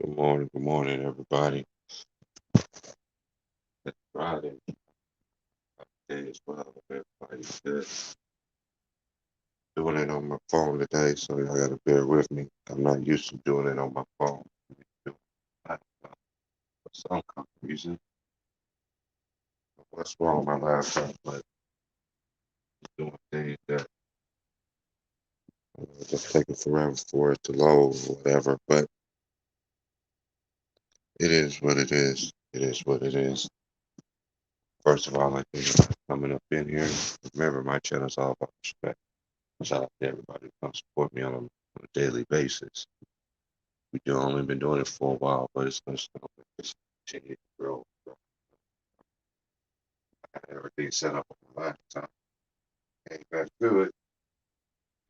Good morning, everybody. It's Friday day as well. Everybody's good. Doing it on my phone today, so y'all gotta bear with me. I'm not used to doing it on my phone. For some reason, what's wrong with my laptop? But it's doing things that just taking forever for it to load or whatever. But it is what it is. It is what it is. First of all, I think coming up in here. Remember, my channel is all about respect. Shout out to everybody who comes support me on a daily basis. We've only been doing it for a while, but it's going to continue to grow. I got everything set up on my laptop. Ain't back to it.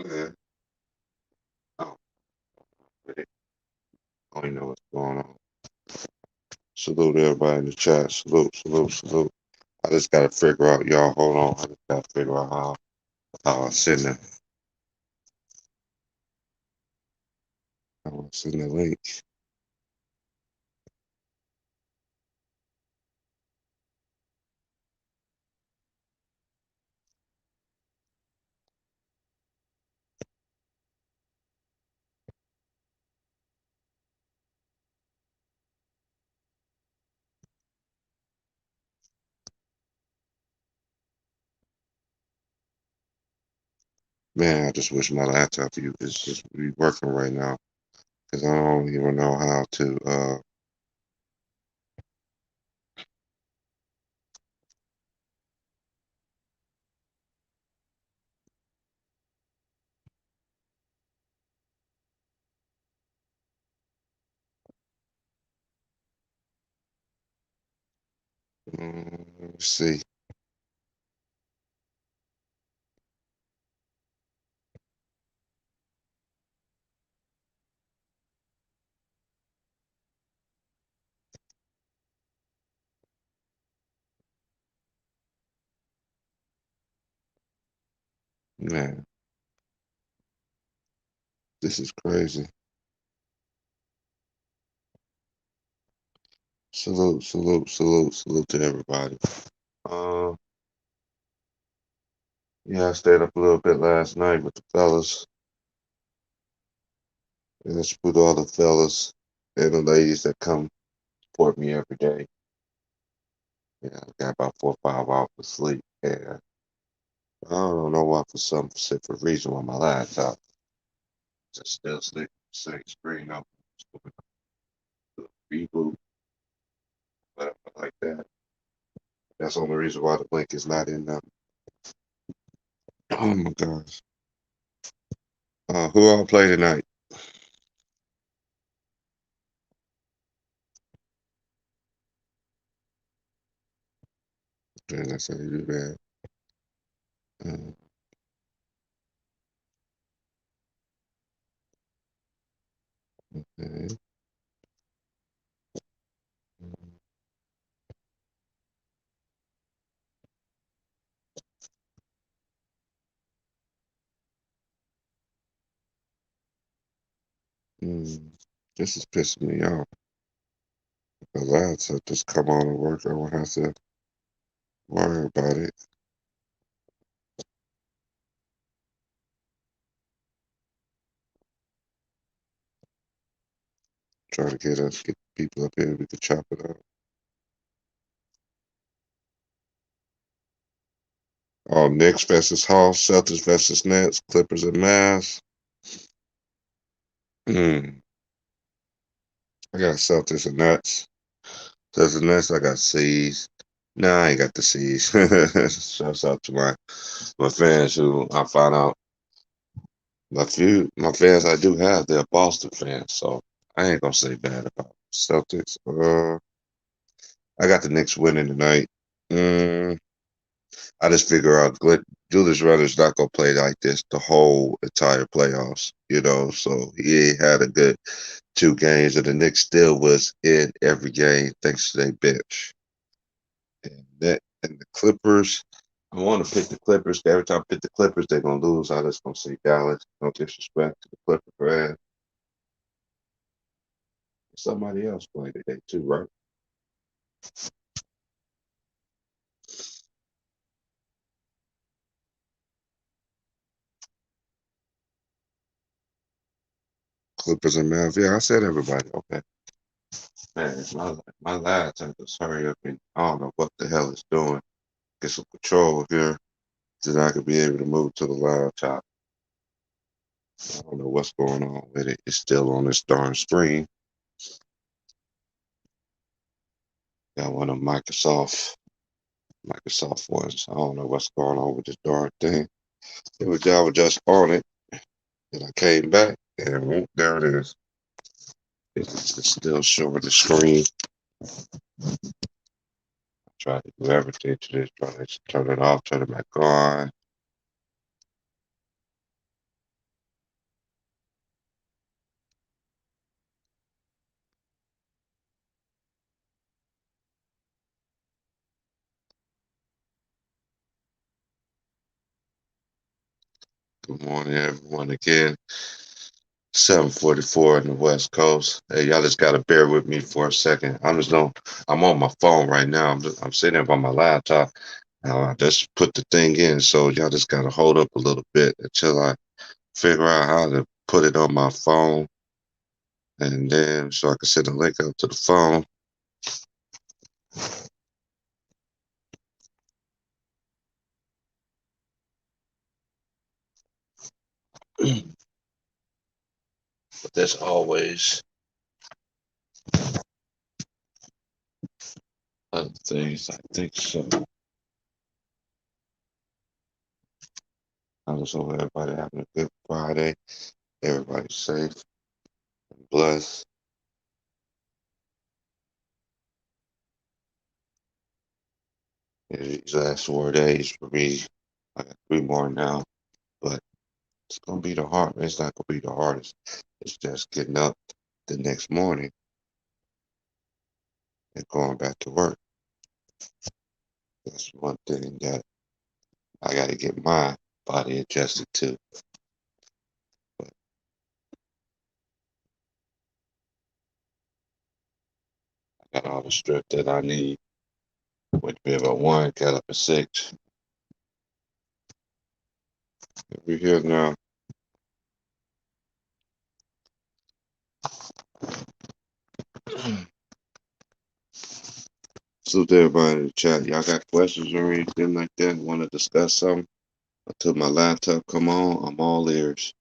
Yeah. Oh, with it. I don't even know what's going on. Salute everybody in the chat. Salute, salute, salute. I just got to figure out, y'all, hold on. I just got to figure out how I send the link. Man, I just wish my laptop you is just be working right now because I don't even know how to. Let's see. Man, this is crazy. Salute, salute, salute, salute to everybody. Uh, yeah, I stayed up a little bit last night with the fellas. And that's with all the fellas and the ladies that come support me every day. Yeah, I got about 4 or 5 hours of sleep. And I don't know why, for some specific reason, why my laptop just still sleeping same screen up, reboot, whatever like that. That's the only reason why the link is not in them. Oh my gosh. Who all play tonight? Okay, that's how you do that. Uh, okay. Mm, this is pissing me off because I had to just come on and work. I won't have to worry about it. Try to get people up here. We could chop it up. Oh, Knicks versus Hawks, Celtics versus Nets, Clippers and Mavs. Hmm. I got Celtics and Nets. Celtics and Nets. I got C's. Nah, I ain't got the C's. Shouts out to my fans who I found out my fans I do have, they're Boston fans, so I ain't gonna say bad about Celtics. I got the Knicks winning tonight. Mm, I just figure out Julius Randle's not gonna play like this the whole entire playoffs, So he had a good 2 games, and the Knicks still was in every game thanks to their bench. And the Clippers, I want to pick the Clippers. Every time I pick the Clippers, they're gonna lose. I just gonna say Dallas. No disrespect to the Clipper fans. Somebody else played today too, right? Clippers and Mavs. Yeah, I said everybody. Okay. Man, it's my laptop just hurry up and I don't know what the hell it's doing. Get some control here so that I could be able to move to the laptop. I don't know what's going on with it. It's still on this darn screen. Got one of Microsoft ones. I don't know what's going on with this darn thing. I was just on it, and I came back, and whoop, there it is. It's still showing the screen. I tried to do everything to this, try to turn it off, turn it back on. Good morning, everyone. Again, 7:44 in the West Coast. Hey, y'all just gotta bear with me for a second. I'm on my phone right now. I'm sitting there by my laptop. I just put the thing in, so y'all just gotta hold up a little bit until I figure out how to put it on my phone, and then so I can send a link out to the phone. But there's always other things. I think so. I just hope everybody having a good Friday. Everybody's safe and blessed. These last 4 days for me, I got 3 more now, but it's gonna be the hard. It's not gonna be the hardest. It's just getting up the next morning and going back to work. That's one thing that I got to get my body adjusted to. But I got all the strength that I need. Went to bed at 1, got up at 6. We're here now. So to everybody in the chat, y'all got questions or anything like that? Want to discuss something? Until my laptop come on, I'm all ears.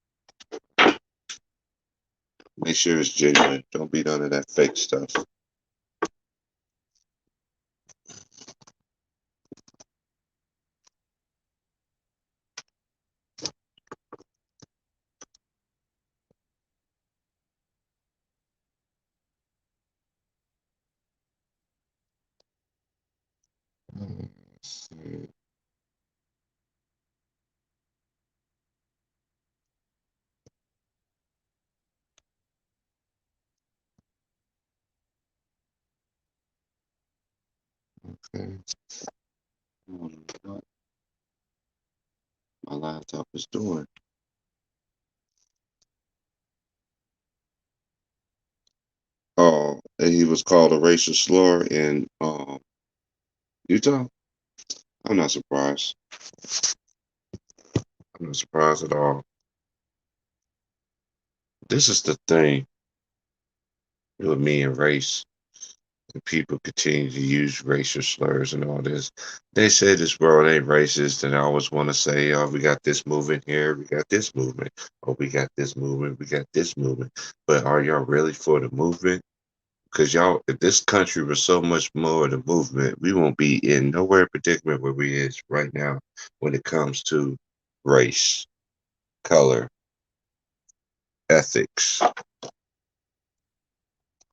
Make sure it's genuine. Don't be none of that fake stuff. Let's see. Okay. I don't know what my laptop is doing. Oh, and he was called a racial slur in Utah. I'm not surprised. I'm not surprised at all. This is the thing with me and race. And people continue to use racial slurs and all this. They say this world ain't racist, and I always want to say, oh, we got this movement here, we got this movement, oh, we got this movement, we got this movement. But are y'all really for the movement? Because y'all, if this country was so much more the movement, we won't be in nowhere predicament where we is right now when it comes to race, color, ethics.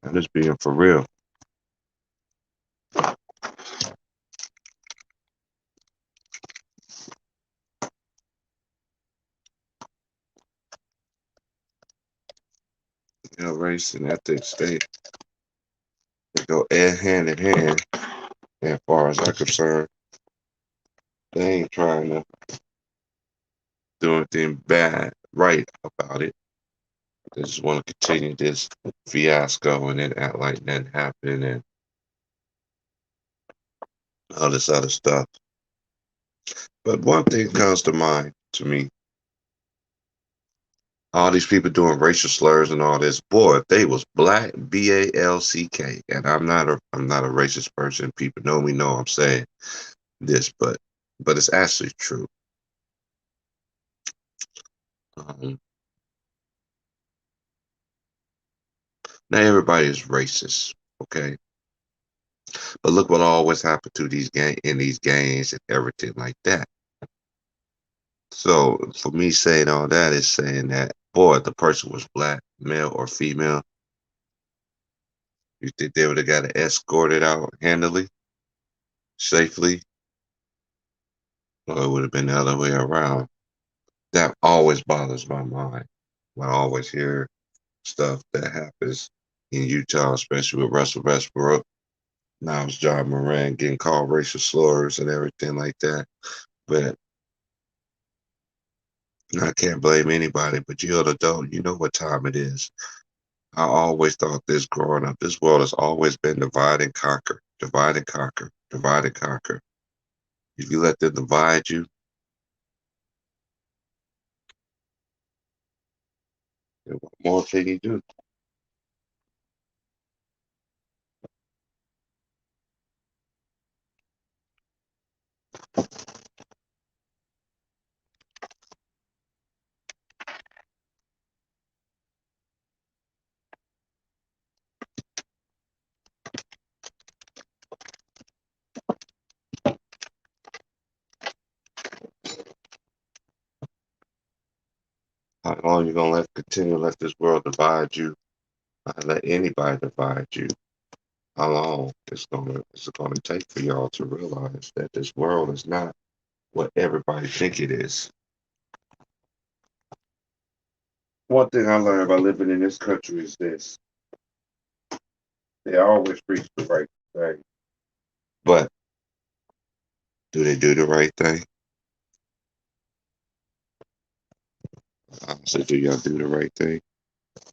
I'm just being for real. You know, race and ethics, they go hand in hand. And as far as I'm concerned, they ain't trying to do anything bad, right about it. They just want to continue this fiasco and then act like nothing happened and all this other stuff. But one thing comes to mind to me: all these people doing racial slurs and all this. Boy, if they was black, BALCK, and I'm not a racist person. People know me, know I'm saying this, but it's actually true. Um, Not everybody is racist, okay? But look what always happened to these gang in these gangs and everything like that. So for me saying all that is saying that, boy, if the person was black, male or female, you think they would have got escorted out handily, safely, or it would have been the other way around. That always bothers my mind when I always hear stuff that happens in Utah, especially with Russell Westbrook. Now it's John Moran getting called racial slurs and everything like that. But I can't blame anybody, but you're an adult. You know what time it is. I always thought this growing up. This world has always been divide and conquer, divide and conquer, divide and conquer. If you let them divide you, then what more can you do? How long you gonna continue to let this world divide you? Let anybody divide you? How long it's gonna take for y'all to realize that this world is not what everybody think it is? One thing I learned by living in this country is this: they always preach the right thing, but do they do the right thing? Honestly, do y'all do the right thing?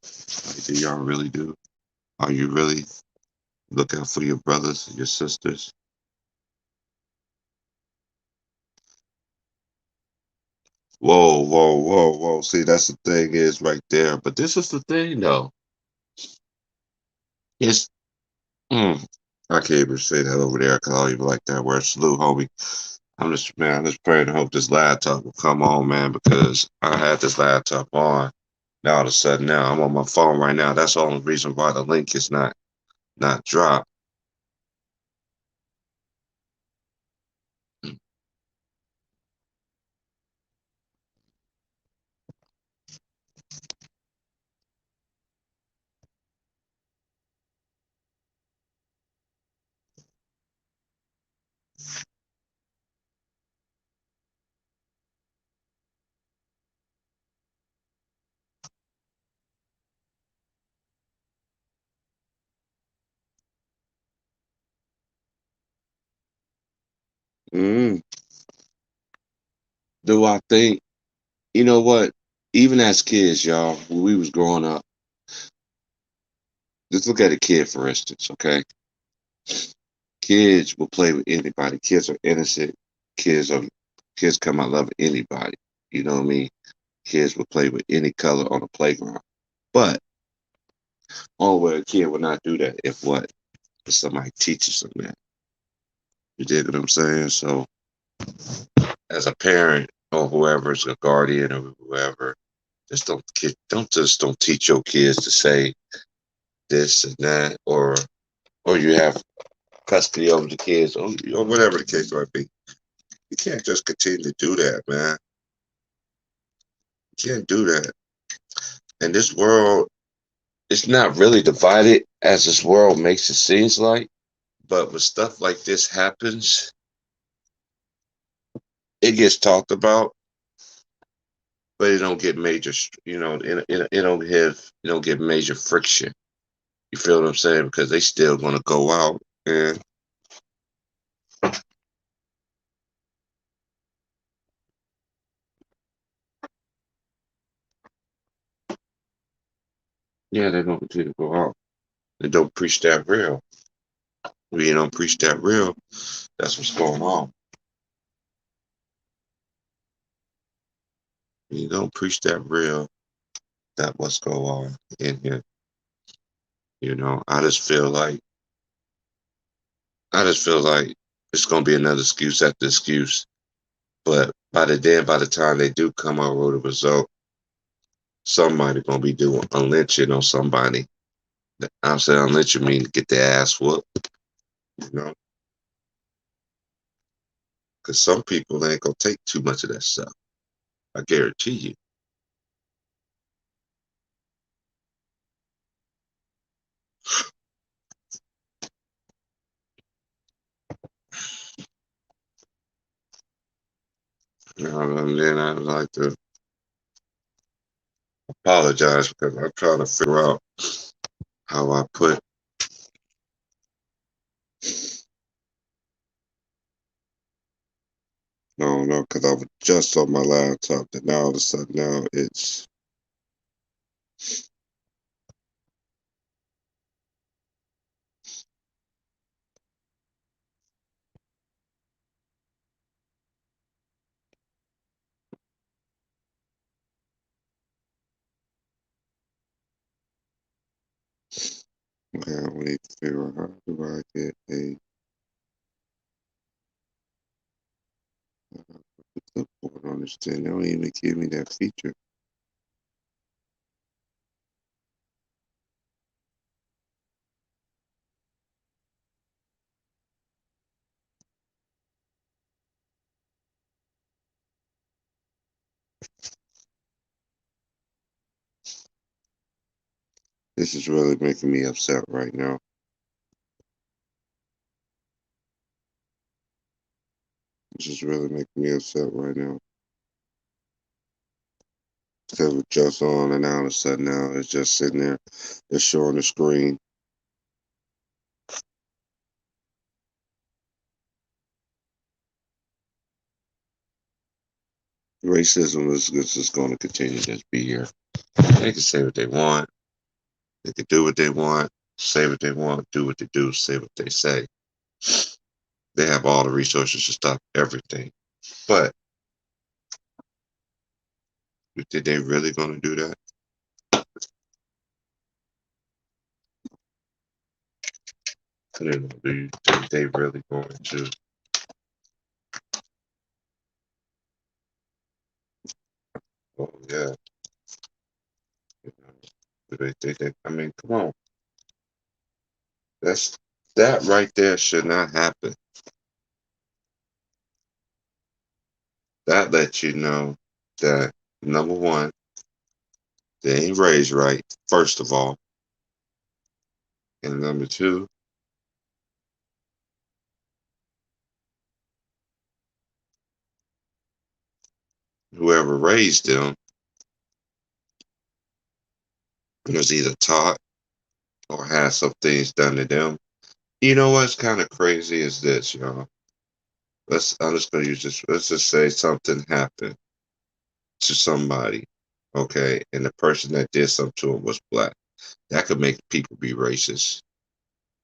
Like, do y'all really do? Are you really looking for your brothers and your sisters? Whoa, whoa, whoa, whoa. See, that's the thing is right there. But this is the thing though. It's mm, I can't even say that over there because I don't even like that word. Salute, homie. I'm just praying to hope this laptop will come on, man, because I had this laptop on. Now all of a sudden now I'm on my phone right now. That's the only reason why the link is not dropped. Mm, do I think, you know what? Even as kids, y'all, when we was growing up, just look at a kid for instance, okay? Kids will play with anybody. Kids are innocent. Kids are kids come out loving anybody. You know what I mean? Kids will play with any color on the playground. But oh well, a kid will not do that if what? If somebody teaches them that. You dig what I'm saying? So as a parent or whoever's a guardian or whoever, just don't teach your kids to say this and that or you have custody over the kids or whatever the case might be. You can't just continue to do that, man. You can't do that. And this world, it's not really divided as this world makes it seems like. But when stuff like this happens, it gets talked about, but it don't get major, it don't get major friction. You feel what I'm saying? Because they still gonna go out and Yeah, they're gonna continue to go off. They don't preach that real. When you don't preach that real, that's what's going on. When you don't preach that real, that what's going on in here. I just feel like it's gonna be another excuse after excuse. But by the time they do come out with a result, somebody gonna be doing a lynching on somebody. I'm saying lynching mean to get their ass whooped, you know, because some people ain't gonna take too much of that stuff. I guarantee you. And then I'd like to apologize because I'm trying to figure out how I put. No, no, because I was just on my laptop, and now all of a sudden now it's. Okay, I need to figure out how do I get a clipboard on this thing. They don't even give me that feature. This is really making me upset right now. This is really making me upset right now. Because it was just on, and now all of a sudden now it's just sitting there. It's showing the screen. Racism is just going to continue to just be here. They can say what they want. They can do what they want. Say what they want. Do what they do. Say what they say. They have all the resources to stop everything. But did they really going to do that? I don't know. Do you think they really going to? Oh yeah. You know, do they think that? I mean, come on. That's that right there should not happen. That lets you know that number one, they ain't raised right, first of all. And number two, whoever raised them was either taught or had some things done to them. You know what's kind of crazy is this, y'all. I'm just gonna use this. Let's just say something happened to somebody, okay, and the person that did something to him was black. That could make people be racist,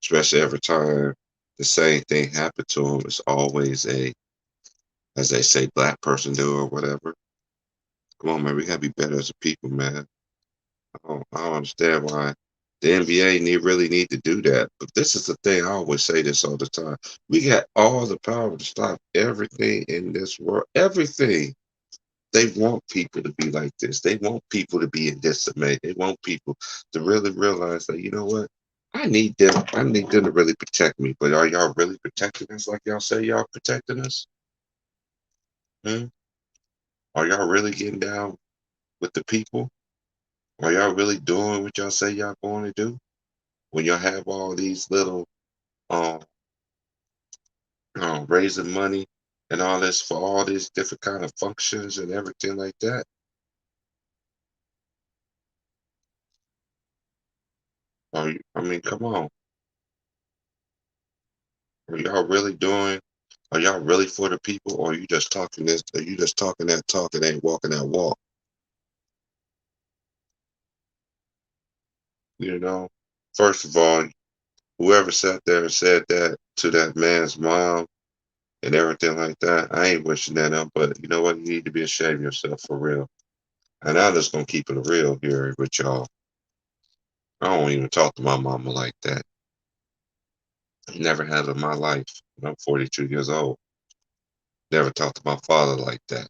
especially every time the same thing happened to him. It's always as they say, black person do or whatever. Come on, man, we gotta be better as a people, man. I don't understand why the NBA really need to do that. But this is the thing. I always say this all the time. We got all the power to stop everything in this world. Everything. They want people to be like this. They want people to be in disarray. They want people to really realize that, you know what? I need them. I need them to really protect me. But are y'all really protecting us like y'all say y'all protecting us? Hmm? Are y'all really getting down with the people? Are y'all really doing what y'all say y'all going to do? When y'all have all these little um, raising money and all this for all these different kind of functions and everything like that. I mean, come on. Are y'all really doing? Are y'all really for the people, or are you just talking this? Are you just talking that talk and ain't walking that walk? You know, first of all, whoever sat there and said that to that man's mom and everything like that, I ain't wishing that up. But you know what? You need to be ashamed of yourself for real. And I'm just gonna keep it real here with y'all. I don't even talk to my mama like that. Never have in my life. I'm 42 years old. Never talked to my father like that.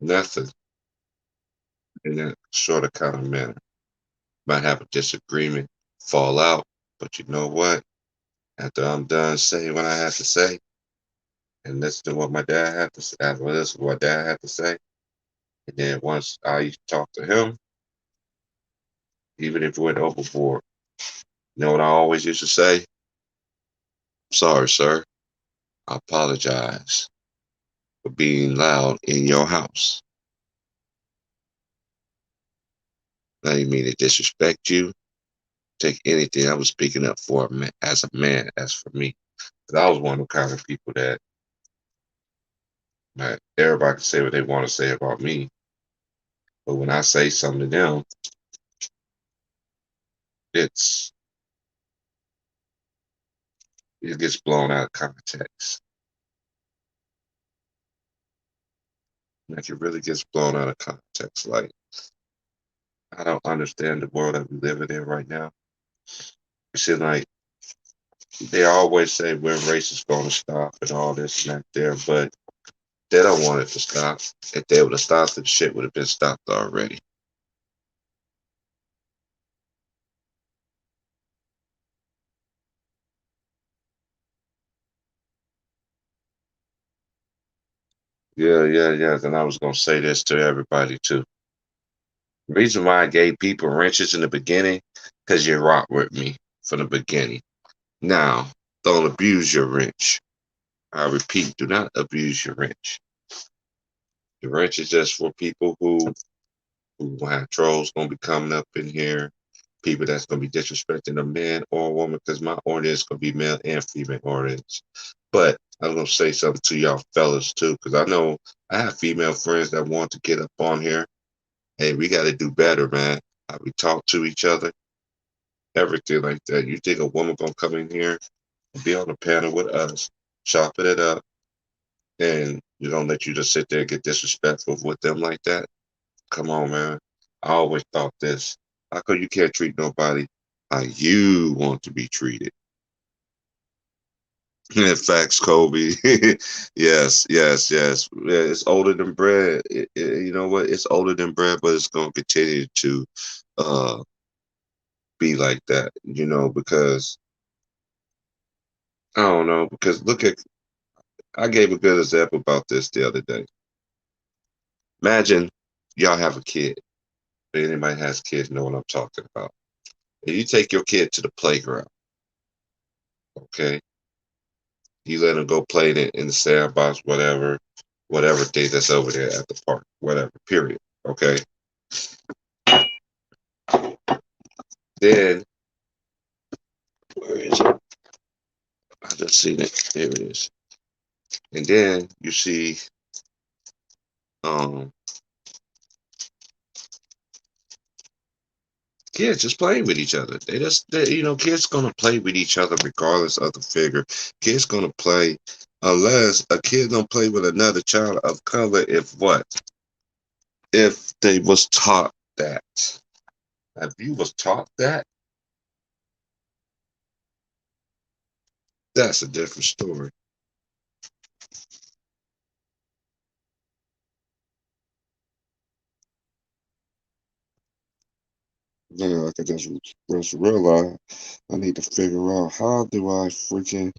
Nothing in that sort of kind of manner. Might have a disagreement, fall out, but you know what? After I'm done saying what I have to say and listen to what my dad had to say, after listen to what dad had to say, and then once I talk to him, even if it went overboard, you know what I always used to say? Sorry, sir. I apologize for being loud in your house. I didn't mean to disrespect you. Take anything. I was speaking up for a man, as a man, as for me. 'Cause I was one of the kind of people that everybody can say what they want to say about me, but when I say something to them, it's it gets blown out of context. Like it really gets blown out of context. Like I don't understand the world that we living in right now. You see, like they always say when race is going to stop and all this and that there, but they don't want it to stop. If they would have stopped it, the shit would have been stopped already. Yeah, yeah, yeah. And I was gonna say this to everybody too. The reason why I gave people wrenches in the beginning, because you rock with me from the beginning. Now, don't abuse your wrench. I repeat, do not abuse your wrench. The wrench is just for people who have trolls gonna be coming up in here, people that's gonna be disrespecting a man or a woman, because my audience gonna be male and female audience. But I'm gonna say something to y'all fellas too, because I know I have female friends that want to get up on here. Hey, we got to do better, man. How we talk to each other, everything like that. You think a woman gonna come in here and be on the panel with us, chopping it up, and you don't let you just sit there and get disrespectful with them like that? Come on, man. I always thought this. How come you can't treat nobody how you want to be treated? Facts, Kobe. Yes, yes, yes. Yeah, it's older than bread. You know what? It's older than bread, but it's gonna continue to uh be like that. Because I don't know. Because look at, I gave a good example about this the other day. Imagine y'all have a kid. If anybody has kids, know what I'm talking about. If you take your kid to the playground, okay, you let them go play in the sandbox, whatever thing that's over there at the park, whatever. Period. Okay. Then where is it? I just seen it. There it is. And then you see um kids just playing with each other. Kids gonna play with each other regardless of the figure. Kids gonna play unless a kid don't play with another child of color. If what? If they was taught that. If you was taught that, that's a different story. Yeah, I could just realize I need to figure out how do I freaking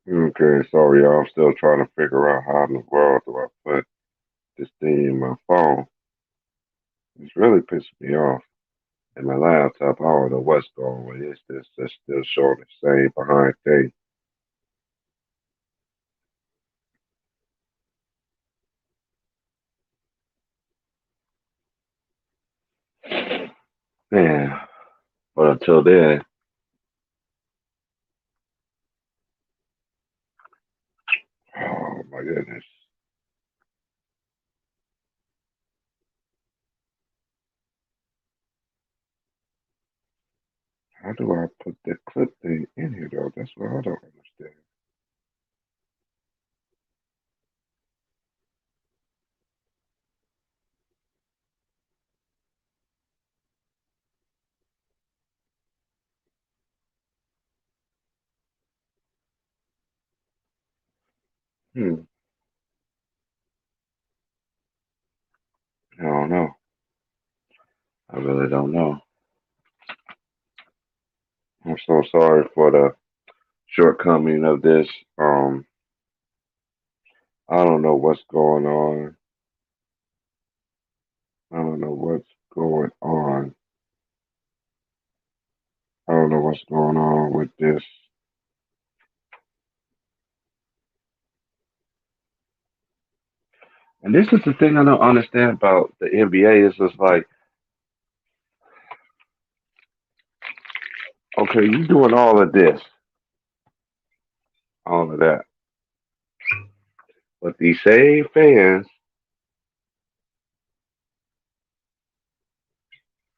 Okay, sorry, y'all. I'm still trying to figure out how in the world do I put this thing in my phone. It's really pissing me off. And my laptop, I don't know what's going on. It's just still showing the same behind thing. Man, but until then, oh my goodness. How do I put the clip thing in here though? That's what I don't understand. Hmm. I don't know. I really don't know. I'm so sorry for the shortcoming of this. I don't know what's going on. I don't know what's going on. I don't know what's going on with this. And this is the thing I don't understand about the NBA. Is just like, okay, you doing all of this, all of that, but these same fans,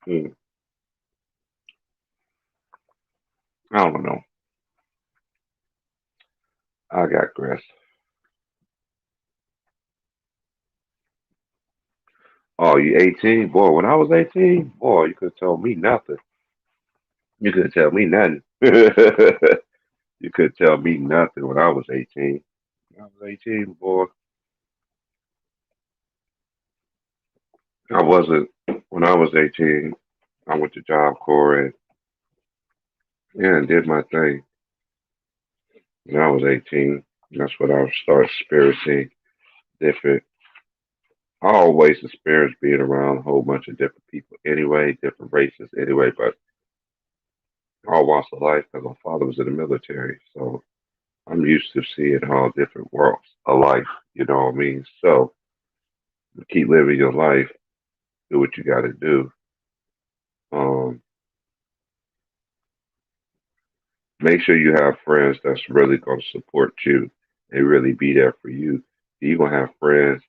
hmm, I don't know. I got Chris. Oh, you 18? Boy, when I was 18, boy, you could tell me nothing. You couldn't tell me nothing. You couldn't tell me nothing when I was 18. When I was 18, boy, I wasn't. When I was 18, I went to Job Corps and yeah, and did my thing. When I was 18, that's when I started experiencing different. I always experienced being around a whole bunch of different people anyway, different races anyway, but all walks of life because my father was in the military. So I'm used to seeing all different worlds of life, you know what I mean? So keep living your life, do what you got to do. Um, Make sure you have friends that's really going to support you and really be there for you. You're going to have friends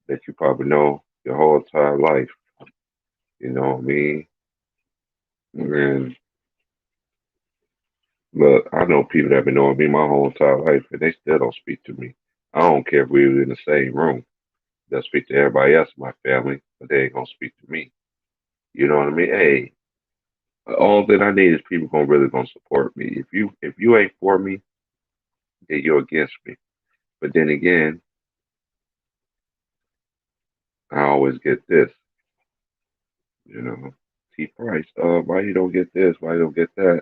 that you probably know your whole entire life, you know what I mean? And look, I know people that have been knowing me my whole entire life and they still don't speak to me. I don't care if we were in the same room. They'll speak to everybody else in my family, but they ain't going to speak to me. You know what I mean? Hey, all that I need is people gonna really gonna support me. If you ain't for me, then you're against me. But then again, I always get this, you know. T Price, why you don't get this? Why you don't get that?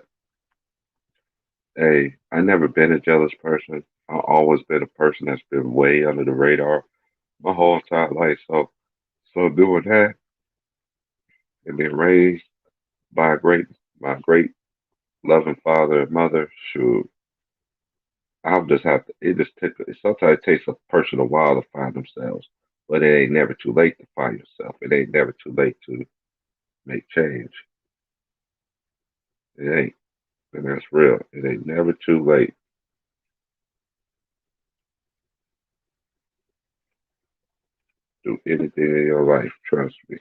Hey, I never been a jealous person. I always been a person that's been way under the radar my whole entire life. So doing that and being raised by a great my great loving father and mother, shoot, I'll just have to. It just take. Sometimes it takes a person a while to find themselves, but it ain't never too late to find yourself. It ain't never too late to make change. It ain't, and that's real. It ain't never too late. To do anything in your life. Trust me.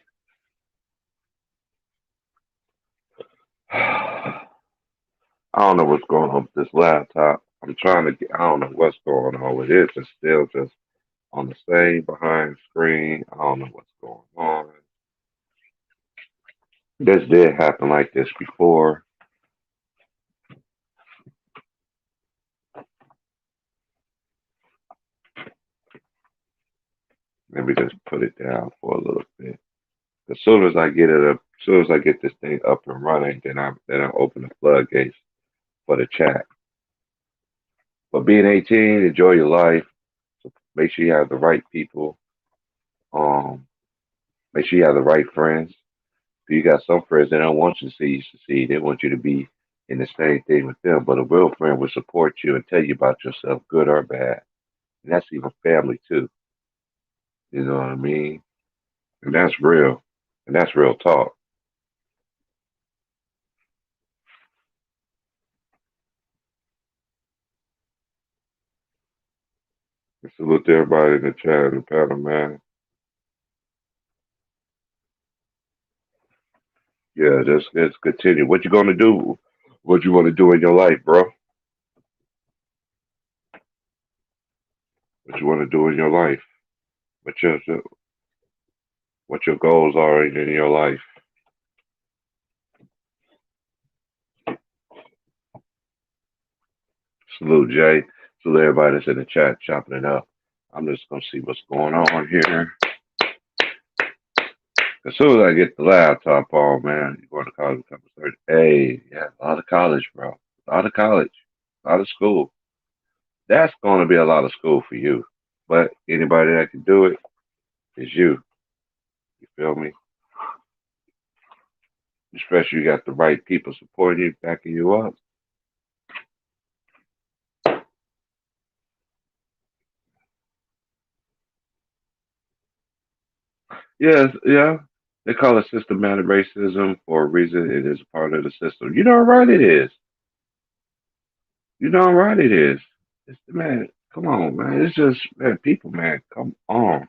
I don't know what's going on with this laptop. I'm trying to get. I don't know what's going on with it. It's still just on the same behind screen. I don't know what's going on. This did happen like this before. Let me just put it down for a little bit. As soon as I get it up, as soon as I get this thing up and running, then I open the floodgates for the chat. But being 18, enjoy your life. So make sure you have the right people. Um, Make sure you have the right friends. You got some friends that don't want you to see you succeed. They want you to be in the same thing with them. But a real friend will support you and tell you about yourself, good or bad. And that's even family too. You know what I mean? And that's real. And that's real talk. And salute to everybody in the chat and the panel, man. Yeah, just continue. What you gonna do? What you want to do in your life, bro? What you want to do in your life? What your what your goals are in your life? Salute, Jay. Salute everybody that's in the chat, chopping it up. I'm just gonna see what's going on here. As soon as I get the laptop on, man, you going to college, become a surgeon. Hey, yeah, a lot of college, bro. A lot of college, a lot of school. That's going to be a lot of school for you. But anybody that can do it is you. You feel me? Especially you got the right people supporting you, backing you up. Yes, yeah. They call it systematic racism for a reason. It is a part of the system. You know how right it is. You know how right it is. It's, man, come on, man. It's just, man, people, man, come on.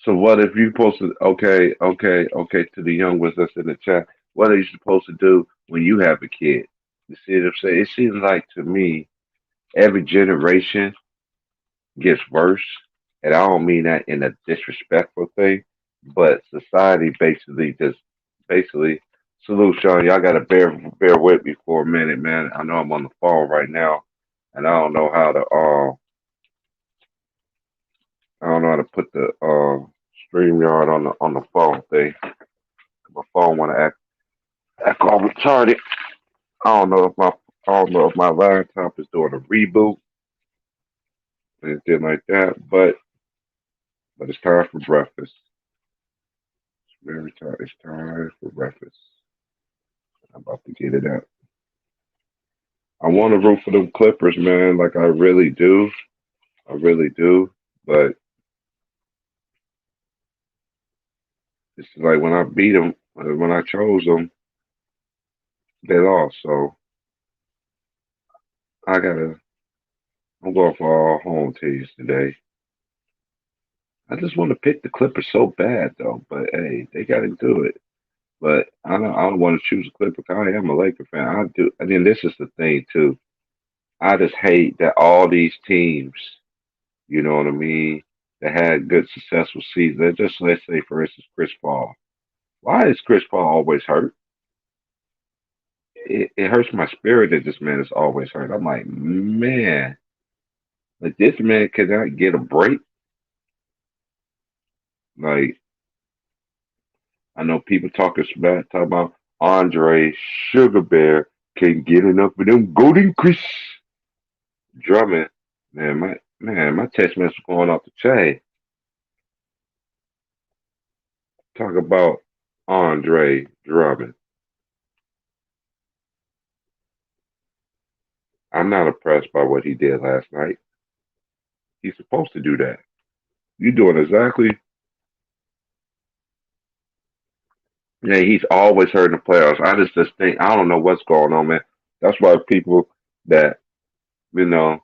So what if you posted, okay, to the young ones that's in the chat, what are you supposed to do when you have a kid? You see what I'm saying? It seems like to me, every generation gets worse. And I don't mean that in a disrespectful thing, but society basically just basically salute Sean. Y'all gotta bear with me for a minute, man. I know I'm on the phone right now and I don't know how to put the StreamYard on the phone thing. My phone wanna act all retarded. I don't know if my I don't know if my laptop is doing a reboot and anything like that, but it's time for breakfast. It's very time. It's time for breakfast. I'm about to get it out. I want to root for them Clippers, man. Like I really do. I really do. But it's like when I beat them, when I chose them, they lost. So I gotta. I'm going for all home teams today. I just want to pick the Clippers so bad though. But hey, they got to do it. But I don't want to choose a Clipper 'cause I am a Laker fan. I do. I mean, this is the thing too. I just hate that all these teams, you know what I mean, that had good successful seasons. Just let's say, for instance, Chris Paul. Why is Chris Paul always hurt? It hurts my spirit that this man is always hurt. I'm like, man, like this man cannot get a break. Like I know people talking about Andre Sugar Bear can't get enough of them golden Chris Drummond. My text message going off the chain. Talk about Andre Drummond. I'm not impressed by what he did last night. He's supposed to do that. You're doing exactly. Yeah, he's always hurt in the playoffs. I just think I don't know what's going on, man. That's why people that you know,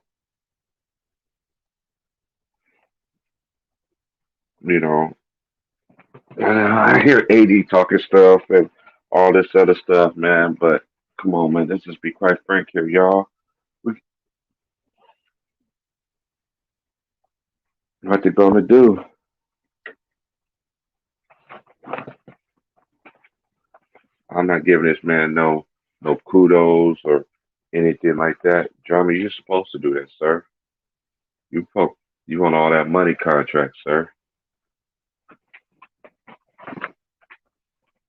you know, and I hear AD talking stuff and all this other stuff, man. But come on, man. Let's just be quite frank here, y'all. We, what they gonna do? I'm not giving this man no kudos or anything like that. Drummer, you're supposed to do that, sir. You want all that money contract, sir.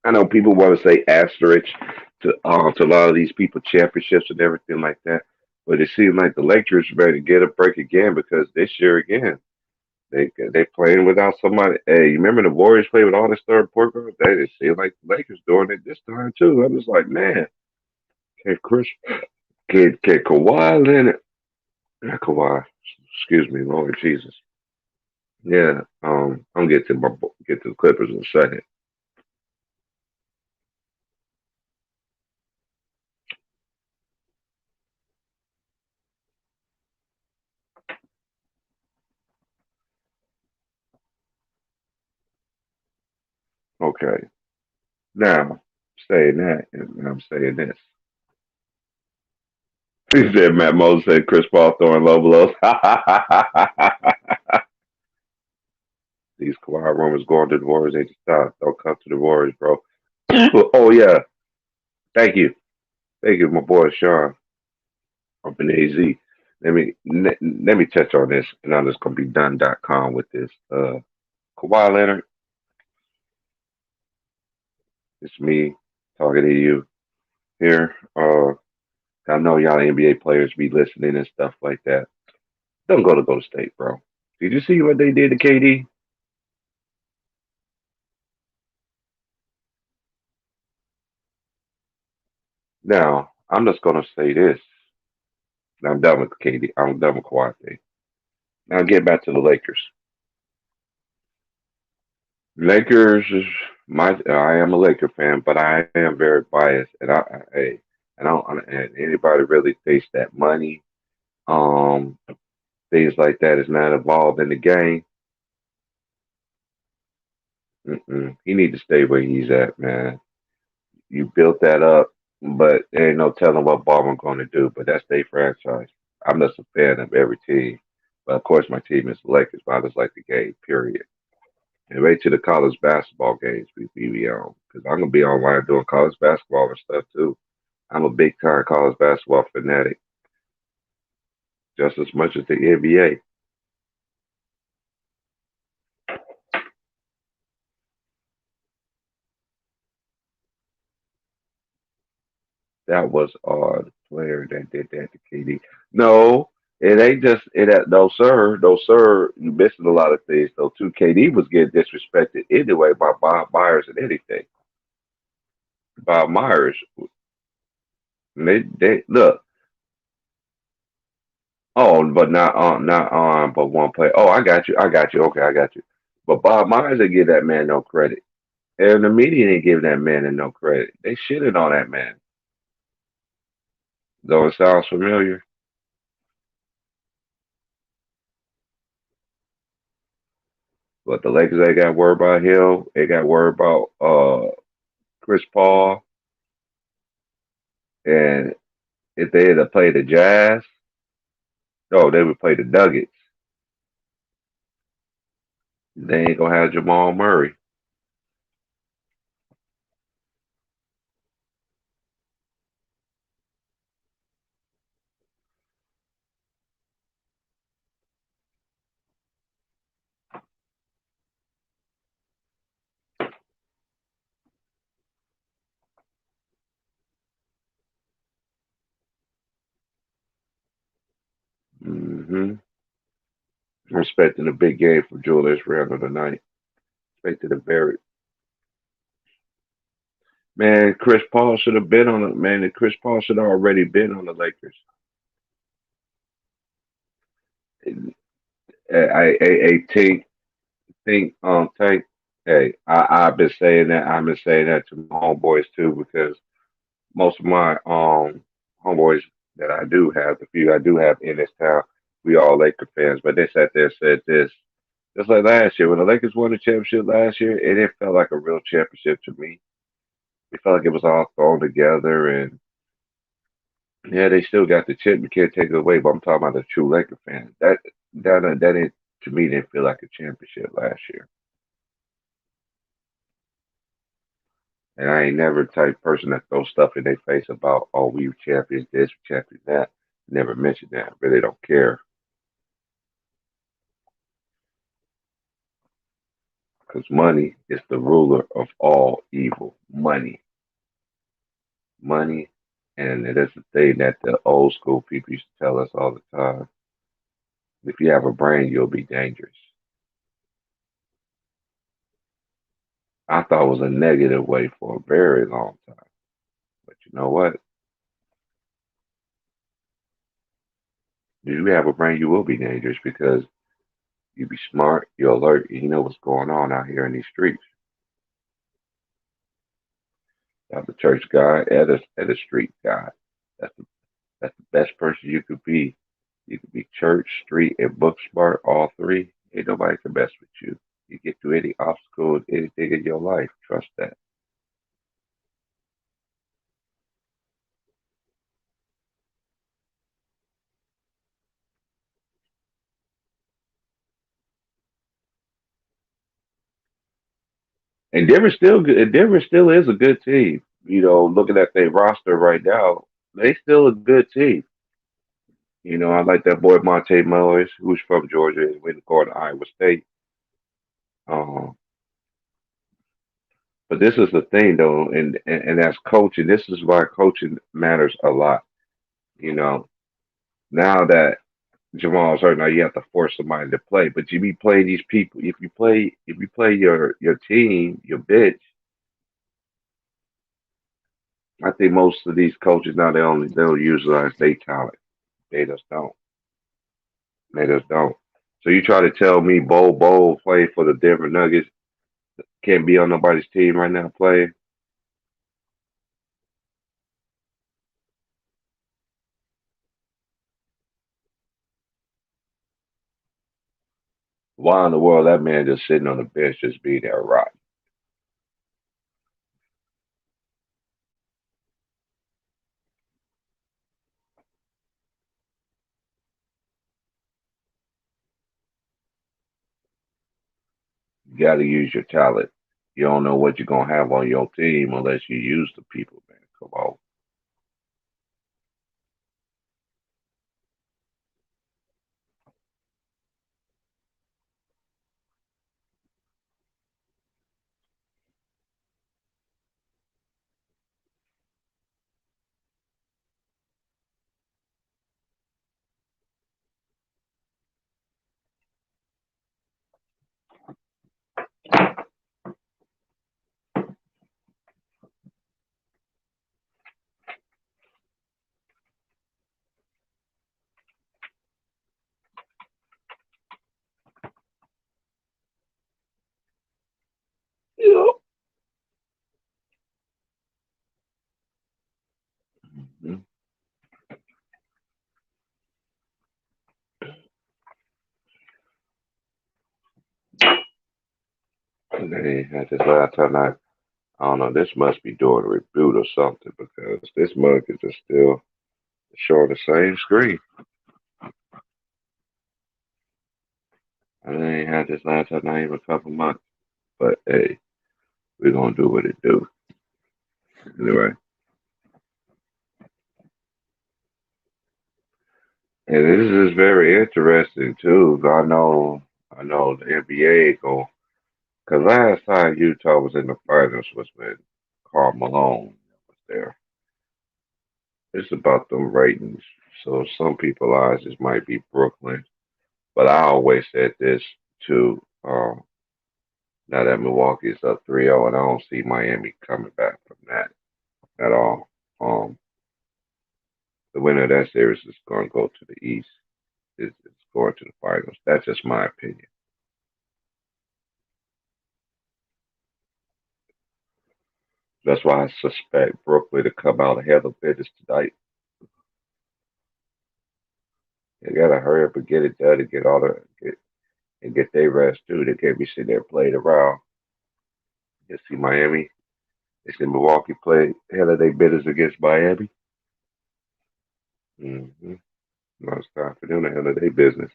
I know people want to say asterisk to a lot of these people championships and everything like that, but it seems like the Lakers ready to get a break again because this year again they playing without somebody. Hey, you remember the Warriors played with all this third point guard? They it seems like the Lakers doing it this time too. I'm just like, man, can Chris, can Kawhi Leonard, not Kawhi, excuse me, Lord Jesus. Yeah, I'm get to get to the Clippers in a second. Okay, now saying that, and I'm saying this. He said Matt Moses said Chris Paul throwing low blows. These Kawhi rumors going to the Warriors ain't the stop. Don't come to the Warriors, bro. Oh yeah, thank you, my boy Sean up in AZ. Let me touch on this, and I'm just gonna be done.com with this. Kawhi Leonard, it's me talking to you here. I know y'all NBA players be listening and stuff like that. Don't go to Golden State, bro. Did you see what they did to KD? Now, I'm just gonna say this. I'm done with KD. I'm done with Kawhi. Now get back to the Lakers. Lakers is my. I am a Laker fan, but I am very biased, and and I don't. And anybody really thinks that money, um, things like that is not involved in the game. He need to stay where he's at, man. You built that up, but there ain't no telling what Ballman going to do. But that's their franchise. I'm just a fan of every team, but of course my team is the Lakers. But I just like the game, period. And wait till the college basketball games we be on, because I'm gonna be online doing college basketball and stuff too. I'm a big time college basketball fanatic, just as much as the NBA. That was the player that did that to KD. No, it ain't just it. No sir, no sir. You missing a lot of things though. Too, KD was getting disrespected anyway by Bob Myers and anything. Bob Myers, they look. Oh, but not on, but one play. Oh, I got you. I got you. Okay, I got you. But Bob Myers didn't give that man no credit, and the media didn't give that man no credit. They shitted on that man. Though it sounds familiar, but the Lakers they got worried about him. They got worried about Chris Paul, and if they had to play the Jazz, no, they would play the Nuggets. They ain't gonna have Jamal Murray. I'm expecting a big game from Julius Randle tonight. Expecting a very man. Chris Paul should have been on it. Man, Chris Paul should have already been on the Lakers. I Tank. Hey, I've been saying that. I've been saying that to my homeboys too because most of my homeboys that I do have, the few I do have in this town, we all Laker fans. But they sat there and said this. Just like last year, when the Lakers won the championship last year, it didn't feel like a real championship to me. It felt like it was all thrown together, and yeah, they still got the chip. You can't take it away. But I'm talking about the true Laker fan. That didn't to me didn't feel like a championship last year. And I ain't never the type of person that throws stuff in their face about, oh, we champions this, we champions that. Never mentioned that. Really don't care. because money is the ruler of all evil. Money, and it is a thing that the old school people used to tell us all the time. If you have a brain, you'll be dangerous. I thought it was a negative way for a very long time. But you know what? If you have a brain, you will be dangerous because you be smart, you're alert, and you know what's going on out here in these streets. I'm a church guy and a street guy. That's the, that's the best person you could be. You could be church, street, and book smart, all three. Ain't nobody can mess with you. You get through any obstacle, anything in your life. Trust that. And Denver still good. And Denver still is a good team. You know, looking at their roster right now, they still a good team. You know, I like that boy Monte Morris, who's from Georgia, and went to go to Iowa State. Um, but this is the thing, though, and as coaching, this is why coaching matters a lot. You know, now that Jamal's hurt, now you have to force somebody to play. But you be playing these people. If you play your team, your bench, I think most of these coaches now they don't utilize their talent. They just don't. They just don't. So you try to tell me Bo playing for the Denver Nuggets can't be on nobody's team right now playing? Why in the world that man just sitting on the bench just being there rotten? You got to use your talent. You don't know what you're gonna have on your team unless you use the people, man. Come on. Yeah. Mhm. And they had this last time I don't know. This must be doing a reboot or something because this mug is just still showing the same screen. And they ain't had this last time not even a couple months. But hey, we're gonna do what it do. Anyway. And this is very interesting too. I know the NBA go because last time Utah was in the finals was when Karl Malone was there. It's about them ratings. So some people eyes this might be Brooklyn, but I always said this too. Now that Milwaukee's up 3-0, and I don't see Miami coming back from that at all. Um, the winner of that series is going to go to the East. It's going to the finals. That's just my opinion. That's why I suspect Brooklyn to come out ahead of business tonight. They gotta hurry up and get it done and get their rest too. They can't be sitting there playing around. You see Miami, they see Milwaukee play ahead of their business against Miami. Mm-hmm. Now it's time for them to handle their business.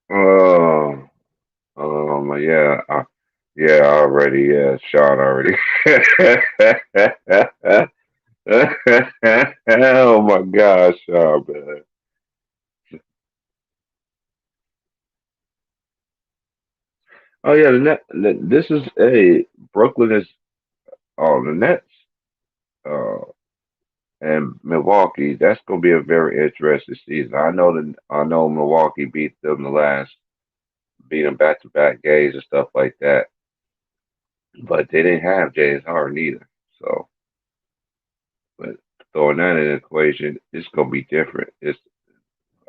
Oh, yeah, yeah, already, yeah, Sean already. Oh my gosh, Sean, man. Oh yeah, this is Brooklyn is the Nets, uh, and Milwaukee. That's gonna be a very interesting season. I know Milwaukee beat them beat them back to back games and stuff like that, but they didn't have James Harden either. So, but throwing that in the equation, it's gonna be different.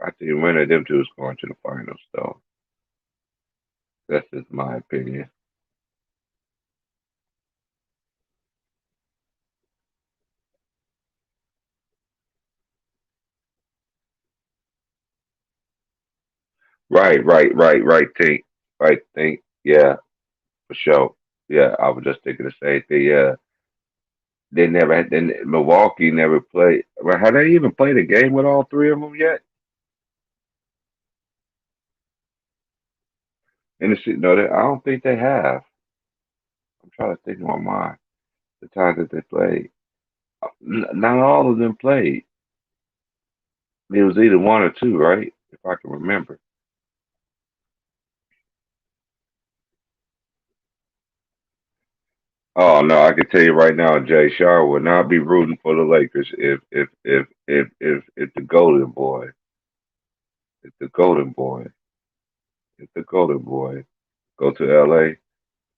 I think one of them two is going to the finals, though. That's just my opinion. Right. Think. Yeah, for sure. Yeah, I was just thinking the same thing. Yeah, they never had. Then Milwaukee never played. Well, have they even played a game with all three of them yet? In the no, I don't think they have. I'm trying to think in my mind the time that they played. Not all of them played. It was either one or two, right? If I can remember. Oh no, I can tell you right now, Jay Shaw would not be rooting for the Lakers if the Golden Boy, if the Golden Boy, if the Golden Boy go to LA,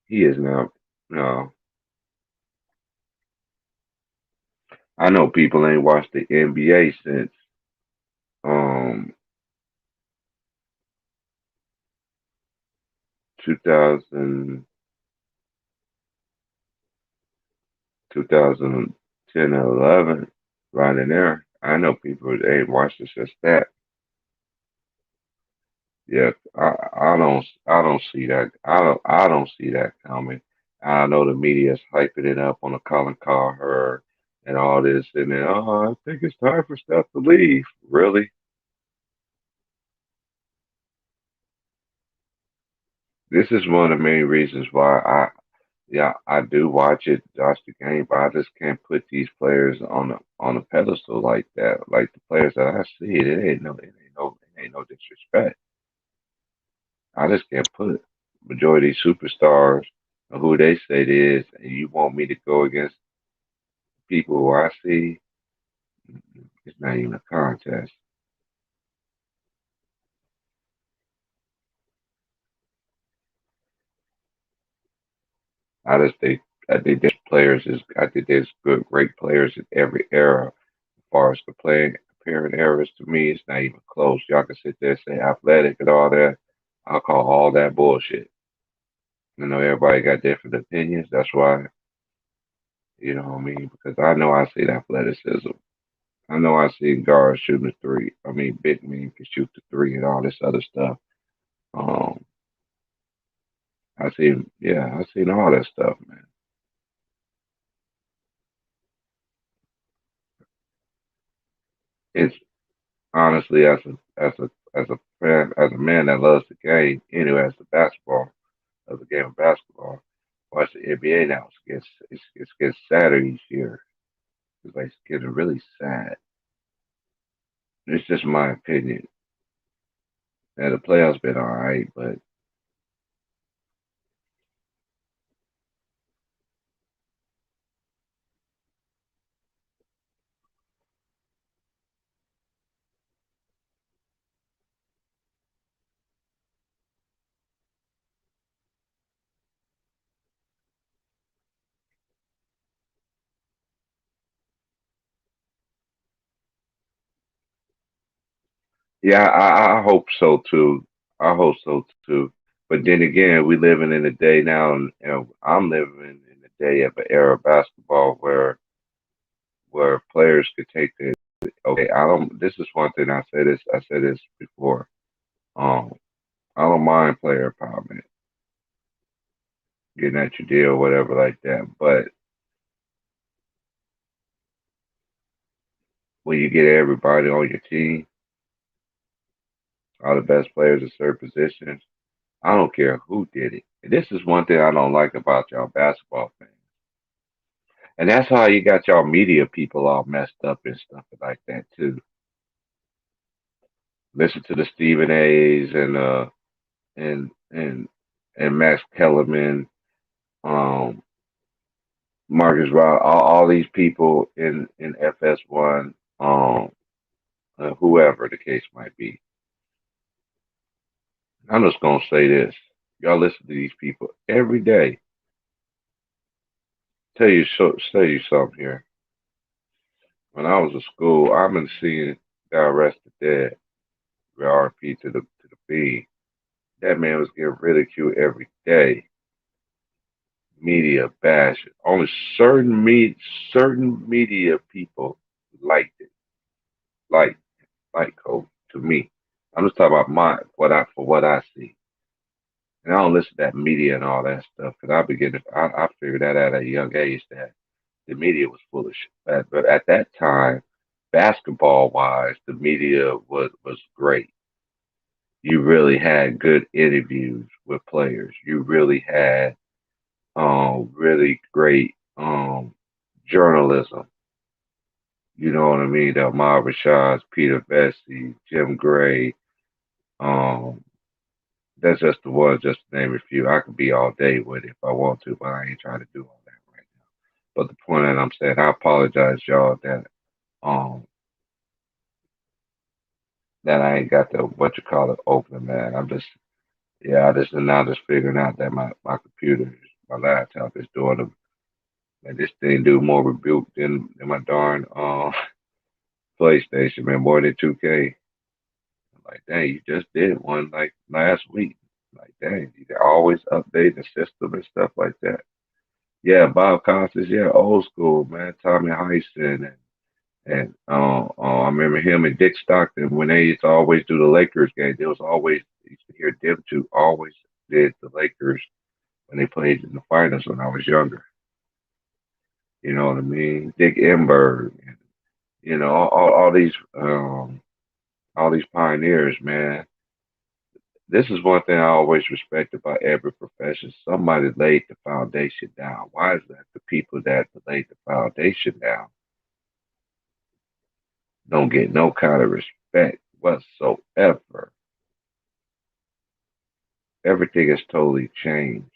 he is not. No, I know people ain't watched the NBA since um 2000, 2010 or 11, right in there. I know people that ain't watched it since that. Yeah, I don't see that. I don't see that coming. I know the media's hyping it up on the Colin Cowherd and all this, and then I think it's time for Steph to leave. Really, this is one of the main reasons why yeah, I do watch the game, but I just can't put these players on a pedestal like that. Like the players that I see, it ain't no disrespect. I just can't put majority superstars or who they say it is, and you want me to go against people who I see. It's not even a contest. I just think I think there's players is I think there's good great players in every era. As far as comparing eras to me, it's not even close. Y'all can sit there and say athletic and all that. I'll call all that bullshit. You know, everybody got different opinions. That's why, you know what I mean? Because I know I see the athleticism. I know I seen guards shooting the three. I mean, big men can shoot the three and all this other stuff. Um, I seen all that stuff, man. It's honestly as a man that loves the game, anyway, as a game of basketball, watch the NBA now. It's getting sadder each year. It's like it's getting really sad. It's just my opinion. And the playoffs been all right, but yeah, I hope so too. I hope so too. But then again, we living in a day now, and I'm living in the day of an era of basketball where players could take the okay. I don't. This is one thing I say this. I said this before. Um, I don't mind player empowerment, getting at your deal, whatever like that. But when you get everybody on your team, All the best players in certain positions. I don't care who did it. And this is one thing I don't like about y'all basketball fans. And that's how you got y'all media people all messed up and stuff like that too. Listen to the Stephen A's and and and Max Kellerman, um, Marcus Rod, all these people in FS1, whoever the case might be. I'm just gonna say this: y'all listen to these people every day. Tell you something here. When I was in school, I've been seeing God rest the dead, RP to the B. That man was getting ridiculed every day. Media bash. Only certain media people liked it. Like Coach to me. I'm just talking about what I see. And I don't listen to that media and all that stuff because I figured that out at a young age that the media was full of shit. But at that time, basketball wise, the media was great. You really had good interviews with players. You really had really great journalism. You know what I mean? The Ahmad Rashads, Peter Vesey, Jim Gray. Um, that's just the one, just to name a few. I could be all day with it if I want to, but I ain't trying to do all that right now. But the point that I'm saying, I apologize, y'all, um that I ain't got the what you call it open, man. I'm just yeah, I just now just figuring out that my computer, my laptop is doing them. And this thing do more rebuke than my darn PlayStation, man, more than 2K. I'm like, dang, you just did one like last week. Like, dang, you always update the system and stuff like that. Yeah, Bob Costas, yeah, old school, man. Tommy Heisen and I remember him and Dick Stockton when they used to always do the Lakers game. There was always used to hear them two always did the Lakers when they played in the finals when I was younger. You know what I mean? Dick Enberg, you know, all these pioneers, man. This is one thing I always respect about every profession. Somebody laid the foundation down. Why is that? The people that laid the foundation down don't get no kind of respect whatsoever. Everything has totally changed.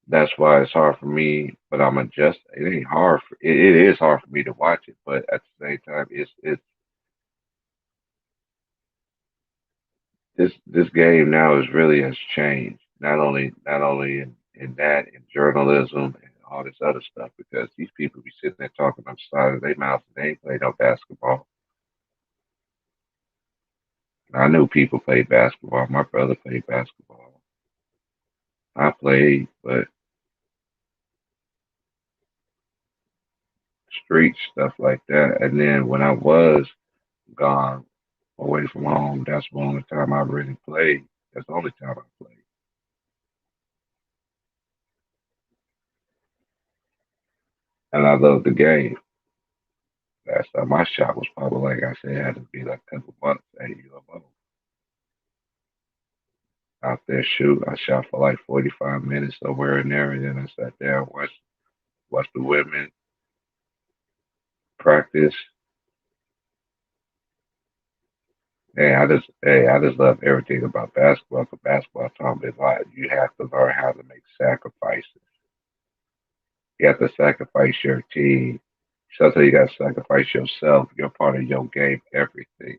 That's why it's hard for me, but I'm adjust. It ain't hard. It is hard for me to watch it, but at the same time, it's this game now is really has changed. Not only in that in journalism and all this other stuff because these people be sitting there talking on the side of their mouth and they ain't played no basketball. I knew people played basketball. My brother played basketball. I played, but street stuff like that. And then when I was gone away from home, that's the only time I really played. That's the only time I played. And I loved the game. Last time my shot was probably like I said, it had to be like a couple months at UFO. Out there shoot. I shot for like 45 minutes somewhere in there, and then I sat there and watched the women practice. I just love everything about basketball. Cause basketball taught me a lot. You have to learn how to make sacrifices. You have to sacrifice your team. Sometimes you got to sacrifice yourself. You're part of your game, everything.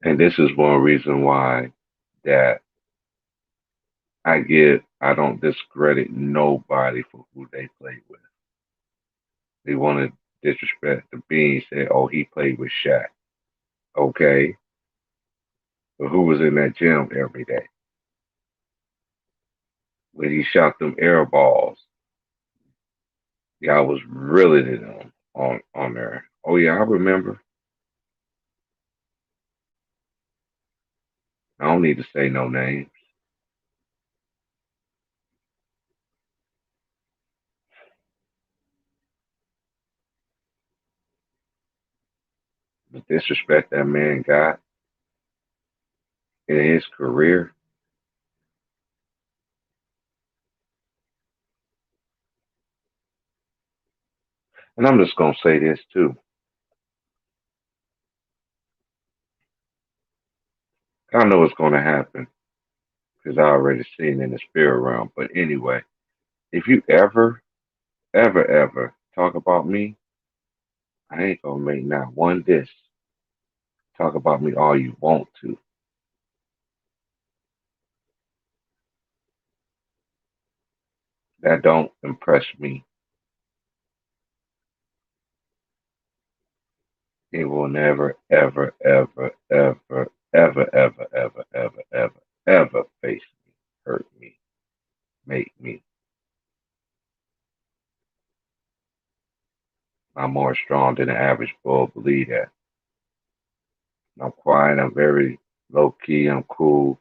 And this is one reason why that I don't discredit nobody for who they play with. They want to disrespect the being, say, oh, he played with Shaq. Okay. But who was in that gym every day? When he shot them air balls, y'all was really them on there. Oh yeah, I remember. I don't need to say no names. disrespect that man got in his career. And I'm just gonna say this too. I know it's gonna happen because I already seen in the spirit realm. But anyway, if you ever talk about me, I ain't gonna make not one diss. Talk about me all you want to. That don't impress me. It will never, ever face me, hurt me, make me. I'm more strong than the average bull. Believe that. I'm quiet. I'm very low key. I'm cool.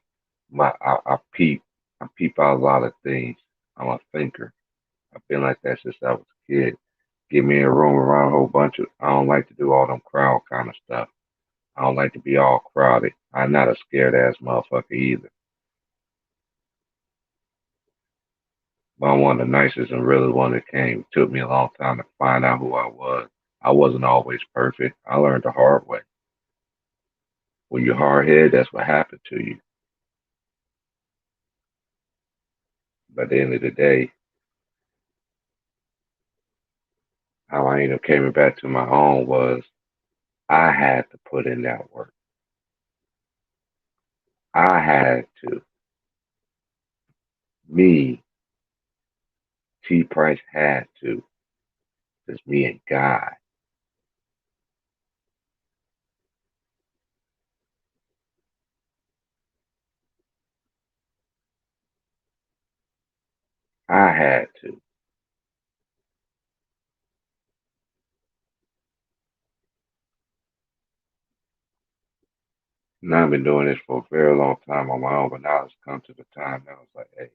I peep. I peep out a lot of things. I'm a thinker. I've been like that since I was a kid. Get me in a room around a whole bunch of. I don't like to do all them crowd kind of stuff. I don't like to be all crowded. I'm not a scared ass motherfucker either. But I'm one of the nicest and really one that came. It took me a long time to find out who I was. I wasn't always perfect. I learned the hard way. When you're hard headed, that's what happened to you. But at the end of the day, how I ended up coming back to my own was I had to put in that work. I had to. Me, T Price had to. It's me and God. I had to. And I've been doing this for a very long time on my own, but now it's come to the time that I was like, hey,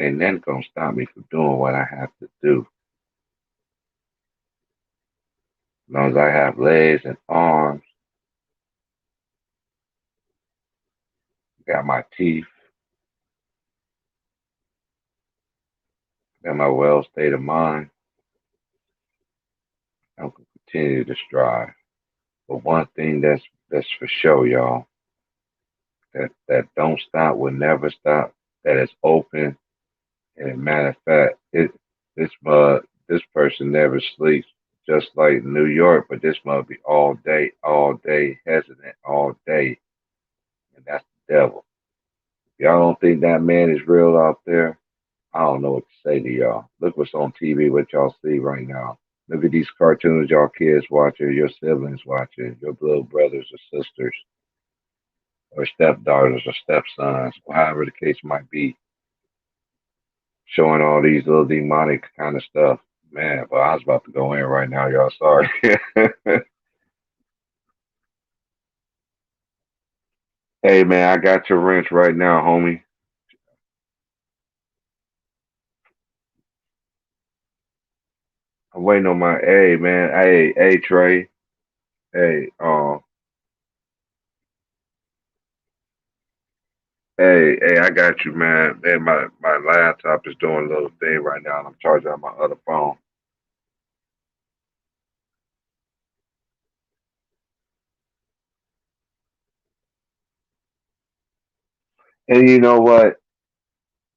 ain't nothing gonna stop me from doing what I have to do. As long as I have legs and arms, got my teeth, got my well state of mind, I'm gonna continue to strive. But one thing that's for sure, y'all, that don't stop will never stop. That is open. And matter of fact, this person never sleeps. Just like New York, but this must be all day, hesitant, all day, and that's the devil. If y'all don't think that man is real out there, I don't know what to say to y'all. Look what's on TV, what y'all see right now. Look at these cartoons y'all kids watching, your siblings watching, your little brothers or sisters, or stepdaughters or stepsons, or however the case might be, showing all these little demonic kind of stuff. Man, but I was about to go in right now, y'all. Sorry. Hey, man, I got your wrench right now, homie. I'm waiting on my. Hey, man. Hey, Trey. Hey, hey, I got you, man. Man, my laptop is doing a little thing right now, and I'm charging on my other phone. And you know what?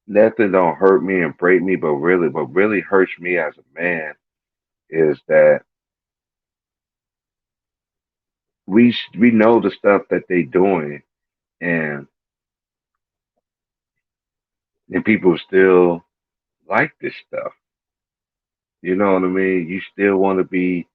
Nothing don't hurt me and break me, but really hurts me as a man is that we know the stuff that they doing, and people still like this stuff. You know what I mean? You still want to be.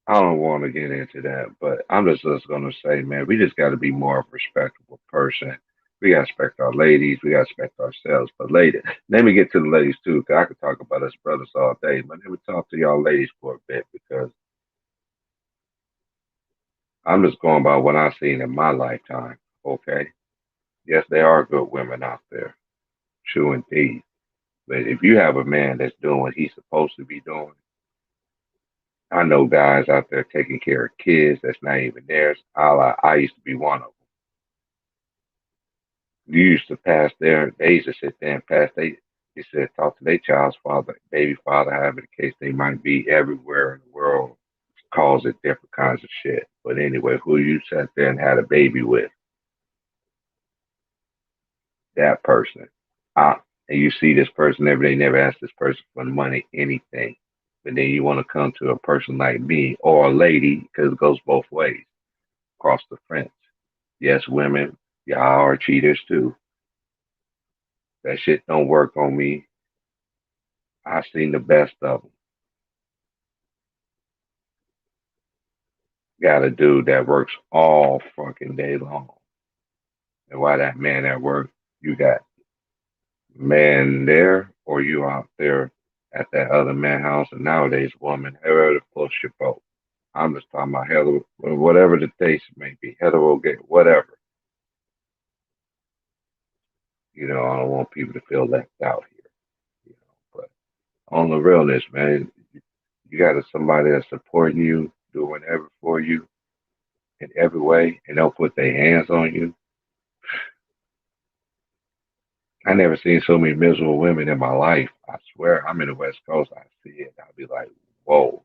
I don't want to get into that, but I'm just gonna say, man, we just got to be more of a respectable person. We got to respect our ladies. We got to respect ourselves. But ladies, let me get to the ladies too, because I could talk about us brothers all day. But let me talk to y'all ladies for a bit because I'm just going by what I've seen in my lifetime. Okay, yes, there are good women out there, true indeed. But if you have a man that's doing what he's supposed to be doing, I know guys out there taking care of kids that's not even theirs. I used to be one of them. You used to pass there. They used to sit there and pass. They said talk to their child's father, baby father, however the case they might be everywhere in the world. Calls it different kinds of shit. But anyway, who you sat there and had a baby with, that person. Uh, and you see this person every day, never ask this person for money, anything. But then you want to come to a person like me or a lady, because it goes both ways, across the fence. Yes, women, y'all are cheaters too. That shit don't work on me. I've seen the best of them. Got a dude that works all fucking day long. And while that man at work, you got man there or you out there at that other man house. And nowadays, woman, however close your boat. I'm just talking about hetero, whatever the case may be, hetero, gay, whatever. I don't want people to feel left out here. But on the realness, man, you got somebody that's supporting you, doing whatever for you in every way, and they'll put their hands on you. I never seen so many miserable women in my life. I swear, I'm in the West Coast. I see it. I'll be like, whoa,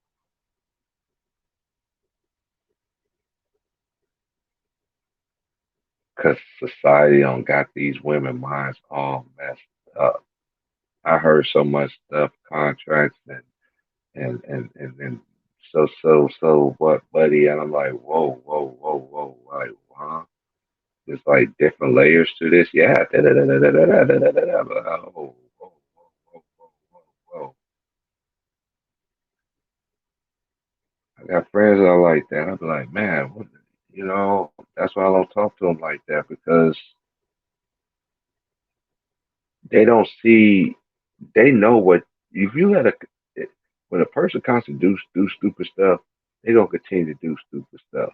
because society don't got these women minds all messed up. I heard so much stuff, contracts and so what, buddy? And I'm like, whoa, whoa, whoa, whoa, like, huh? There's like different layers to this. Yeah. Whoa, whoa, whoa, whoa, whoa, whoa. I got friends that are like that. I'm like, man, that's why I don't talk to them like that because they don't see, they know what, if you let a, when a person constantly do stupid stuff, they gonna continue to do stupid stuff.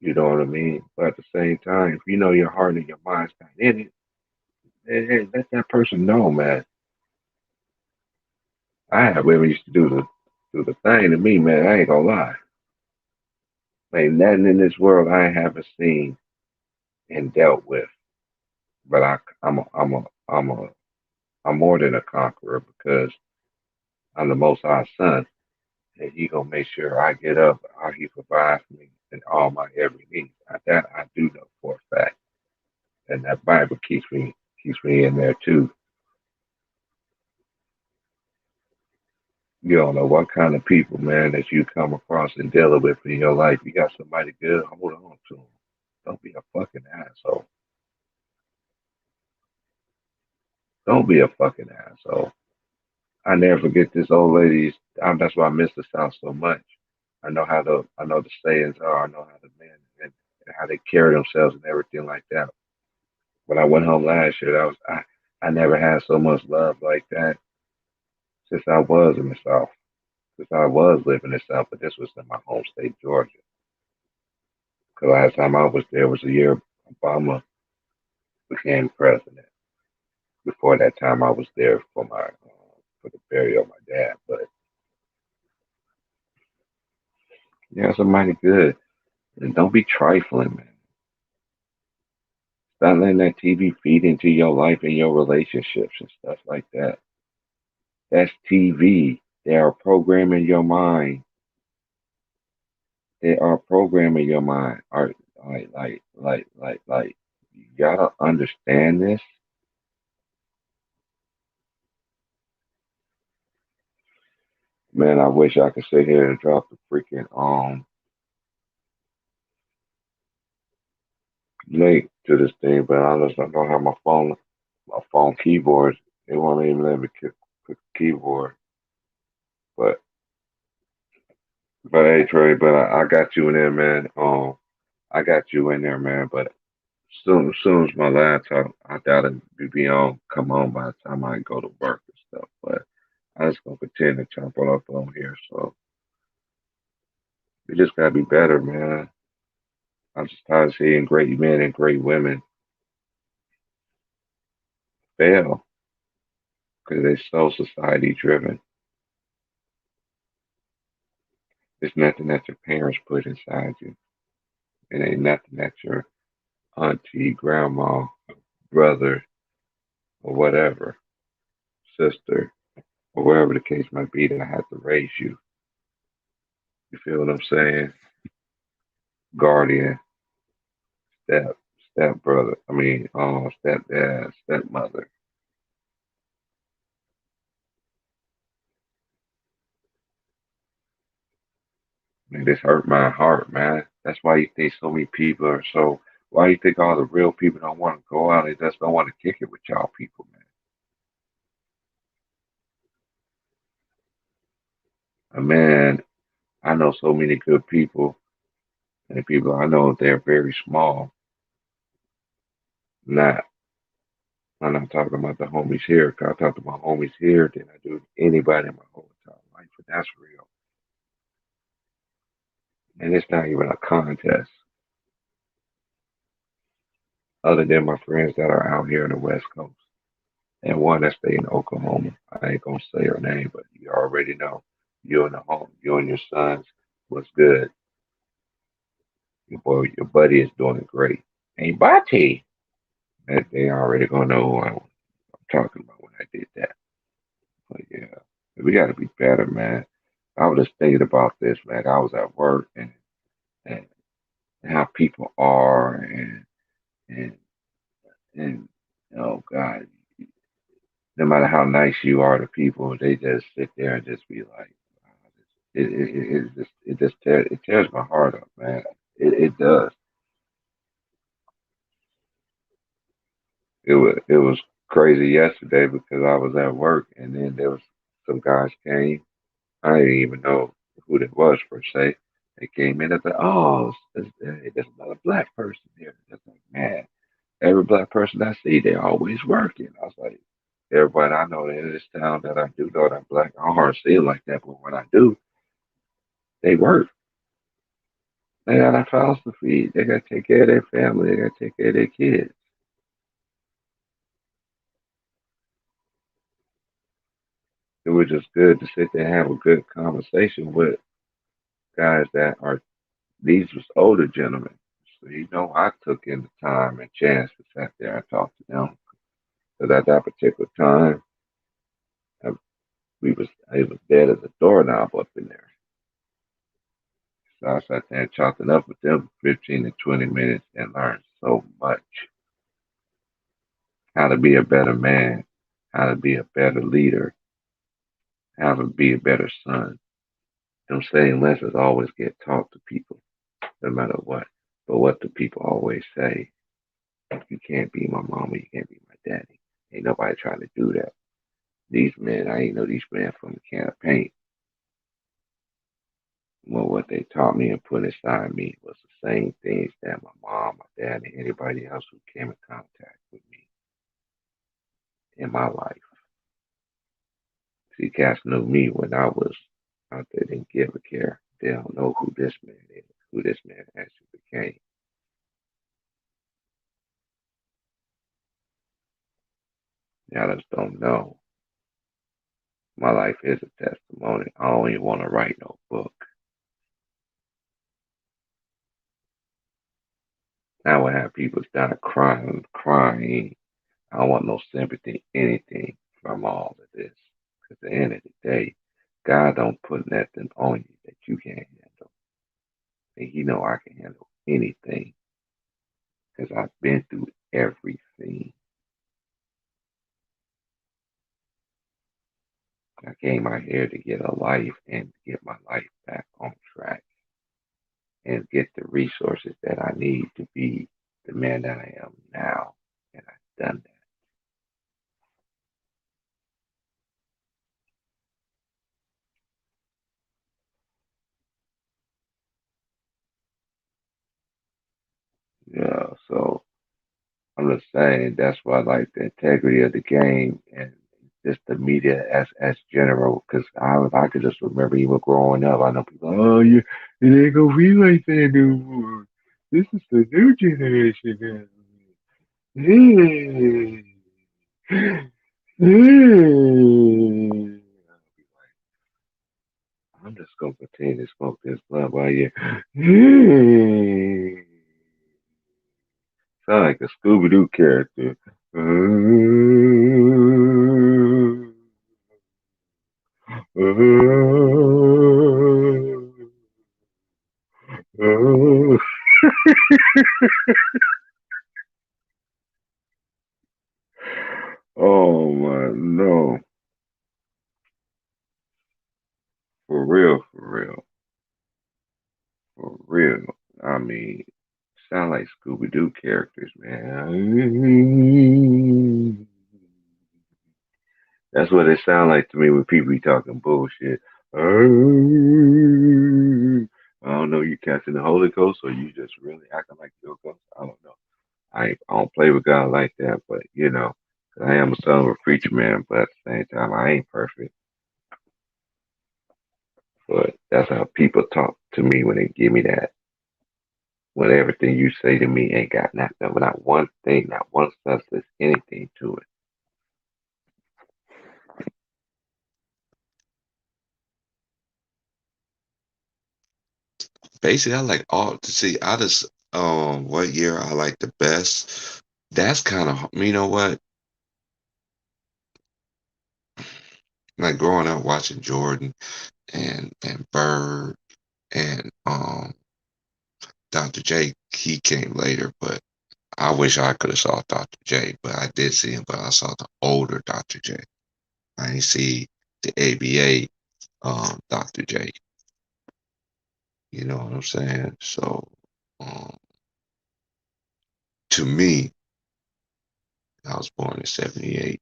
You know what I mean? But at the same time, if you know your heart and your mind's not in it, hey, let that person know, man. I had women used to do the thing to me, man. I ain't gonna lie. Ain't nothing in this world I haven't seen and dealt with. But I'm more than a conqueror because I'm the Most High Son, and He gonna make sure I get up, how He provides for me and all my every need. That I do know for a fact, and that Bible keeps me in there too. You don't know what kind of people, man, that you come across and dealing with in your life. You got somebody good, hold on to them. Don't be a fucking asshole. Don't be a fucking asshole. I never forget this old lady. That's why I miss the South so much. I know the sayings are. I know how the men and how they carry themselves and everything like that. When I went home last year, I never had so much love like that since I was in the South. Since I was living in the South, but this was in my home state, Georgia. Because last time I was there was the year Obama became president. Before that time, I was there for the burial of my dad. But yeah, somebody good. And don't be trifling, man. Stop letting that TV feed into your life and your relationships and stuff like that. That's TV. They are programming your mind. They are programming your mind. Are like. You gotta understand this, man. I wish I could sit here and drop the freaking link to this thing, but I just don't have my phone keyboard. It won't even let me click the keyboard. But hey Trey, but I got you in there, man. I got you in there, man. But soon as my laptop, I doubt it be on, come on by the time I go to work and stuff. But I just gonna continue to chop it up on here. So we just gotta be better, man. I'm just tired of seeing great men and great women fail because they're so society driven. It's nothing that your parents put inside you. It ain't nothing that your auntie, grandma, brother, or whatever, sister, or wherever the case might be that had to raise you. You feel what I'm saying? Guardian, step, step brother. Stepdad, stepmother. Man, this hurt my heart, man. That's why you think so many people are so. Why you think all the real people don't want to go out? They just don't want to kick it with y'all people, man. Man, I know so many good people, and the people I know they're very small. Not, I'm not talking about the homies here. 'Cause I talk to my homies here than I do anybody in my whole entire life, but that's real. And it's not even a contest. Other than my friends that are out here in the West Coast, and one that stay in Oklahoma. I ain't gonna say her name, but you already know. You and the home, you and your sons, what's good? Your boy, your buddy is doing great. Hey, Bati, that they already gonna know who I'm talking about when I did that. But yeah, we got to be better, man. I was just thinking about this, man. I was at work and how people are and and oh God, no matter how nice you are to people, they just sit there and just be like, wow, it tears my heart up, man. It does. It was crazy yesterday because I was at work and then there was some guys came. I didn't even know who that was per se. They came in and said, "Oh, there's another black person here." It's like, man, every black person I see, they're always working. I was like, everybody I know in this town that I do know that black, I hardly see it like that, but when I do, they work. They got a house to feed. They got to take care of their family. They got to take care of their kids. It was just good to sit there and have a good conversation with guys that are, these was older gentlemen. So, I took in the time and chance to sit there and talk to them. Because at that particular time, uh, it was dead as a doorknob up in there. So I sat there and chopped it up with them for 15 to 20 minutes and learned so much. How to be a better man, how to be a better leader, how to be a better son. Them same lessons always get taught to people, no matter what. But what do people always say? You can't be my mama, you can't be my daddy. Ain't nobody trying to do that. These men, I ain't know these men from a can of paint. Well, what they taught me and put inside me was the same things that my mom, my dad, and anybody else who came in contact with me in my life. See, cats knew me when I was out there, didn't give a care. They don't know who this man is, who this man actually became. Y'all just don't know. My life is a testimony. I don't even want to write no book. I would have people start crying, crying. I don't want no sympathy, anything from all of this. Because at the end of the day, God don't put nothing on you that you can't handle. And He know I can handle anything because I've been through everything. I came out here to get a life and get my life back on track and get the resources that I need to be the man that I am now. And I've done that. Yeah, so I'm just saying that's why I like the integrity of the game and just the media as general. Because I could just remember even growing up, I know people, oh, it ain't gonna be like that no more. This is the new generation now. Hey, hey. I'm just gonna continue to smoke this blunt while you sound like a Scooby Doo character. Oh my no. For real, for real, for real. I mean, sound like Scooby Doo characters, man. That's what it sound like to me when people be talking bullshit. I don't know, you catching the Holy Ghost or you just really acting like you're a ghost. I don't know. I don't play with God like that, but you know, 'cause I am a son of a preacher man, but at the same time, I ain't perfect. But that's how people talk to me when they give me that. When everything you say to me ain't got not one thing, not one substance, anything to it. Basically, I like all to see. I just what year I like the best. That's kind of you know what like growing up watching Jordan and Bird and Dr. J. He came later, but I wish I could have saw Dr. J. But I did see him, but I saw the older Dr. J. I didn't see the ABA Dr. J. You know what I'm saying? So um, to me, I was born in '78,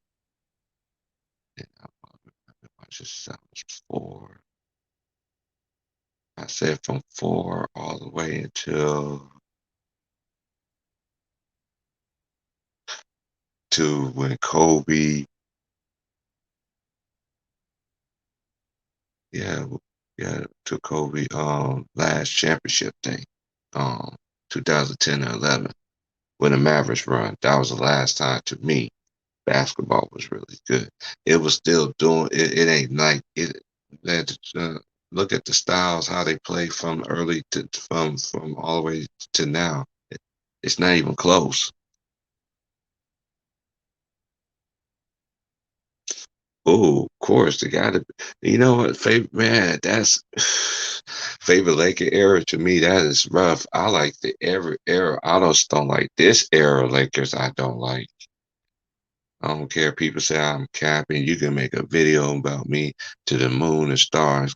and I just I was four. I said from four all the way until to when Kobe, yeah, yeah, to Kobe last championship thing, um 2010 or 11 when the Mavericks run. That was the last time to me basketball was really good. It was still doing it. It ain't like it. Look at the styles how they play from early to from all the way to now. It's not even close. Oh, of course, the guy that you know what, favorite man, that's favorite Laker era to me. That is rough. I like the era. I don't like this era Lakers. I don't like. I don't care. People say I'm capping. You can make a video about me to the moon and stars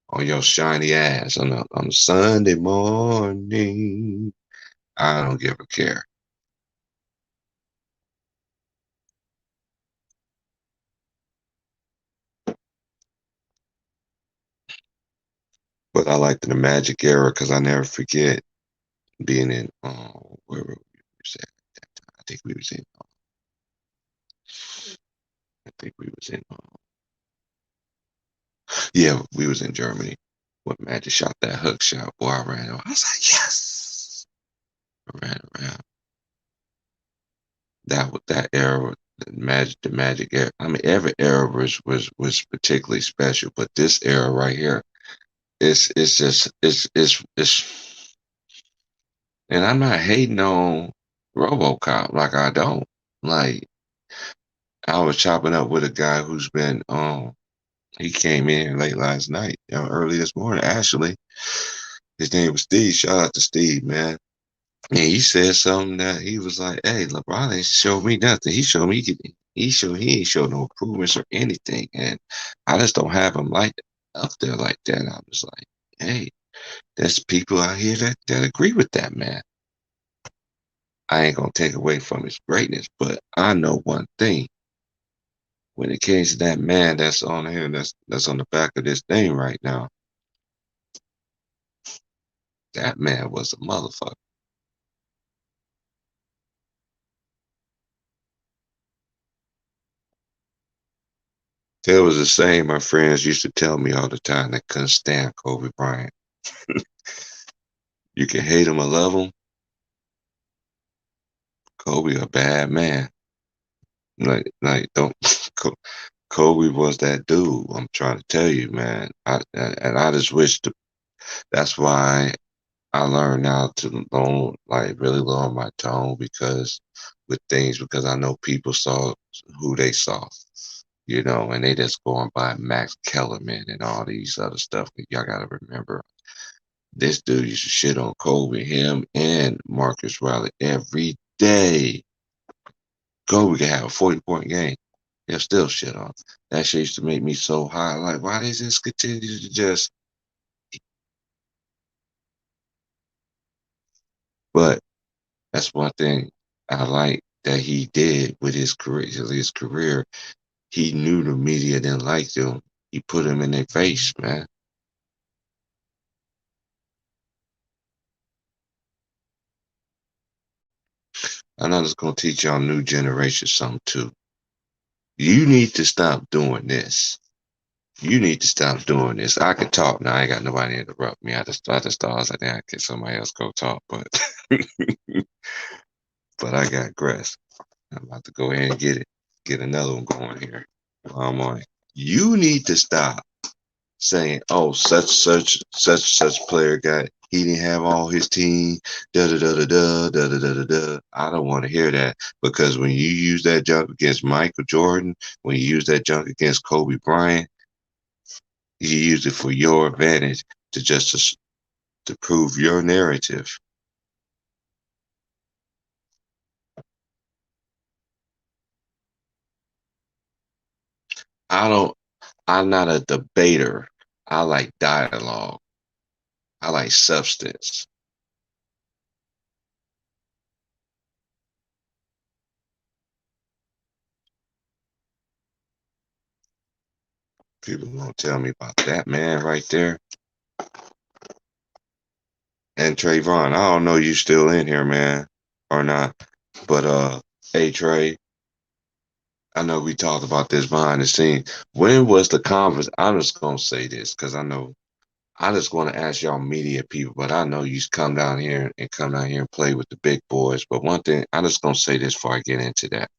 on your shiny ass on a Sunday morning. I don't give a care. But I like the Magic era because I never forget being in where were we was at that time? I think we was in I think we was in yeah, we was in Germany when Magic shot that hook shot. Boy, I ran. I was like, yes. I ran around. That was that era, the Magic era. I mean, every era was particularly special, but this era right here, it's just it's. And I'm not hating on RoboCop, like I don't. Like I was chopping up with a guy who's been he came in late last night, early this morning. Actually, his name was Steve. Shout out to Steve, man. And he said something that he was like, "Hey, LeBron ain't showed me nothing. He ain't showed no improvements or anything." And I just don't have him like up there like that. I was like, "Hey, there's people out here that agree with that man." I ain't gonna take away from his greatness, but I know one thing. When it came to that man that's on here, that's on the back of this thing right now, that man was a motherfucker. It was the same my friends used to tell me all the time they couldn't stand Kobe Bryant. You can hate him or love him. Kobe a bad man. Like don't Kobe was that dude. I'm trying to tell you, man. And I just wish that's why I learned now to like really lower my tone because with things because I know people saw who they saw, and they just going by Max Kellerman and all these other stuff. Y'all gotta remember, this dude used to shit on Kobe, him and Marcus Riley every day. Kobe could have a 40-point game. He'll still shit on. That shit used to make me so high. Like, why does this continue to just? But that's one thing I like that he did with his career. His career, he knew the media didn't like him. He put him in their face, man. And I'm just gonna teach y'all new generation something too. You need to stop doing this. You need to stop doing this. I can talk now. I ain't got nobody to interrupt me. I just thought I was like, I get somebody else go talk, but but I got grass. I'm about to go ahead and get another one going here. I'm on it. You need to stop saying, "Oh, such player got he didn't have all his team." Da da da da da da da da da. Da. I don't want to hear that because when you use that junk against Michael Jordan, when you use that junk against Kobe Bryant, you use it for your advantage to prove your narrative. I don't. I'm not a debater. I like dialogue. I like substance. People gonna tell me about that man right there. And Trayvon, I don't know you still in here, man, or not. But hey Trey, I know we talked about this behind the scenes. When was the conference? I'm just gonna say this because I know I just want to ask y'all media people, but I know you come down here and come down here and play with the big boys. But one thing, I'm just gonna say this before I get into that.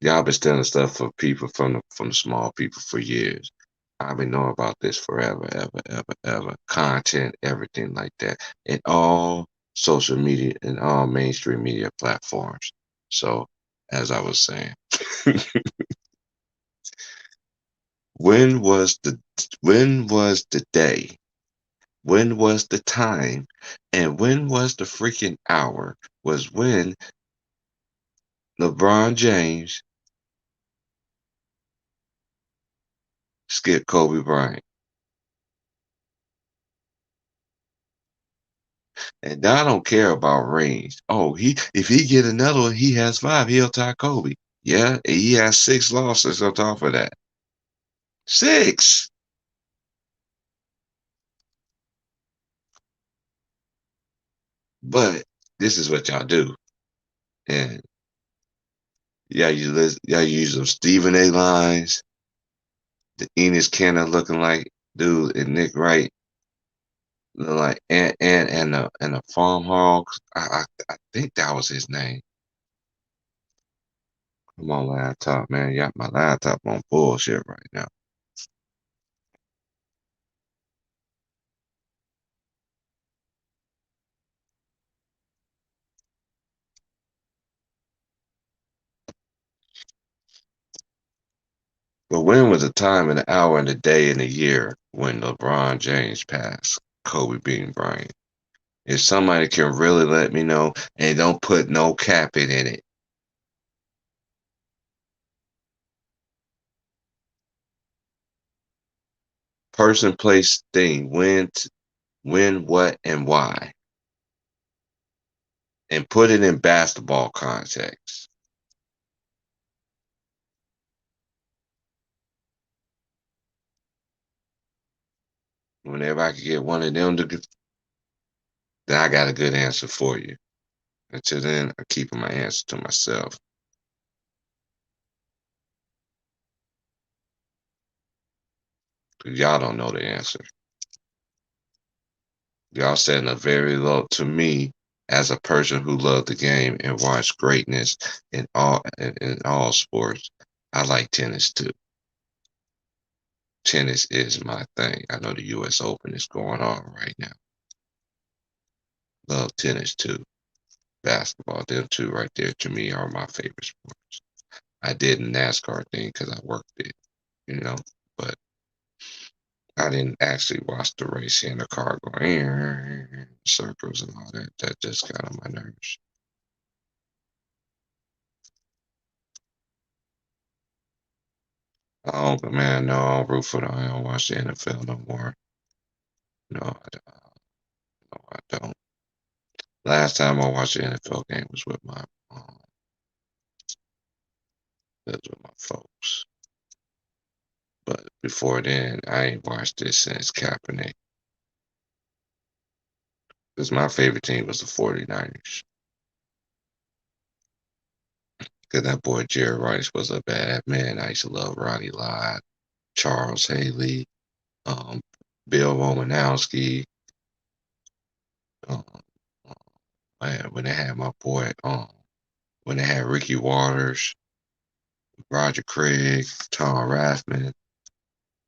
Y'all been stealing stuff for people from the small people for years. I've been knowing about this forever, ever, ever, ever. Content, everything like that, in all social media and all mainstream media platforms. So, as I was saying, when was the when was the day? When was the time? And when was the freaking hour? Was when LeBron James skipped Kobe Bryant. And I don't care about rings. Oh, he if he get another one, he has five. He'll tie Kobe. Yeah, and he has six losses on top of that. Six. But this is what y'all do. And y'all use them Stephen A. lines, the Enos Cannon looking like dude, and Nick Wright looking like and the Farm Hogs. I think that was his name. Come on, laptop, man. You got my laptop on bullshit right now. But when was the time and the hour and the day and the year when LeBron James passed Kobe Bean Bryant? If somebody can really let me know and don't put no capping in it. Person, place, thing, when, what, and why. And put it in basketball context. Whenever I can get one of them to, then I got a good answer for you. Until then, I'm keeping my answer to myself. Y'all don't know the answer. Y'all setting a very low to me as a person who loved the game and watched greatness in all sports. I like tennis too. Tennis is my thing. I know the U.S. Open is going on right now. Love tennis too. Basketball, them two right there to me are my favorite sports. I did a NASCAR thing because I worked it, but I didn't actually watch the race in the car going circles and all that. That just got on my nerves. Oh, but man, no, I don't root for them. I don't watch the NFL no more. No, no, I don't. Last time I watched an NFL game was with my folks. But before then, I ain't watched this since Kaepernick. Because my favorite team was the 49ers. Because that boy Jerry Rice was a bad man. I used to love Ronnie Lott, Charles Haley, um, Bill Romanowski. Um, man, when they had my boy, when they had Ricky Waters, Roger Craig, Tom Rathman,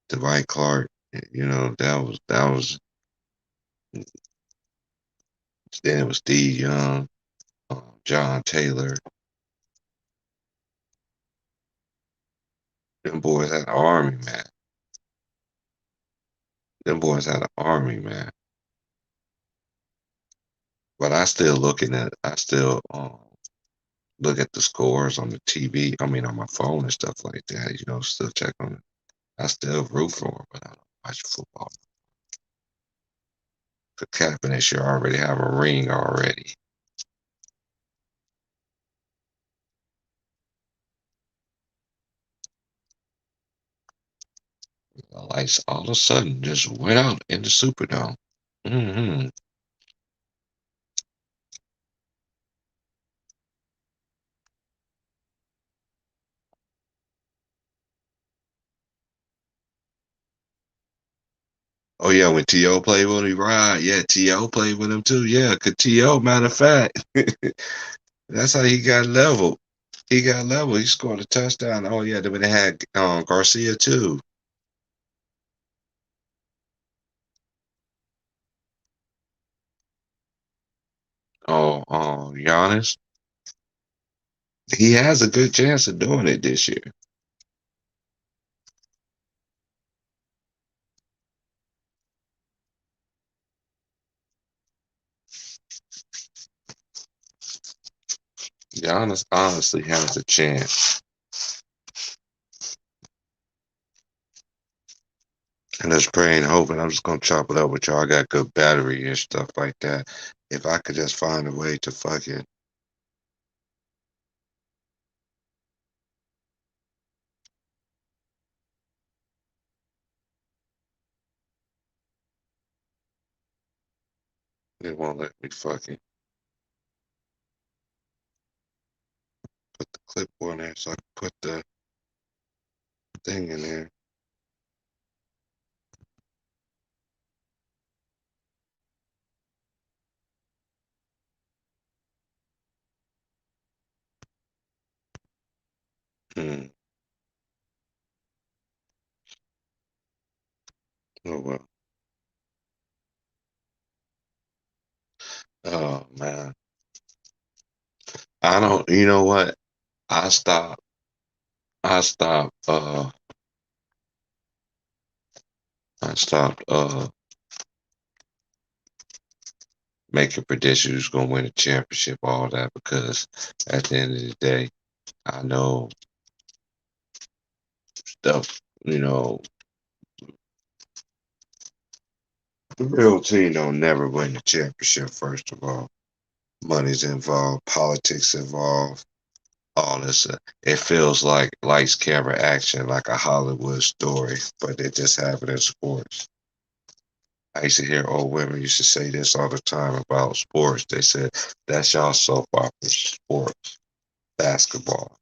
Dwight Clark, that was. Then it was Steve Young, John Taylor. Them boys had an army, man. Them boys had an army, man. But I still look at the scores on the TV. I mean, on my phone and stuff like that. Still check on it. I still root for them, but I don't watch football. The Kaepernick should already have a ring already. The lights all of a sudden just went out in the Superdome. Mm-hmm. Oh yeah, when T.O. played with him, right? Yeah, T.O. played with him too. Yeah, cause T.O. Matter of fact, that's how he got leveled. He got leveled. He scored a touchdown. Oh yeah, then they had Garcia too. Oh, Giannis. He has a good chance of doing it this year. Giannis honestly has a chance. And just praying, hoping. I'm just gonna chop it up with y'all. I got good battery and stuff like that. If I could just find a way to fucking it won't let me fucking put the clipboard in there so I can put the thing in there. Hmm. Oh well. Oh man. I don't you know what? I stopped I stopped I stopped making predictions who's gonna win the championship, all that because at the end of the day, I know stuff, the real team don't never win the championship, first of all. Money's involved, politics involved, all this. It feels like lights, camera, action, like a Hollywood story, but they just have it in sports. I used to hear old women used to say this all the time about sports. They said, that's y'all soap opera sports, basketball.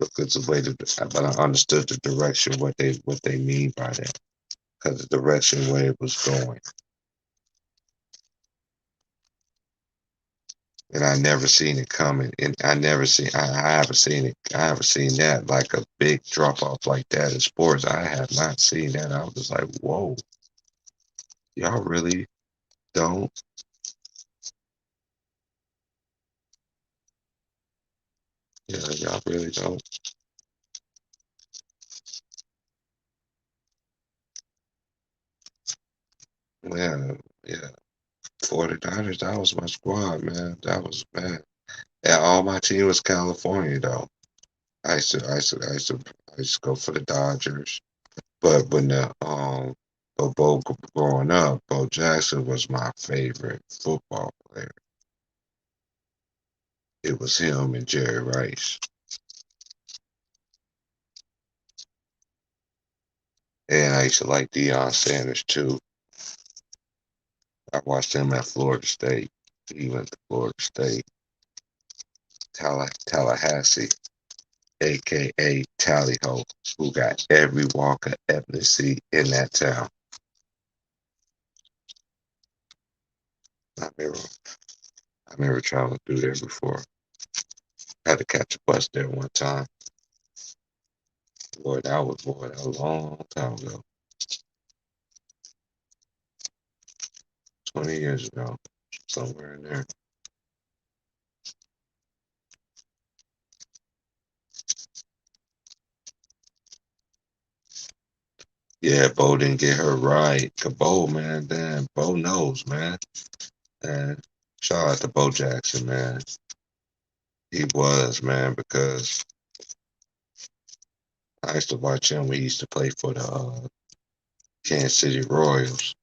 Look, it's a way to, but I understood the direction, what they mean by that, because the direction where it was going. and I never seen it coming. And I haven't seen it. I haven't seen that like a big drop off like that in sports. I have not seen that. I was just like, whoa, y'all really don't? Yeah, y'all really don't. Yeah, yeah. 49ers, that was my squad, man. That was man. Yeah, all my team was California though. I used to go for the Dodgers. But when growing up, Bo Jackson was my favorite football player. It was him and Jerry Rice. And I used to like Deion Sanders too. I watched him at Florida State. He went to Florida State. Tallahassee, aka Tally Ho, who got every walk of ethnicity in that town. I remember, I remember traveling through there before. I had to catch a bus there one time. Boy, that was a long time ago. 20 years ago, somewhere in there. Yeah, Bo didn't get her right. Bo, man, damn, Bo knows, man. And shout out to Bo Jackson, man. He was, man, because I used to watch him when he used to play for the Kansas City Royals.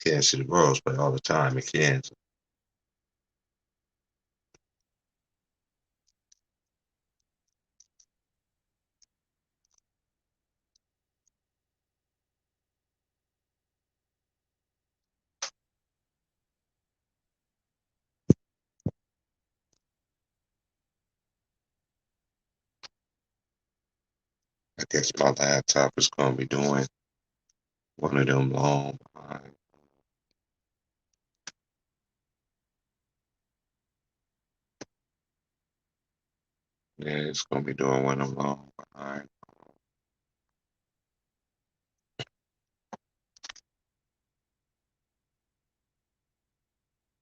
Kansas City Royals play all the time in Kansas. I guess my laptop is going to be doing one of them long behind. Yeah, it's going to be doing one of them long behind.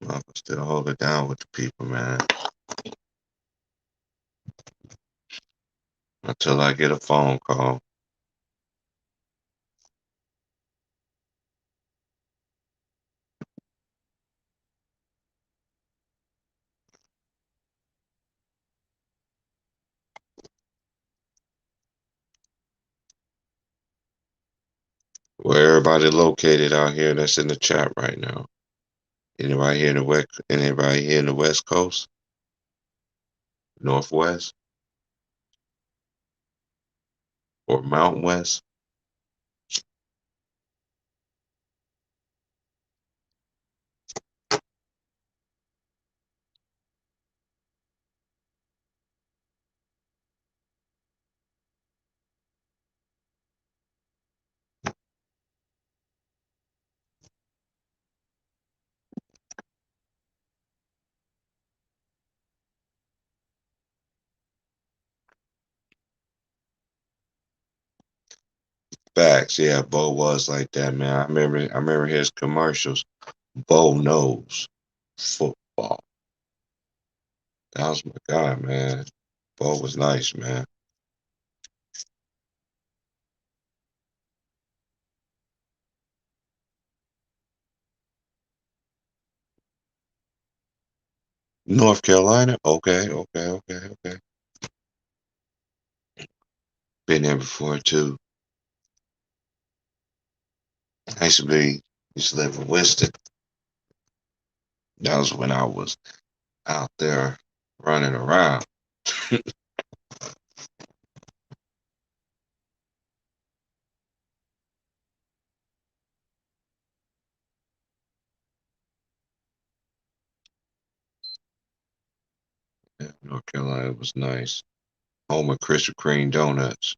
I'm still hold it down with the people, man, until I get a phone call. Where everybody located out here that's in the chat right now? Anybody here in the west? Anybody here in the West Coast, Northwest, or Mountain West? Facts, yeah. Bo was like that, man. I remember his commercials. Bo knows football. That was my guy, man. Bo was nice, man. North Carolina, okay, okay, okay, okay. Been there before too. I used to live in Winston. That was when I was out there running around. Yeah, North Carolina was nice. Home of Krispy Kreme donuts.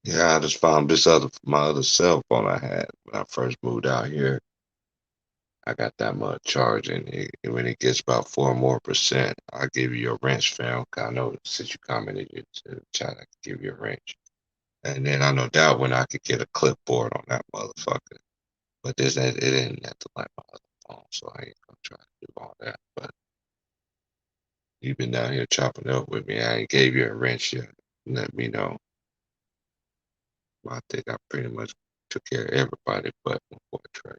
Yeah, I just found my other cell phone I had when I first moved out here. I got that much charging. When it gets about 4 more%, I'll give you a wrench, fam. 'Cause I know since you commented in the chat, I could give you a wrench. And then I know that when I could get a clipboard on that motherfucker. But it ain't nothing like my other phone, so I ain't gonna try to do all that. But you've been down here chopping up with me. I ain't gave you a wrench yet. Let me know. I think I pretty much took care of everybody but my boy Trey.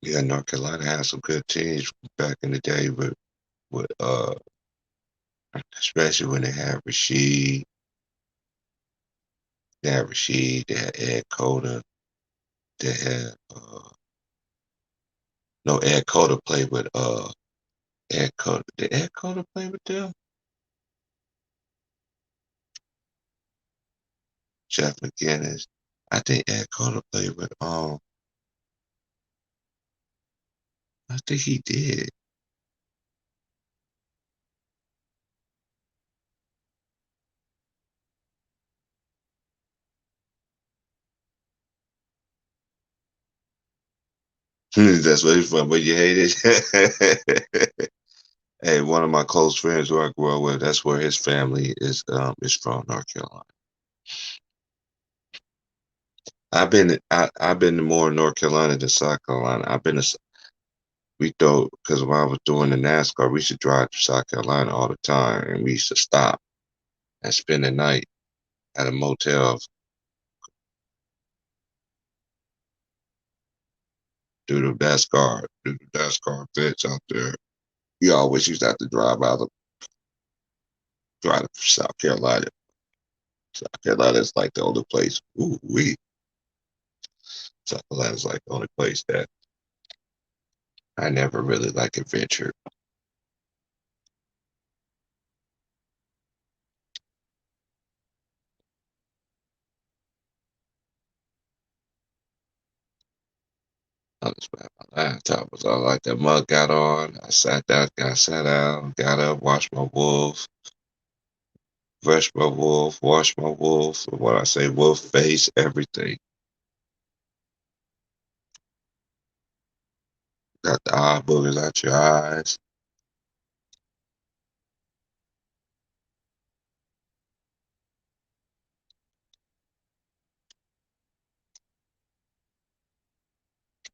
Yeah, North Carolina had some good teams back in the day with especially when they had Rashid, they had Ed Cota, they had no Ed Cota played with Ed Cota. Did Ed Cota play with them? Jeff McGinnis. I think Ed Cota played with I think he did. That's what he's from, but you hate it. Hey, one of my close friends who I grew up with, that's where his family is from, North Carolina. I've been to more North Carolina than South Carolina. I've been to we thought because when I was doing the NASCAR, we used to drive to South Carolina all the time, and we used to stop and spend the night at a motel. Do the NASCAR events out there. We always used to have to drive to South Carolina. South Carolina is like the only place. Ooh, South Carolina is like the only place that I never really like adventure. I just my laptop was all like that mug got on. I sat down, got up, washed my wolf, brushed my wolf, washed my wolf. When I say wolf face, everything. Got the eye boogers out your eyes.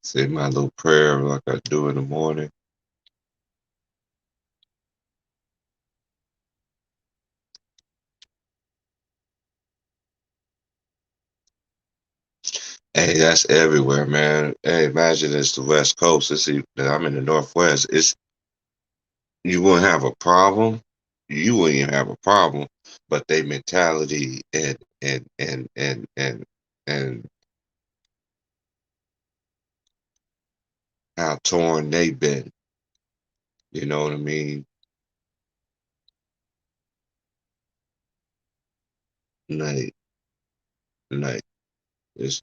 Say my little prayer like I do in the morning. Hey, that's everywhere, man. Hey, imagine it's the West Coast. I'm in the Northwest. You wouldn't have a problem. You wouldn't even have a problem. But their mentality and how torn they've been. You know what I mean? Like, like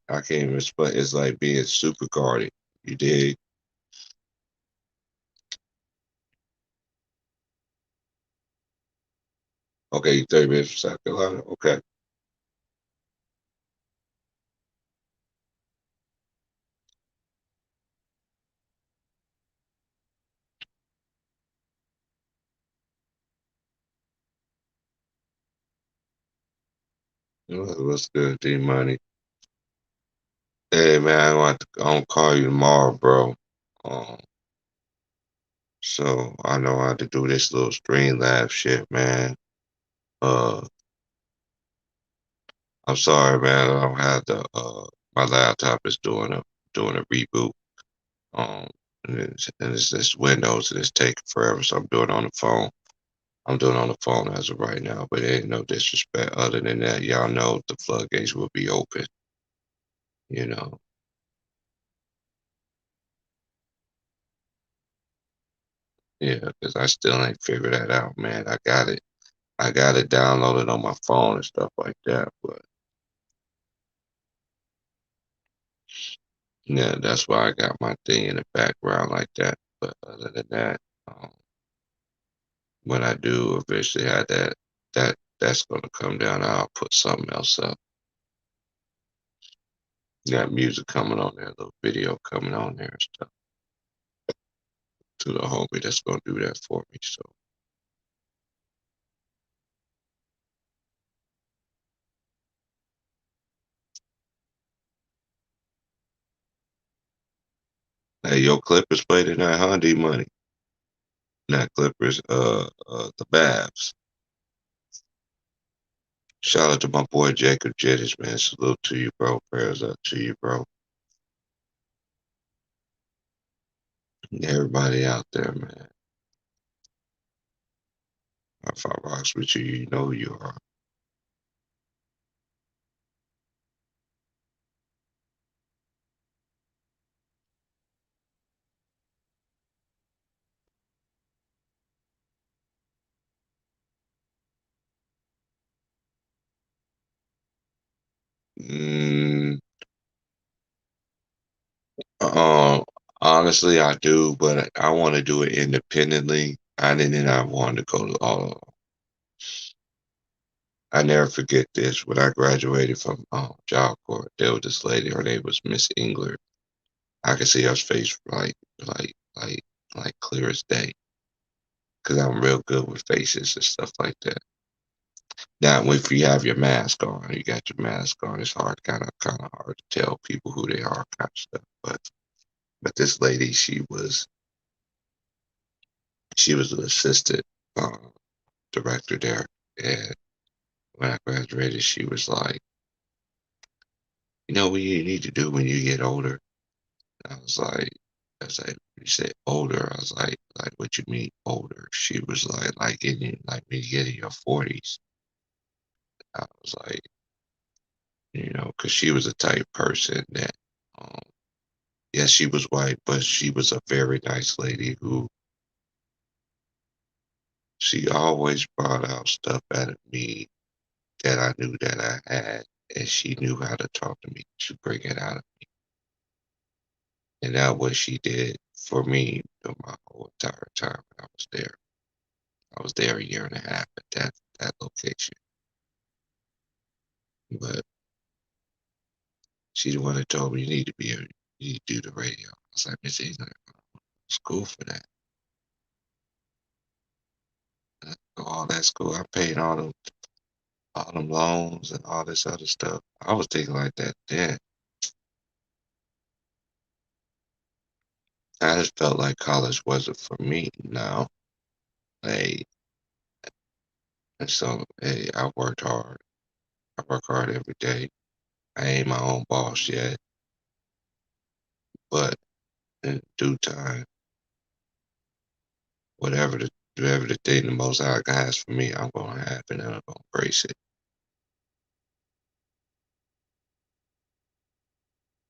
I can't even explain. It's like being super guarded. You dig? Okay, you 30 minutes from South Carolina. Okay, what's good, D Money? Hey man, I'm gonna call you tomorrow, bro. Um, so I know how to do this little stream lab shit, man. Uh, I'm sorry, man. I don't have my laptop is doing a reboot. Um, and it's this Windows and it's taking forever, so I'm doing it on the phone. I'm doing it on the phone as of right now, but it ain't no disrespect. Other than that, y'all know the floodgates will be open. You know, yeah, because I still ain't figured that out, man. I got it downloaded on my phone and stuff like that, but Yeah, that's why I got my thing in the background like that. But other than that, um, when I do eventually have that's gonna come down, I'll put something else up. Got music coming on there, a little video coming on there and stuff to the homie that's gonna do that for me. So, hey, your Clippers played tonight, huh? D Money, not Clippers. The Babs. Shout out to my boy Jacob Jettis, man. Salute to you, bro. Prayers up to you, bro. Everybody out there, man. If I rocks with you, you know who you are. Mm, uh, Honestly, I do, but I want to do it independently. I didn't. I wanted to go to all. I never forget this. When I graduated from Job Corps, there was this lady. Her name was Miss Engler. I could see her face like, like clear as day. Cause I'm real good with faces and stuff like that. Now, if you have your mask on, you got your mask on, it's kind of hard to tell people who they are, kind of stuff. But this lady, she was an assistant uh, director there, and when I graduated, she was like, you know what you need to do when you get older. I was like, you say older. I was like, what you mean older? She was like like me getting your 40s. I was like, because she was a type person that, um, yes, she was white, but she was a very nice lady who she always brought out stuff out of me that I knew that I had, and she knew how to talk to me to bring it out of me. And that's what she did for me my whole entire time when I was there. I was there a year and a half at that location. But she the one that told me you need to do the radio. I was like, Miss England, school for that. All that school, I paid all them loans and all this other stuff. I was thinking like that then. I just felt like college wasn't for me now. Hey, and so hey, I worked hard. I work hard every day. I ain't my own boss yet, but in due time, whatever the thing the most high has for me, I'm gonna have it and I'm gonna embrace it.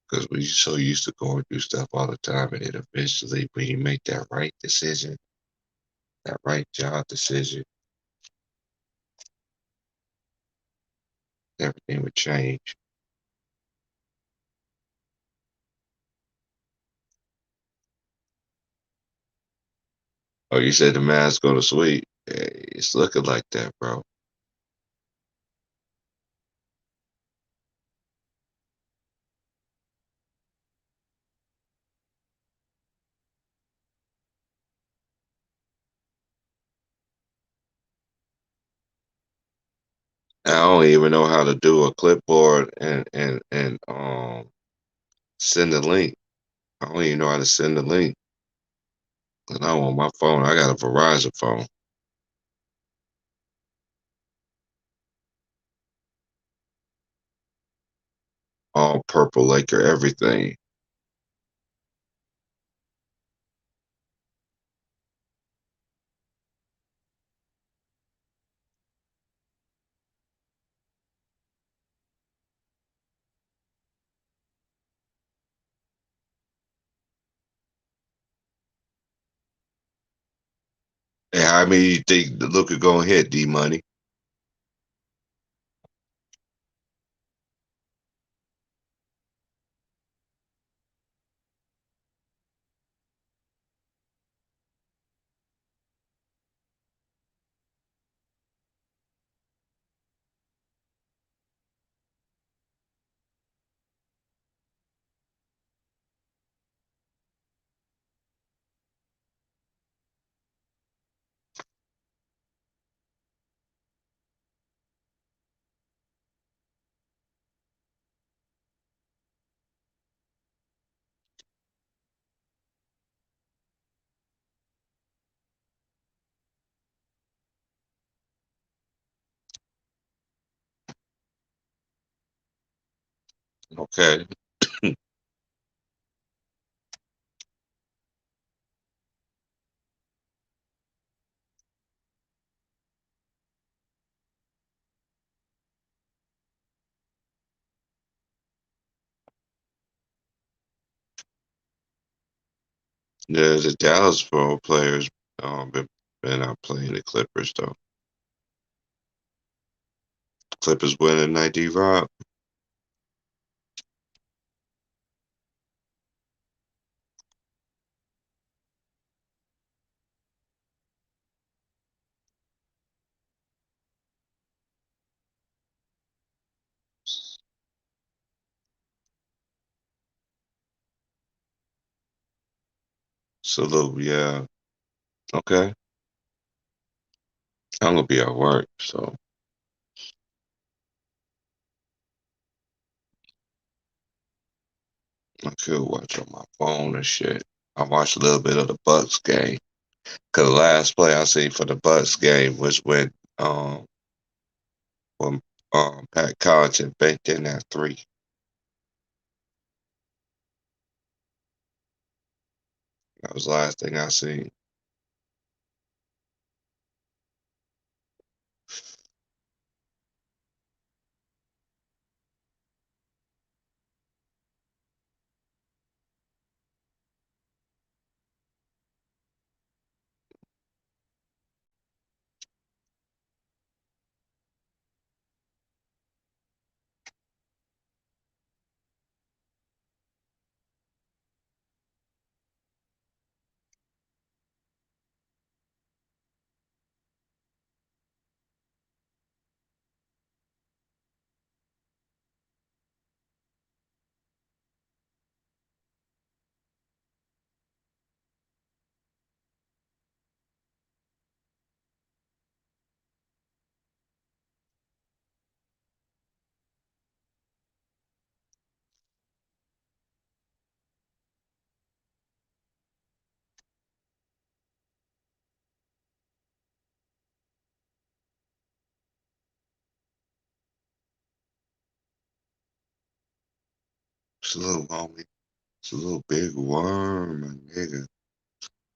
Because we so used to going through stuff all the time, and then eventually, when you make that right decision, that right job decision, everything would change. Oh, you said the mask go to sleep. Hey, it's looking like that, bro. I don't even know how to do a clipboard and send a link. I don't even know how to send a link. And I'm on my phone. I got a Verizon phone, all purple Laker, everything. And how many you think the Luka gonna hit, D Money? Okay. Yeah, the Dallas role players been out playing the Clippers though. Clippers winning tonight, D-Rob. Salute, yeah. Okay. I'm gonna be at work, so I could watch on my phone and shit. I watched a little bit of the Bucks game. Cause the last play I seen for the Bucks game was when Pat Connaughton banked in that three. That was the last thing I seen. Salute, homie. Salute, big worm, my nigga.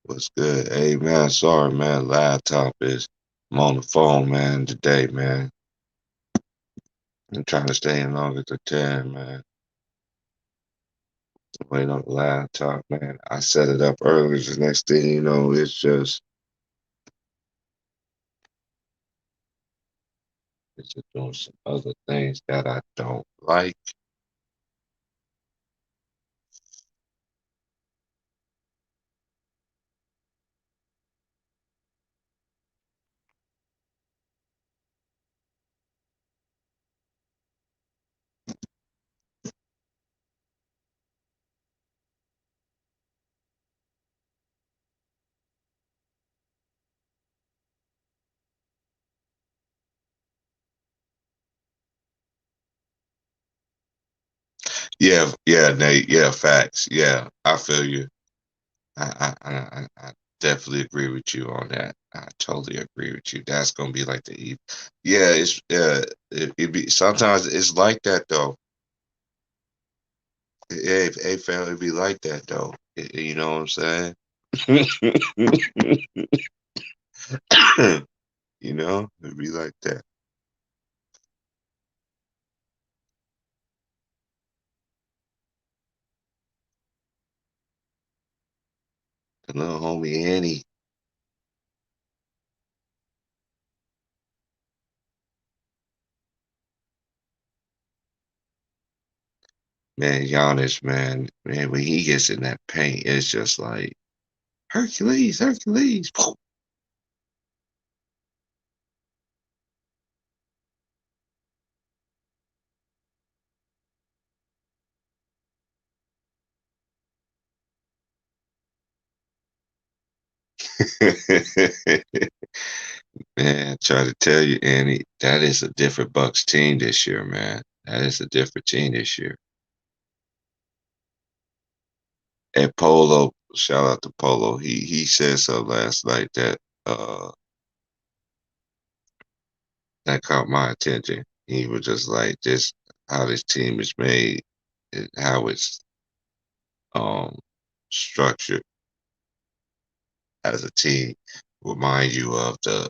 What's good? Hey, man, sorry, man. Laptop is. I'm on the phone, man, today, man. I'm trying to stay in longer to 10, man. Waiting on the laptop, man. I set it up early. The next thing you know, it's just doing some other things that I don't like. Yeah, yeah, Nate. Yeah, facts. Yeah, I feel you. I definitely agree with you on that. I totally agree with you. That's gonna be like the eve. Yeah, it be sometimes it's like that though. Hey, fam, it be like that though. You know what I'm saying? You know, it be like that. The little homie Annie, man, Giannis, man, when he gets in that paint, it's just like Hercules, Hercules. Man, try to tell you, Annie, that is a different Bucks team this year, man. That is a different team this year. And Polo, shout out to Polo. He said so last night that caught my attention. He was just like, this how this team is made. how it's um structured as a team remind you of the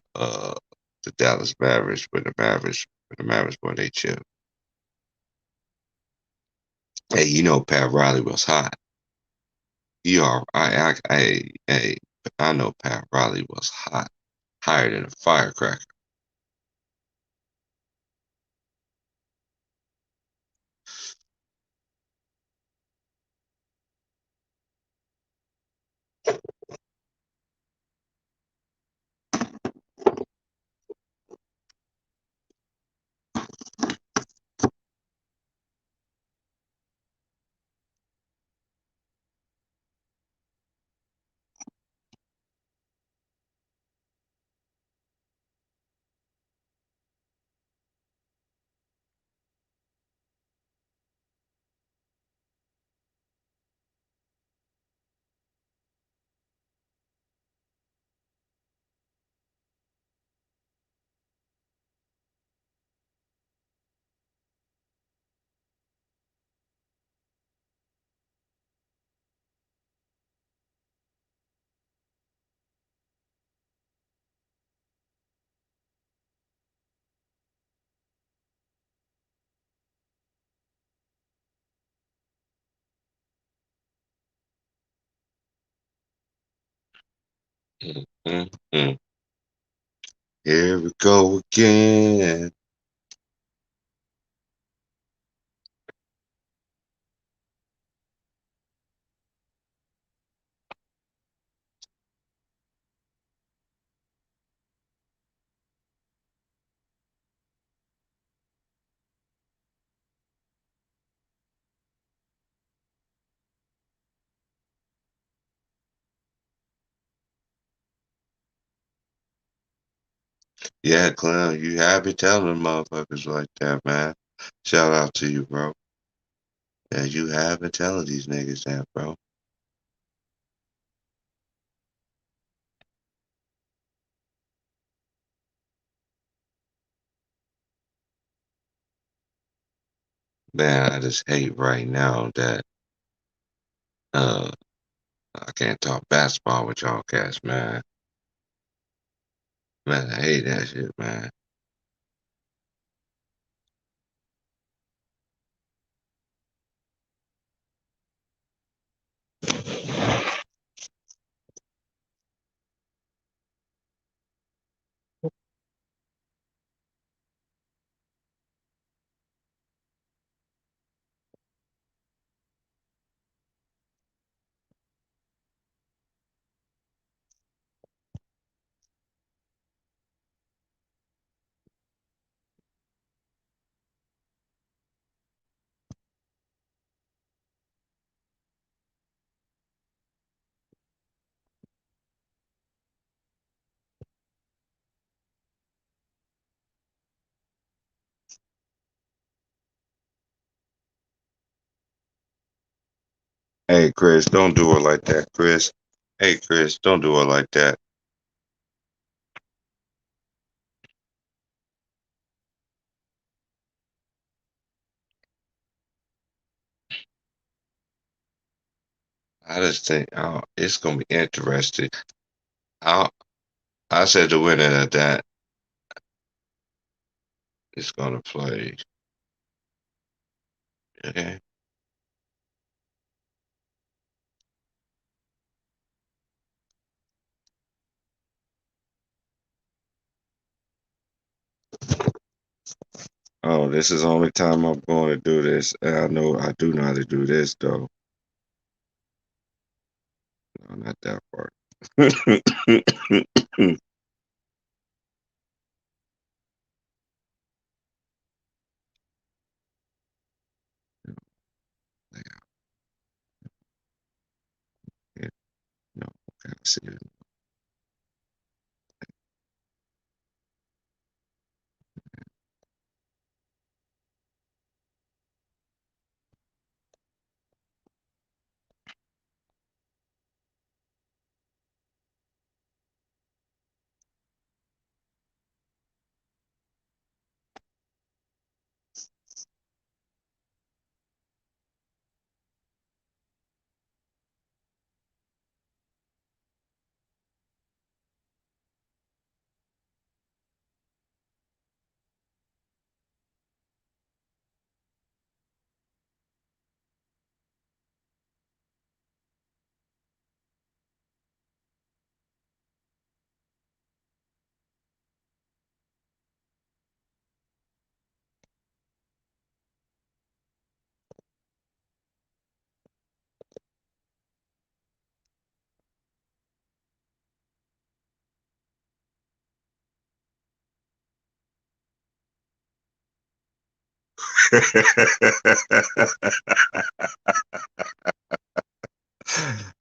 Dallas Mavericks when the Mavericks won their chip. Hey, you know Pat Riley was hot. I know Pat Riley was hot, higher than a firecracker. Mm, mm, mm. Here we go again. Yeah, Clown, you happy telling motherfuckers like that, man. Shout out to you, bro. Yeah, you have been telling these niggas that, bro. Man, I just hate right now that uh I can't talk basketball with y'all cats, man. Man, I hate that shit, man. Hey, Chris, don't do it like that, Chris. Hey, Chris, don't do it like that. I just think it's gonna be interesting. I I said the winner of that is gonna play. Okay. Oh, this is the only time I'm going to do this. And I know I do know how to do this, though. No, not that part. Yeah, no, okay, I see it.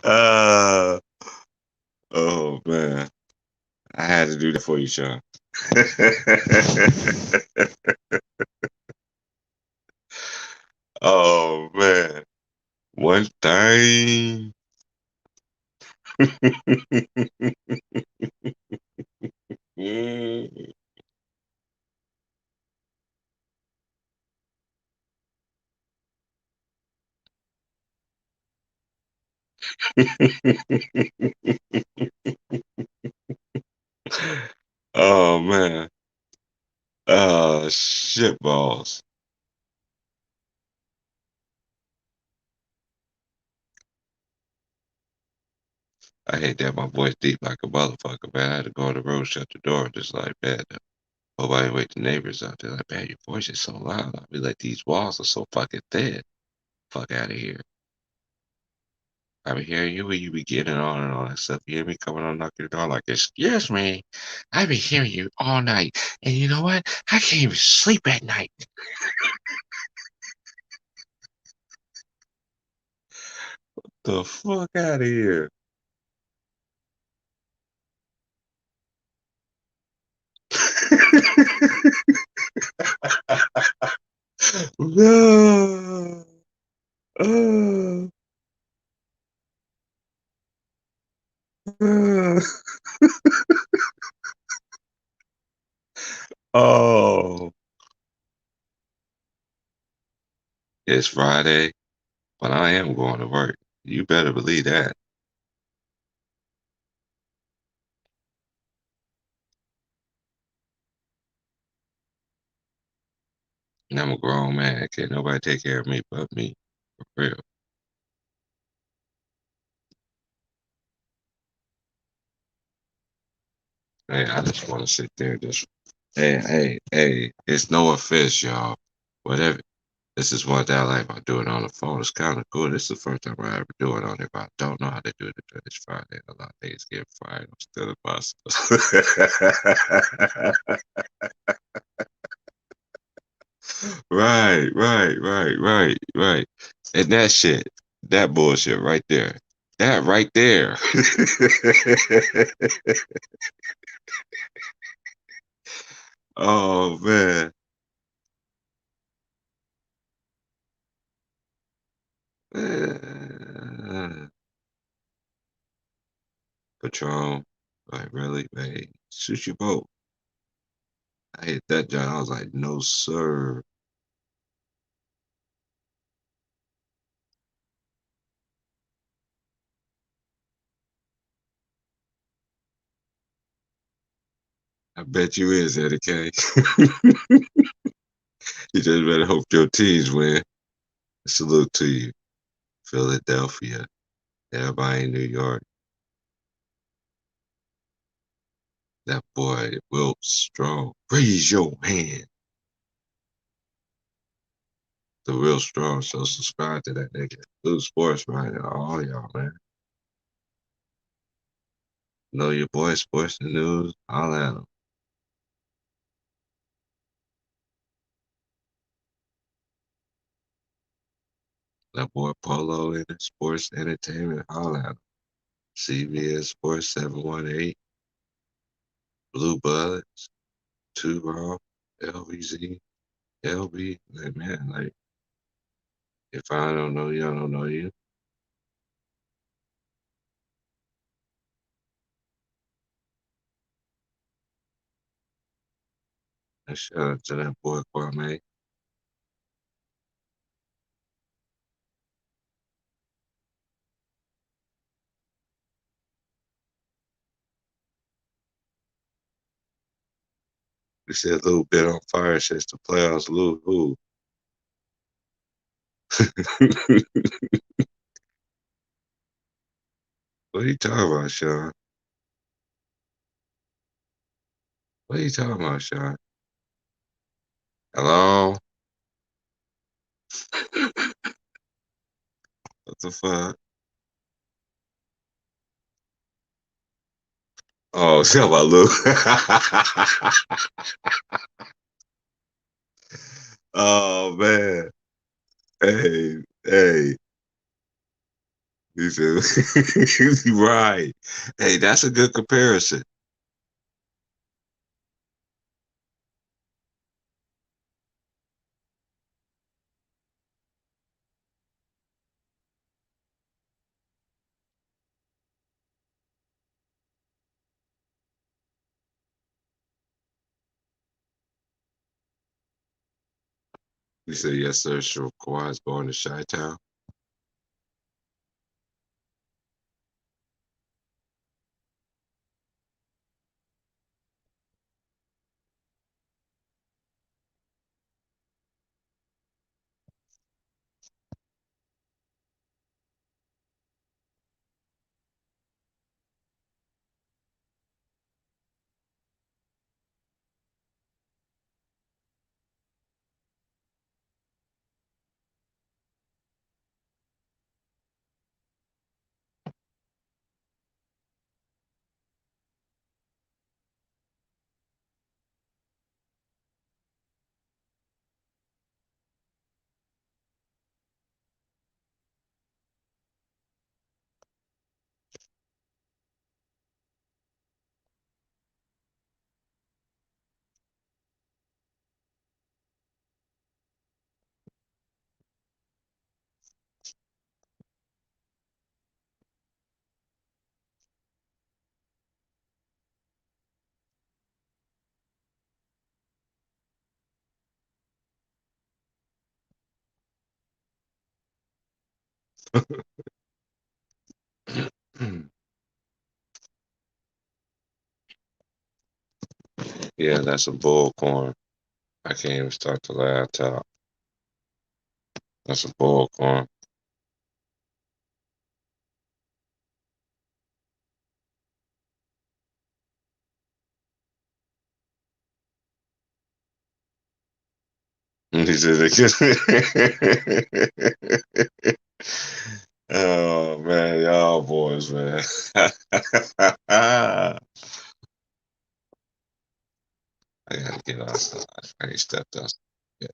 uh, oh man, I had to do that for you, Sean. Oh man, one thing. Oh man. Shit balls. I hate that my voice deep like a motherfucker, man. I had to go on the road, shut the door, just like, man, hope I ain't wake the neighbors out there. Like, man, your voice is so loud. I be like, these walls are so fucking thin. Fuck out of here. I be hearing you when you be getting on and all that stuff. You hear me coming on, knocking the door like, excuse me. I be hearing you all night. And you know what? I can't even sleep at night. The fuck out of here. No. Oh, it's Friday, but I am going to work. You better believe that. And I'm a grown man. Can't nobody take care of me but me. For real. Hey, I just want to sit there and just, hey, it's no offense, y'all. Whatever. This is one thing I like about doing it on the phone. It's kind of cool. This is the first time I ever do it on there, but I don't know how to do it until it's Friday. A lot of things get fried. I'm still impossible. Right. And that shit, that bullshit right there. That right there. Oh man. Uh, Patron. Like really? Hey, shoot your boat. I hit that joint. I was like, no, sir. I bet you is, Eddie K. You just better hope your teams win. Salute to you. Philadelphia. Everybody in New York. That boy, Wilt Strong. Raise your hand. The real strong. So subscribe to that nigga. Blue Sports, man. All y'all, man. Know your boy, Sports and News. All at 'em. That boy Polo in the Sports Entertainment. All at 'em. CBS Sports 718. Blue Bullets. Two Raw. LVZ. LB. Like, man, like, if I don't know you, I don't know you. And shout out to that boy Kwame. We said a little bit on fire since the playoffs. Lou who? What are you talking about, Sean? What are you talking about, Sean? Hello? What the fuck? Oh, see about Lou. Oh man. Hey. He said, right. Hey, that's a good comparison. He said, yes, sir. Sure, Kawhi's going to Chi-Town. Yeah, that's a bullcorn. I can't even start the laptop. That's a bullcorn. He said, oh man, y'all boys, man. I gotta get outside. I ain't stepped outside yet.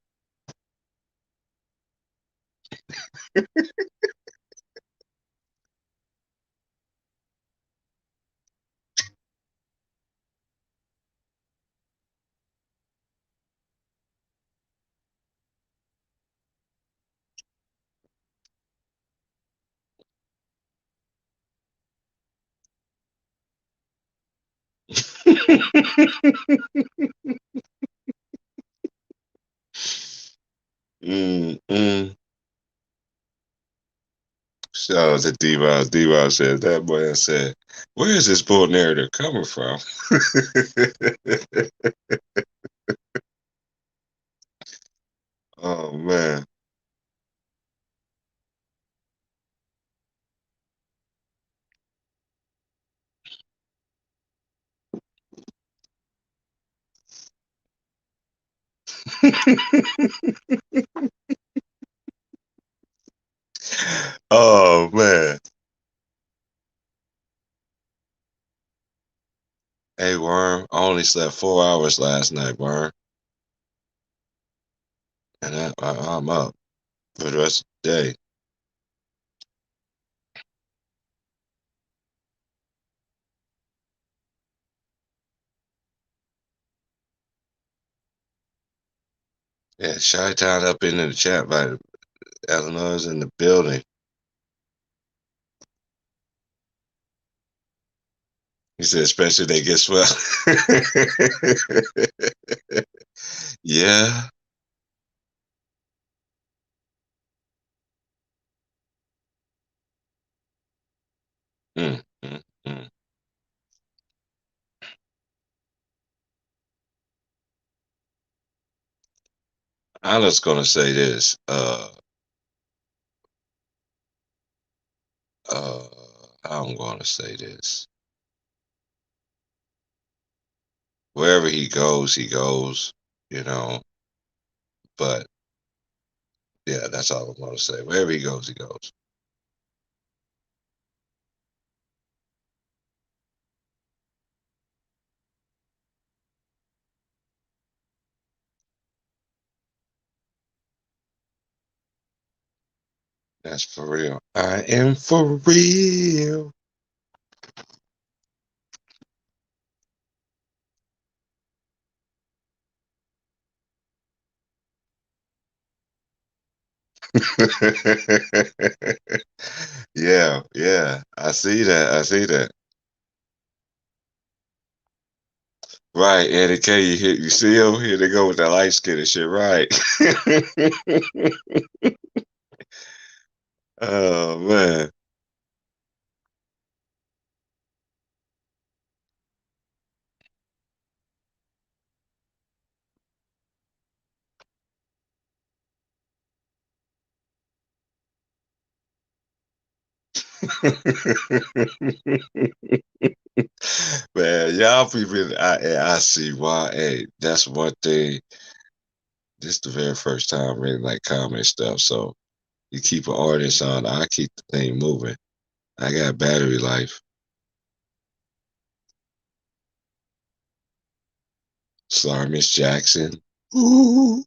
Mm. Shout out to D-Boz. D-Boz said, that man said, where is this bull narrative coming from? Oh, man. Oh, man. Hey, Worm, I only slept 4 hours last night, Worm. And I'm up for the rest of the day. Yeah, Chi-Town up in the chat by Illinois in the building. He said, especially they get swell. Yeah. Mm, mm, mm. I'm just gonna say this. Uh, I'm gonna say this. Wherever he goes, he goes. You know. But yeah, that's all I'm gonna say. Wherever he goes, he goes. That's for real. I am for real. Yeah, yeah. I see that. I see that. Right, Eddie K, you see him? Here they go with that light skin and shit, right? Oh man. Man, y'all people, I see why. Hey, that's one thing. This is the very first time I really like comedy stuff. So you keep an artist on, I keep the thing moving. I got battery life. Sorry, Miss Jackson. Ooh.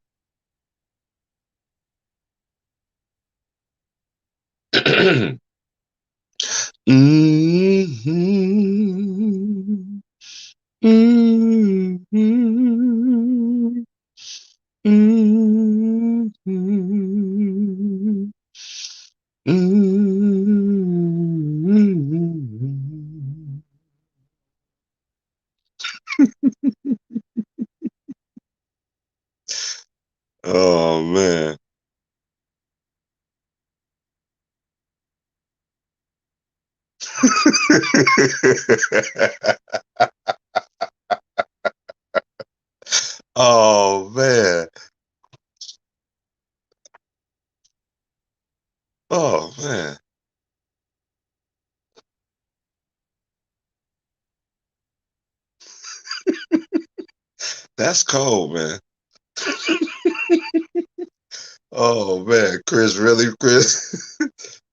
Mhm. Mhm. Mhm. Mhm. Oh man. Oh man. Oh man. That's cold, man. Oh man, Chris, really, Chris?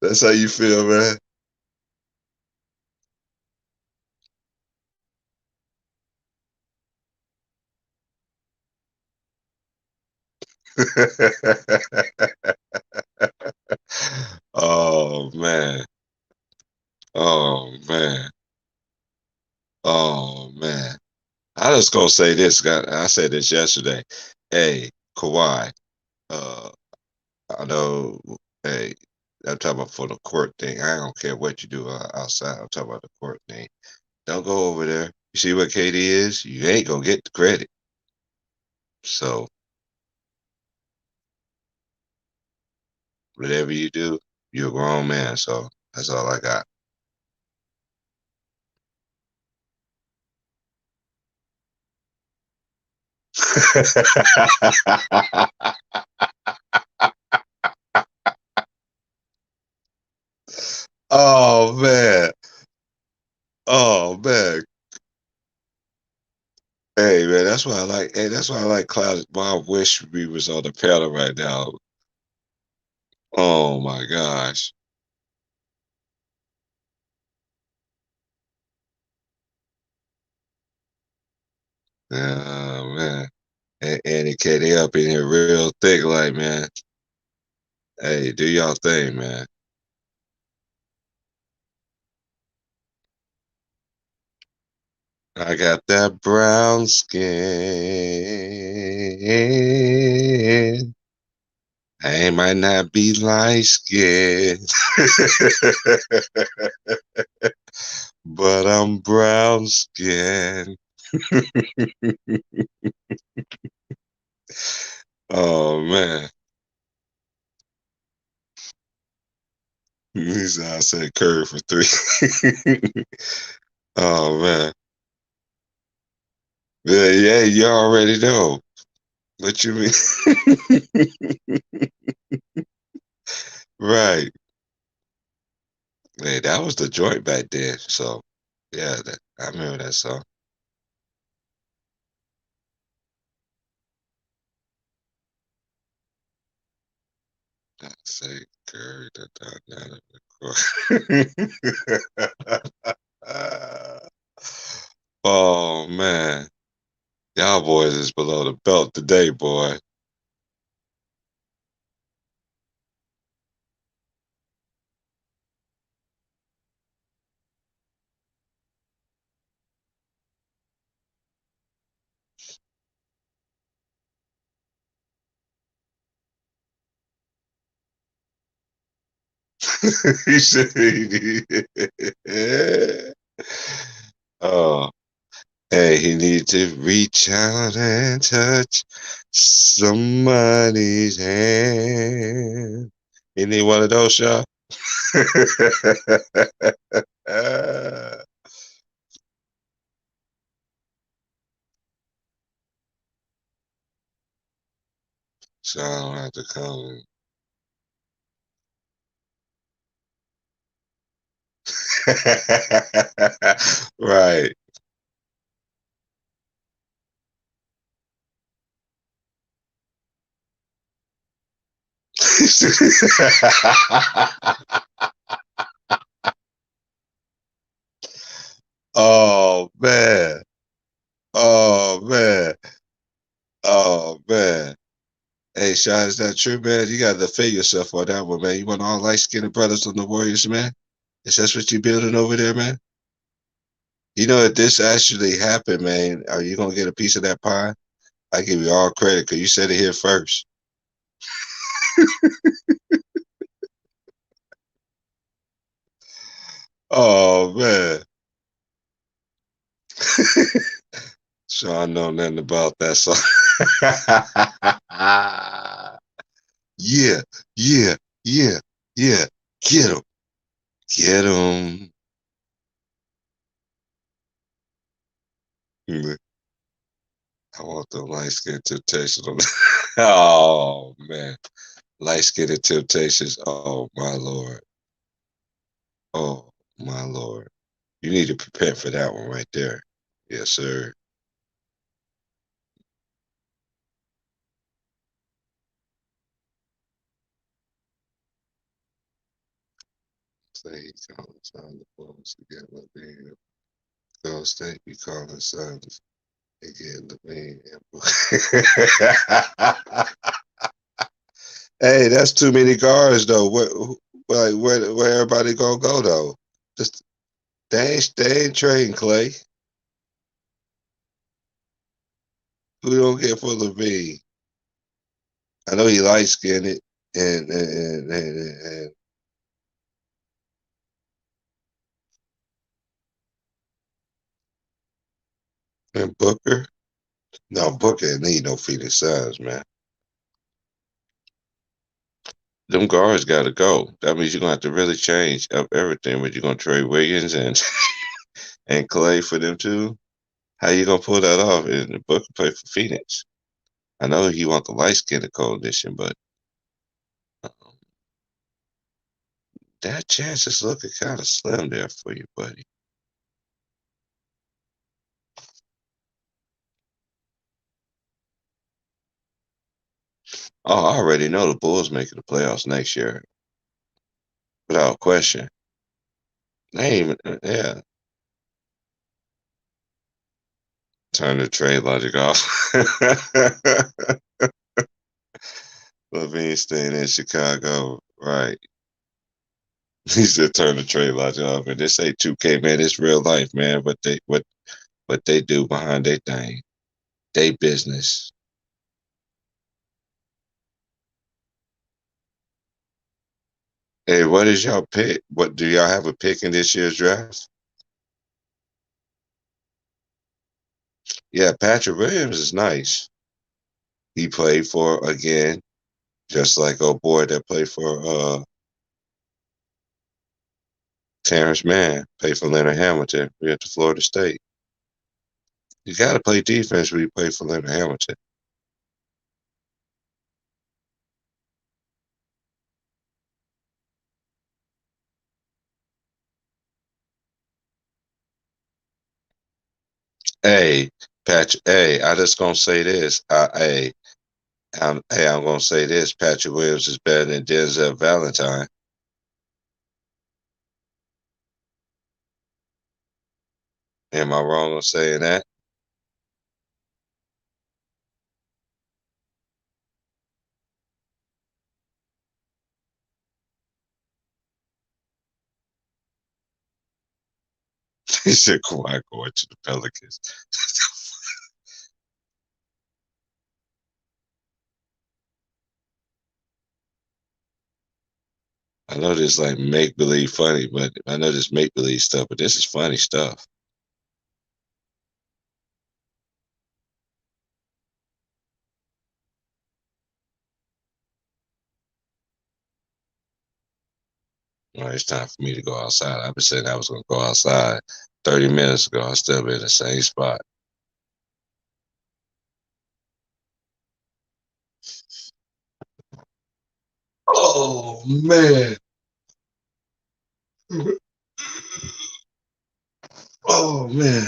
That's how you feel, man. Oh man. Oh man. Oh man. I just gonna say this. I said this yesterday. Hey, Kawhi. Uh, I know. Hey, I'm talking about for the court thing. I don't care what you do outside. I'm talking about the court thing. Don't go over there. You see what KD is? You ain't gonna get the credit. So whatever you do, you're a grown man. So that's all I got. Oh man. Oh man. Hey man, that's why I like. Hey, that's why I like Cloud. Why I wish we was on the panel right now. Oh my gosh. Oh man. And Andy K, they up in here real thick, like man. Hey, do y'all thing, man. I got that brown skin. I might not be light skinned, but I'm brown skinned. Oh man. He said I said Curry for three. Oh man. Yeah, yeah, you already know. What you mean? Right. Hey, that was the joint back then. So yeah, I remember that song. I say Curry the dynamic. Oh man. Y'all boys is below the belt today, boy. He said, "Oh, hey, he need to reach out and touch somebody's hand." You need one of those, y'all? So I don't have to come. Right. Oh man. Oh man. Oh man. Hey, Sean, is that true, man? You gotta defend yourself on that one, man. You want all light skinned brothers on the Warriors, man? Is that what you building over there, man? You know, if this actually happened, man, are you gonna get a piece of that pie? I give you all credit because you said it here first. Oh man. Sean know nothing about that song. Yeah, yeah, yeah, yeah. Get him. Get him. I want the light skin temptation on. Oh man. Light skinned temptations. Oh my lord. Oh my lord. You need to prepare for that one right there. Yes, sir. Say he calling on the phones together. Being Go State be calling sons again the man. Hey, that's too many guards though. Where everybody gonna go though? Just they ain't trading Clay. Who don't get for Levine? I know he light skinned it and and Booker. No, Booker ain't need no Phoenix Suns, man. Them guards got to go. That means you're gonna have to really change up everything. But you're gonna trade Wiggins and and Clay for them too. How you gonna pull that off? And Booker play for Phoenix. I know he want the light skinned coalition, but um, that chance is looking kind of slim there for you, buddy. Oh, I already know the Bulls making the playoffs next year without question. They ain't even, yeah, turn the trade logic off. Levine staying in Chicago, right? He said turn the trade logic off, and this ain't 2K, man. It's real life, man. What they do behind their thing, they business. Hey, what is y'all pick? What do y'all have a pick in this year's draft? Yeah, Patrick Williams is nice. He played for again, just like old boy that played for Terrence Mann, played for Leonard Hamilton. We at the Florida State. You got to play defense when you play for Leonard Hamilton. Hey, Patrick. Hey, I just gonna say this. I'm gonna say this. Patrick Williams is better than Denzel Valentine. Am I wrong on saying that? He said Kawhi going to the Pelicans. I know this like make believe funny, but I know this make believe stuff, but this is funny stuff. All right, it's time for me to go outside. I've been saying I was gonna go outside 30 minutes ago. I still been in the same spot. Oh man. Oh man.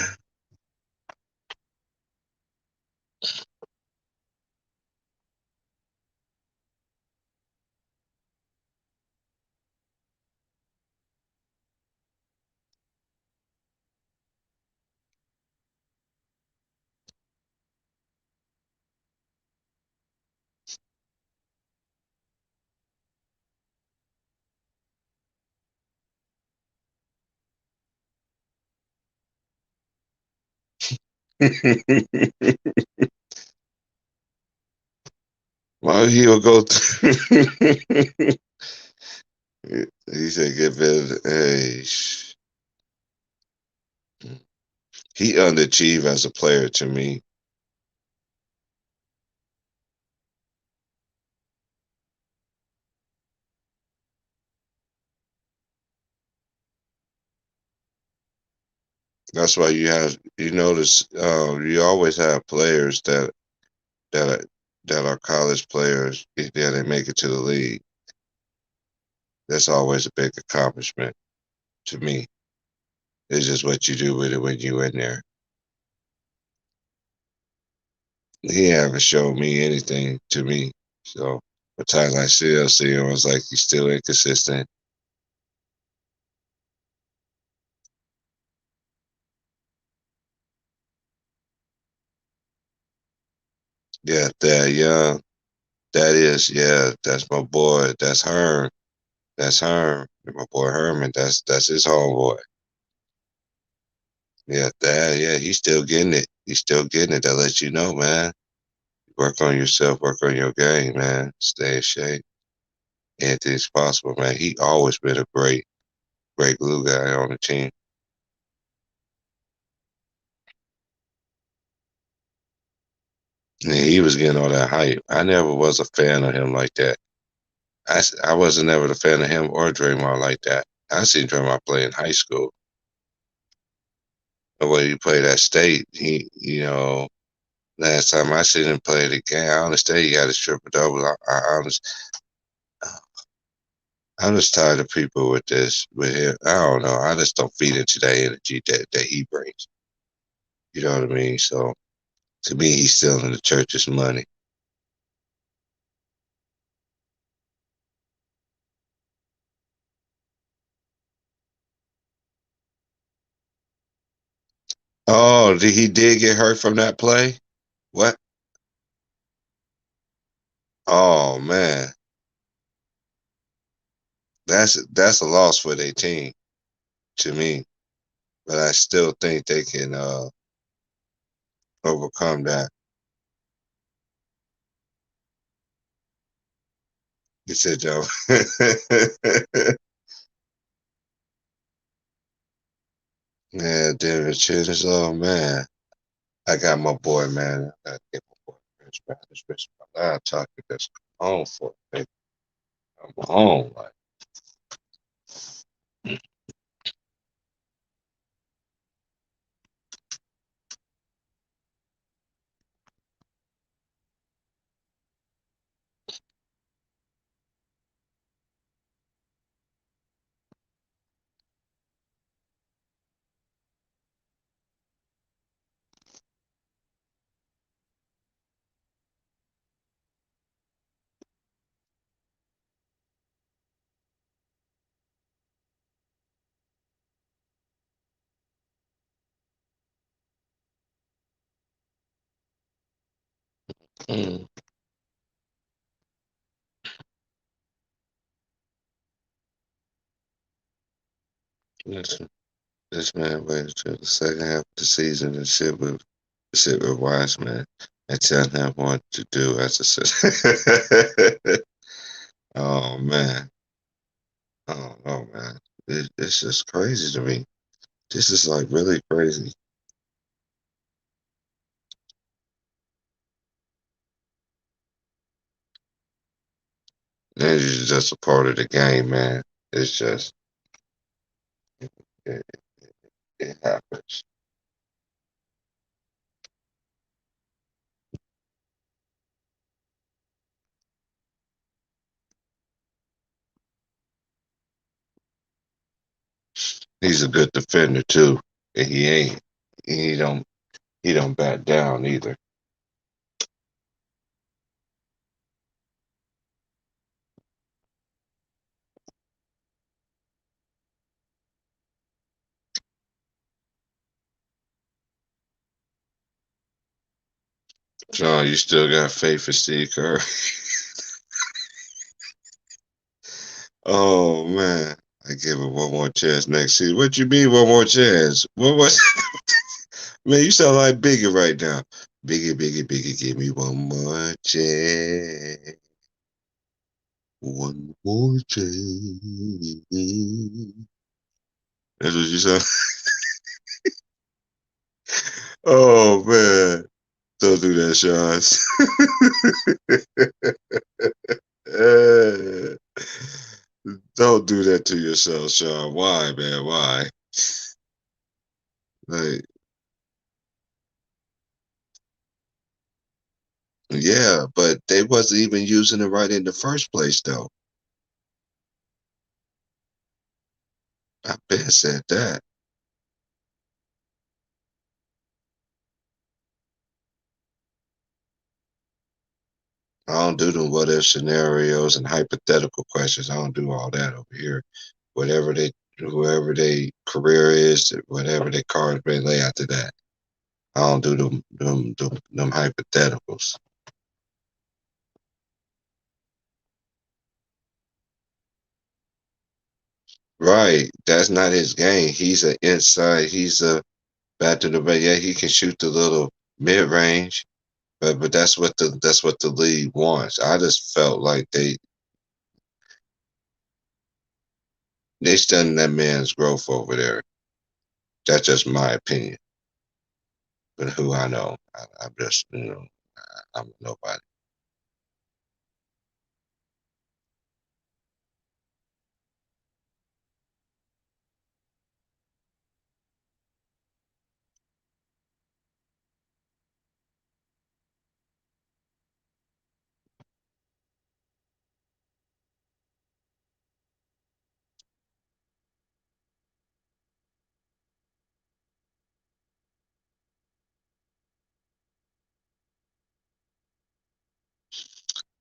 Well, he'll go. He said, "Get better." Hey, he underachieved as a player to me. That's why you notice, you always have players that are, that are college players. Yeah, they make it to the league. That's always a big accomplishment to me. It's just what you do with it when you in there. He haven't shown me anything to me. So, at times I still see him, it's like he's still inconsistent. Yeah, that young. That is, yeah, that's my boy. That's Herm. That's Herm. My boy Herman. That's his homeboy. Yeah, that, yeah, he's still getting it. He's still getting it. That lets you know, man. Work on yourself, work on your game, man. Stay in shape. Anything's possible, man. He always been a great glue guy on the team. And he was getting all that hype. I never was a fan of him like that. I wasn't ever a fan of him or Draymond like that. I seen Draymond play in high school. The way he played at State, last time I seen him play the game, I understand he got his triple double. I'm just tired of people with this, with him. I don't know. I just don't feed into that energy that he brings. You know what I mean? So to me, he's stealing the church's money. Oh, he did get hurt from that play? What? Oh man, that's a loss for their team to me. But I still think they can overcome that. You said, Joe. Yeah, David Childers. Oh man, I got my boy, man. I gotta get my boy Chris man. This bitch my laptop because I'm home for it, baby. I'm home. Like, mm, listen, this man waited till the second half of the season and sit with Wise man and tell him what to do as a citizen. Oh man. I don't know, man. It's just crazy to me. This is like really crazy. And it's just a part of the game, man. It's just it, it happens. He's a good defender too, and he ain't. He don't. He don't back down either. Sean, you still got faith in Steve Kerr? Oh man, I give him one more chance next season. What you mean one more chance? What was? Man, you sound like Biggie right now. Biggie, Biggie, Biggie, give me one more chance. One more chance. That's what you sound. Oh man, don't do that, Sean. Don't do that to yourself, Sean. Why, man? Why? Like, yeah, but they wasn't even using it right in the first place, though. I been said that. I don't do them what if scenarios and hypothetical questions. I don't do all that over here. Whatever they, whoever their career is, whatever their cards may lay after that. I don't do them hypotheticals. Right. That's not his game. He's an inside. He's a back to the bay. Yeah, he can shoot the little mid range, but that's what the league wants. I just felt like they studying that man's growth over there. That's just my opinion. But who I know, I'm just I'm nobody.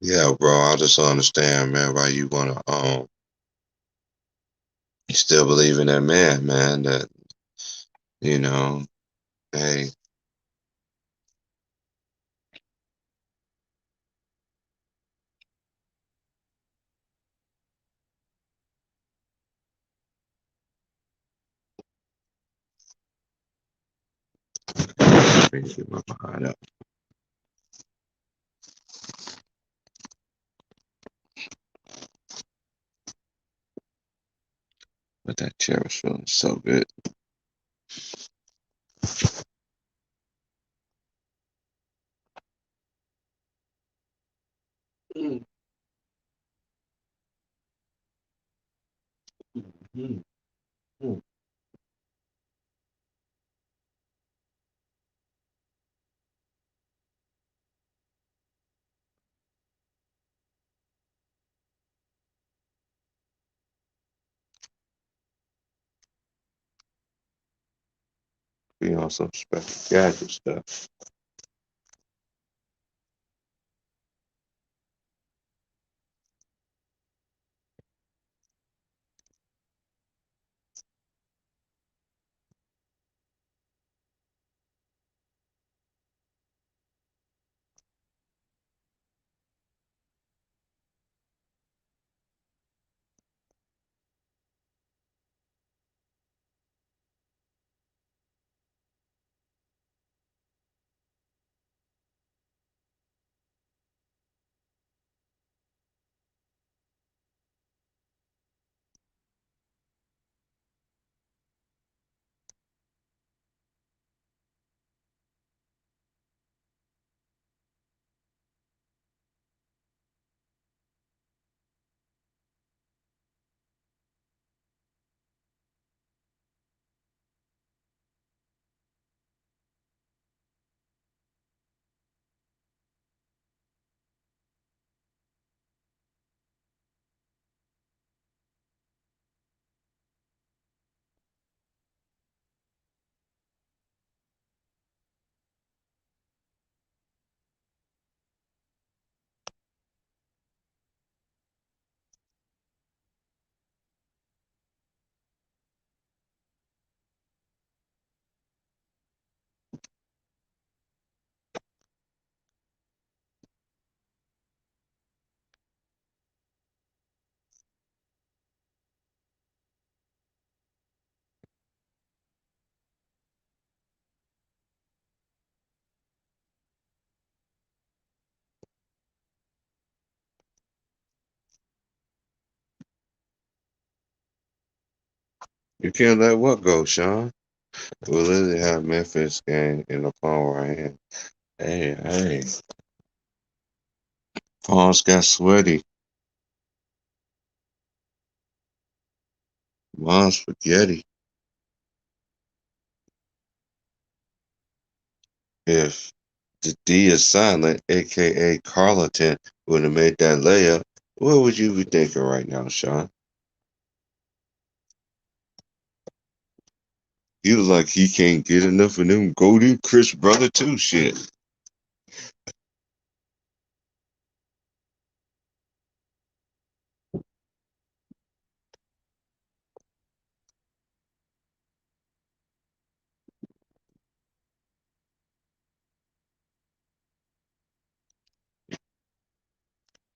Yeah, bro. I just don't understand, man, why you wanna you still believe in that man, man. That you know, hey, let me get my behind up. But that chair was feeling so good. Mm, mm, mm. Be on some special gadget stuff. You can't let what go, Sean? We'll literally have Memphis game in the palm of our hand. Hey, hey. Palms got sweaty. Mom's spaghetti. If the D is silent, aka Carlton, would have made that layup, what would you be thinking right now, Sean? You look like he can't get enough of them Golden Chris brother too shit.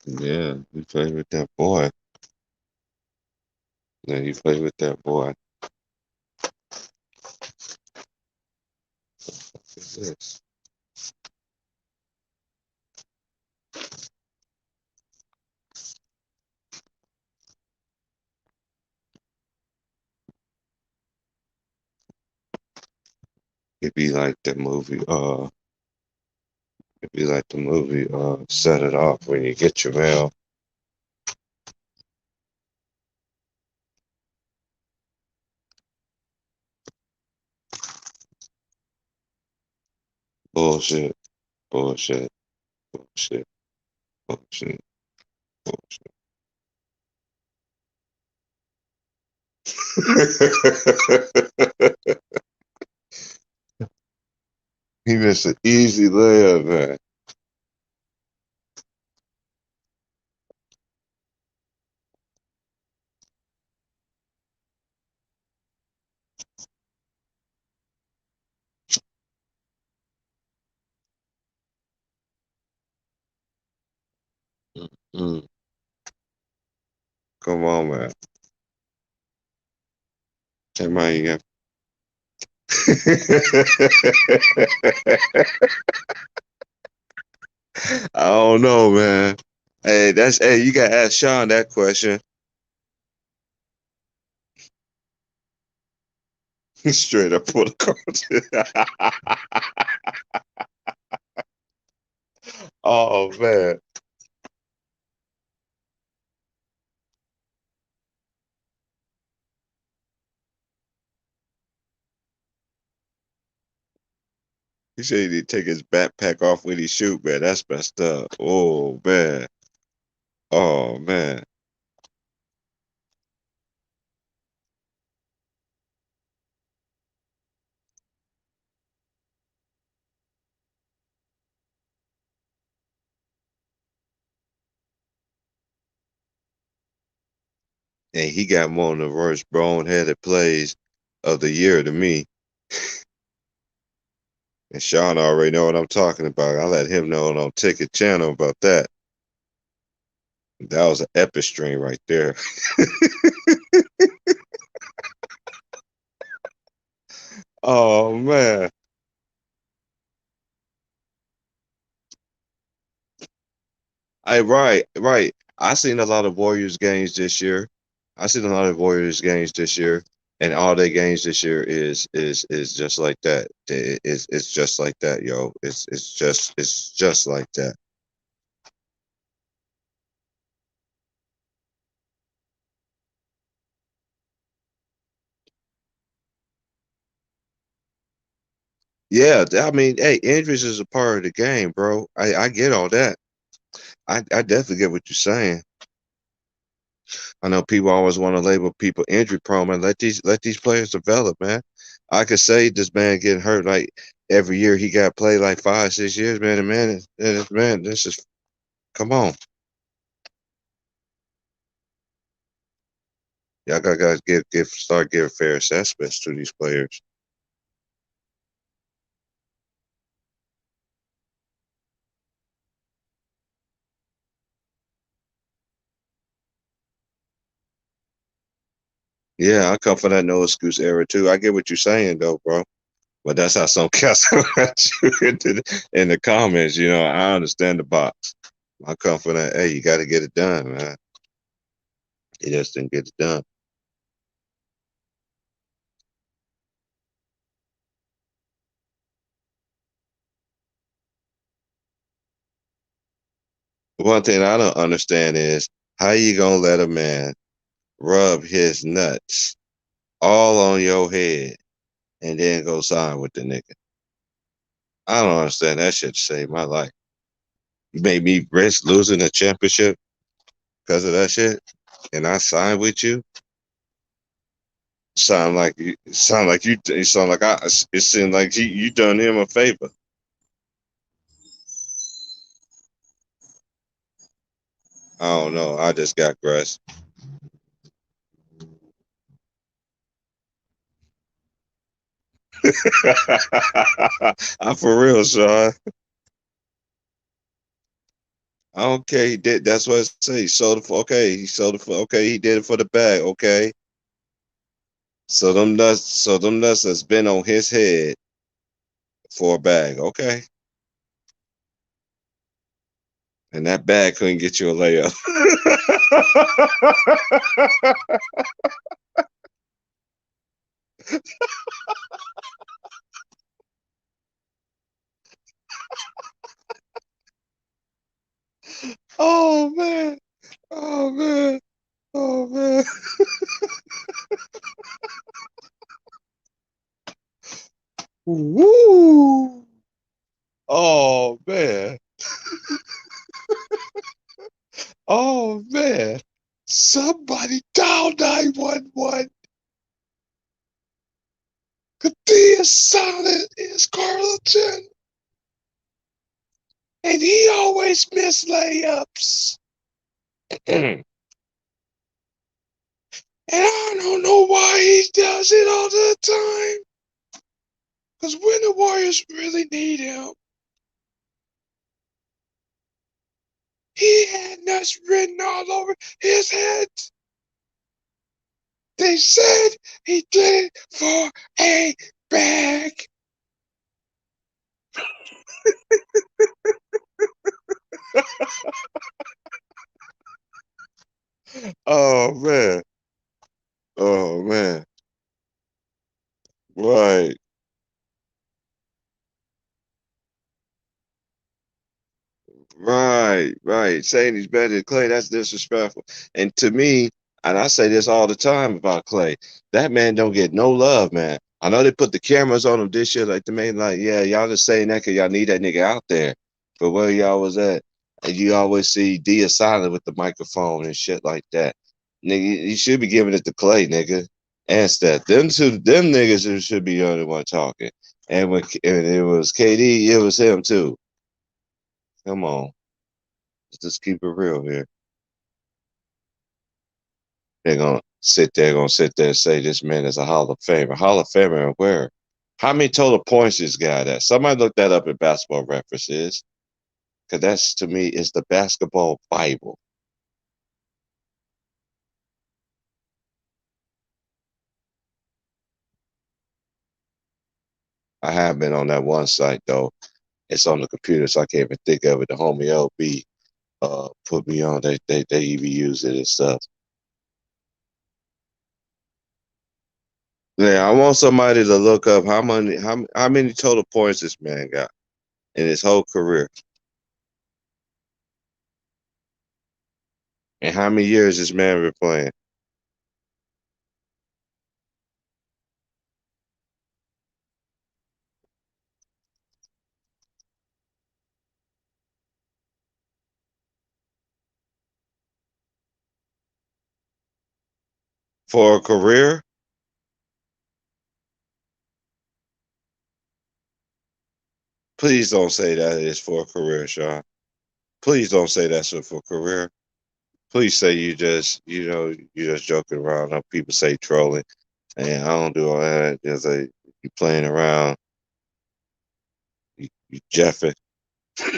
Yeah, he played with that boy. Yeah, he played with that boy. What's this? It'd be like the movie, Set It Off when you get your mail. Bullshit, bullshit, bullshit, bullshit, bullshit. He missed an easy layup, man. Mm. Come on, man. Hey, man, you got... I don't know, man. Hey, you gotta ask Sean that question. Straight up for the coach. Oh man. He said he need to take his backpack off when he shoot, man. That's messed up. Oh man. Oh man. And he got more of the worst boneheaded plays of the year to me. And Sean already know what I'm talking about. I let him know on Ticket Channel about that. That was an epic stream right there. Oh man. Right. I seen a lot of Warriors games this year. I seen a lot of Warriors games this year, and all their games this year is just like that. It's just like that, yo. It's just like that. Yeah, I mean, hey, injuries is a part of the game, bro. I get all that. I definitely get what you're saying. I know people always want to label people injury prone, man. Let these players develop, man. I could say this man getting hurt like every year he got played like 5, 6 years, man. And man, this is come on. Y'all got guys give start giving fair assessments to these players. Yeah, I come from that no excuse era too. I get what you're saying though, bro. But that's how some cats at you in the comments. You know, I understand the box. I come from that. Hey, you got to get it done, man. He just didn't get it done. One thing I don't understand is how you gonna let a man rub his nuts all on your head and then go sign with the nigga. I don't understand that shit saved my life. You made me risk losing a championship because of that shit, and I signed with you. It sound like it seemed like you done him a favor. I don't know. I just got grass. I'm for real, Sean. I don't care. He did. That's what I say. He sold it for. Okay, he sold it for. Okay, he did it for the bag. Okay, so them nuts has been on his head for a bag. Okay, and that bag couldn't get you a layup. Oh man. Oh man. Oh man. Woo. Oh man. Oh man. Somebody dial 911. Katia Silent is Carlton. And he always miss layups. And I don't know why he does it all the time. Because when the Warriors really need him, he had nuts written all over his head. They said he did it for a bag. Oh man. Oh man. Right. Right. Right. Saying he's better than Clay, that's disrespectful. And to me, and I say this all the time about Clay, that man don't get no love, man. I know they put the cameras on him this year, like the man, like, yeah, y'all just saying that because y'all need that nigga out there. But where y'all was at, and you always see Dia Silent with the microphone and shit like that. Nigga, you should be giving it to Clay, nigga. And Steph. Them niggas who should be the only one talking. And it was KD, it was him too. Come on. Let's just keep it real here. Gonna sit there and say this man is a Hall of Famer. Hall of Famer and where? How many total points this guy at? Somebody look that up in basketball references. Cause that's to me is the basketball Bible. I have been on that one site though. It's on the computer, so I can't even think of it. The homie LB put me on. They even use it and stuff. Yeah, I want somebody to look up how many total points this man got in his whole career. And how many years this man been playing for a career? Please don't say that it's for a career, Sean. Please don't say that's for a career. Please say you just joking around. People say trolling, and I don't do all that. Just like you playing around, you jeffing. I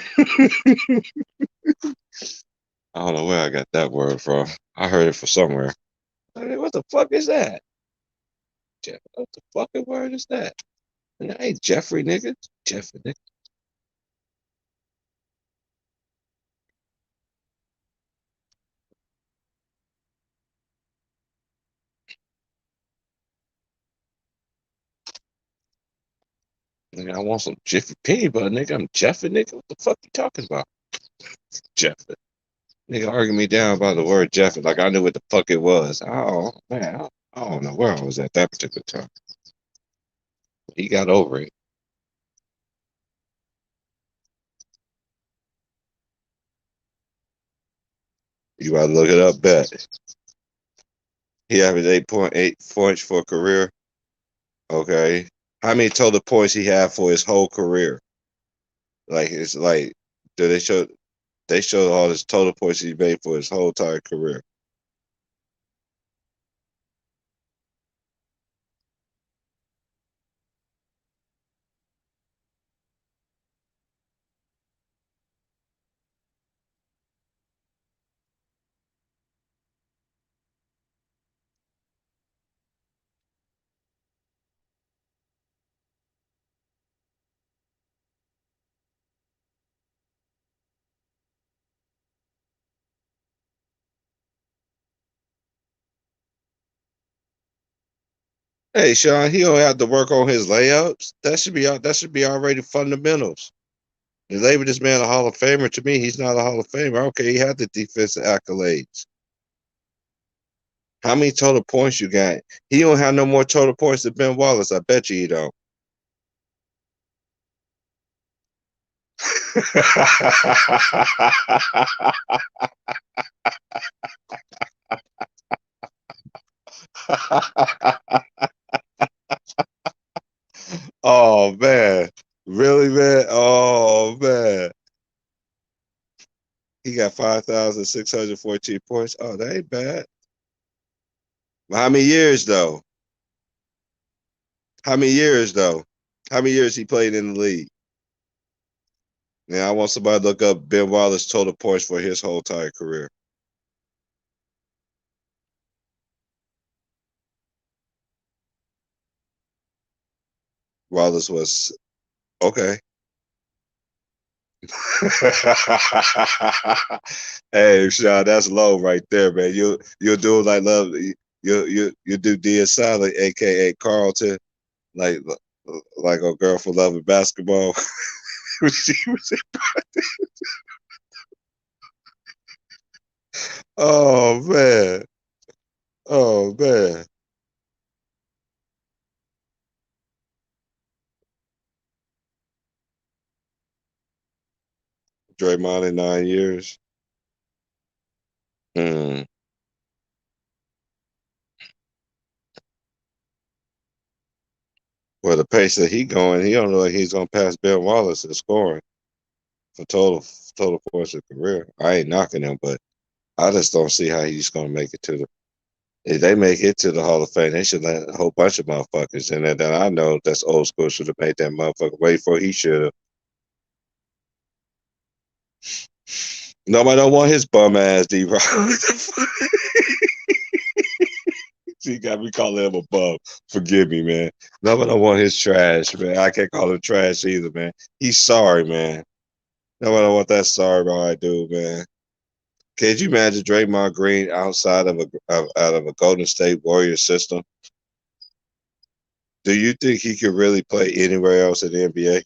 don't know where I got that word from. I heard it from somewhere. What the fuck is that? What the fucking word is that? And I ain't Jeffrey, nigga. Jeffrey, nigga. Nigga, I want some Jiffy peanut butter, nigga. I'm Jeffy, nigga. What the fuck you talking about? Jeffy. Nigga arguing me down about the word Jeff, like I knew what the fuck it was. Oh man, I don't know where I was at that particular time. He got over it. You gotta look it up, bet. He averaged 8.8 points for a career. Okay. How many total points he had for his whole career? Like it's like do they show all his total points he made for his whole entire career. Hey Sean, he don't have to work on his layups. That should be already fundamentals. You label this man a Hall of Famer. To me, he's not a Hall of Famer. Okay, he had the defensive accolades. How many total points you got? He don't have no more total points than Ben Wallace. I bet you he don't. Oh man, really, man? Oh man, he got 5,614 points. Oh, that ain't bad. But how many years though? How many years though? How many years he played in the league? Now I want somebody to look up Ben Wallace total points for his whole entire career. Wallace was okay. Hey, Sean, that's low right there, man. You do like love you do Dia Solid, aka Carlton, like like a girl for loving basketball. She was, oh man, oh man. Draymond in 9 years. Mm. Well, the pace that he going, he don't know like he's gonna pass Ben Wallace in scoring for total points of career. I ain't knocking him, but I just don't see how he's gonna make it to the. If they make it to the Hall of Fame, they should let a whole bunch of motherfuckers in there that I know that's old school should have made that motherfucker wait for he should have. Nobody don't want his bum ass D Rock. He got me calling him a bum. Forgive me, man. Nobody don't want his trash, man. I can't call him trash either, man. He's sorry, man. Nobody don't want that sorry about dude, man. Could you imagine Draymond Green outside of out of a Golden State Warrior system? Do you think he could really play anywhere else in the NBA?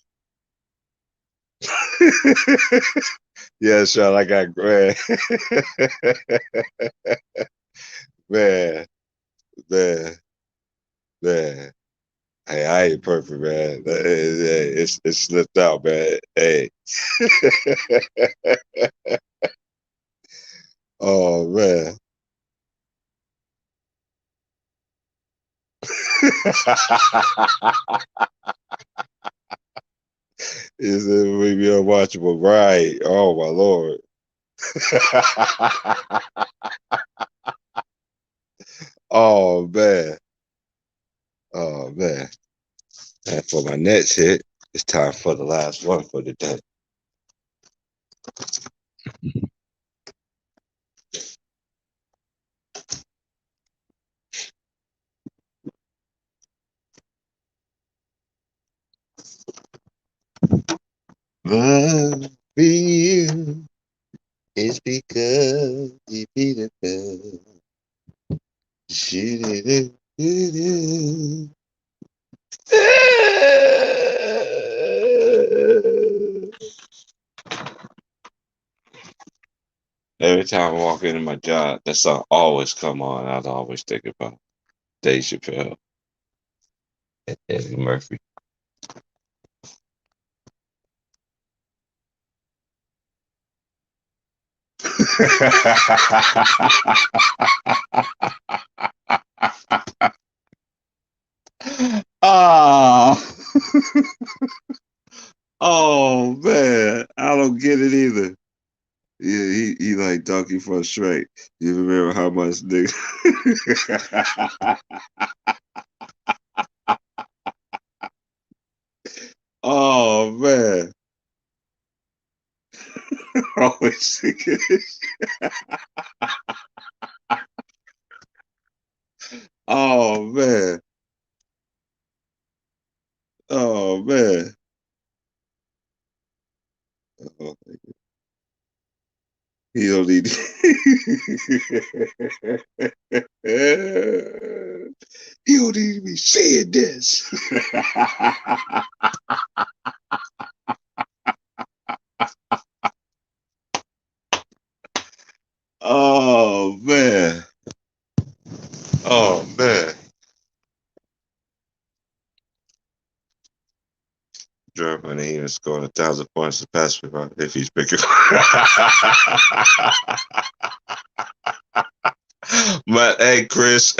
Yeah, Sean, I got man, man, man, man. Hey, I ain't perfect, man. It's slipped out, man. Hey, oh man. Is it maybe unwatchable? Right. Oh my lord. Oh man. Oh man. And for my next hit, it's time for the last one for the day. Love you is because you beat it bad. Shoot it. Every time I walk into my job, that song always come on. I'd always think about Dave Chappelle and Eddie Murphy. Ah, oh man, I don't get it either. Yeah, he like Donkey for straight. You remember how much nigga? Oh man, always thinking. Oh man, oh man. Oh, he don't need. He don't need to be saying this. Oh man. Oh man. Germany even scoring 1,000 points to pass me if he's picking. But hey Chris.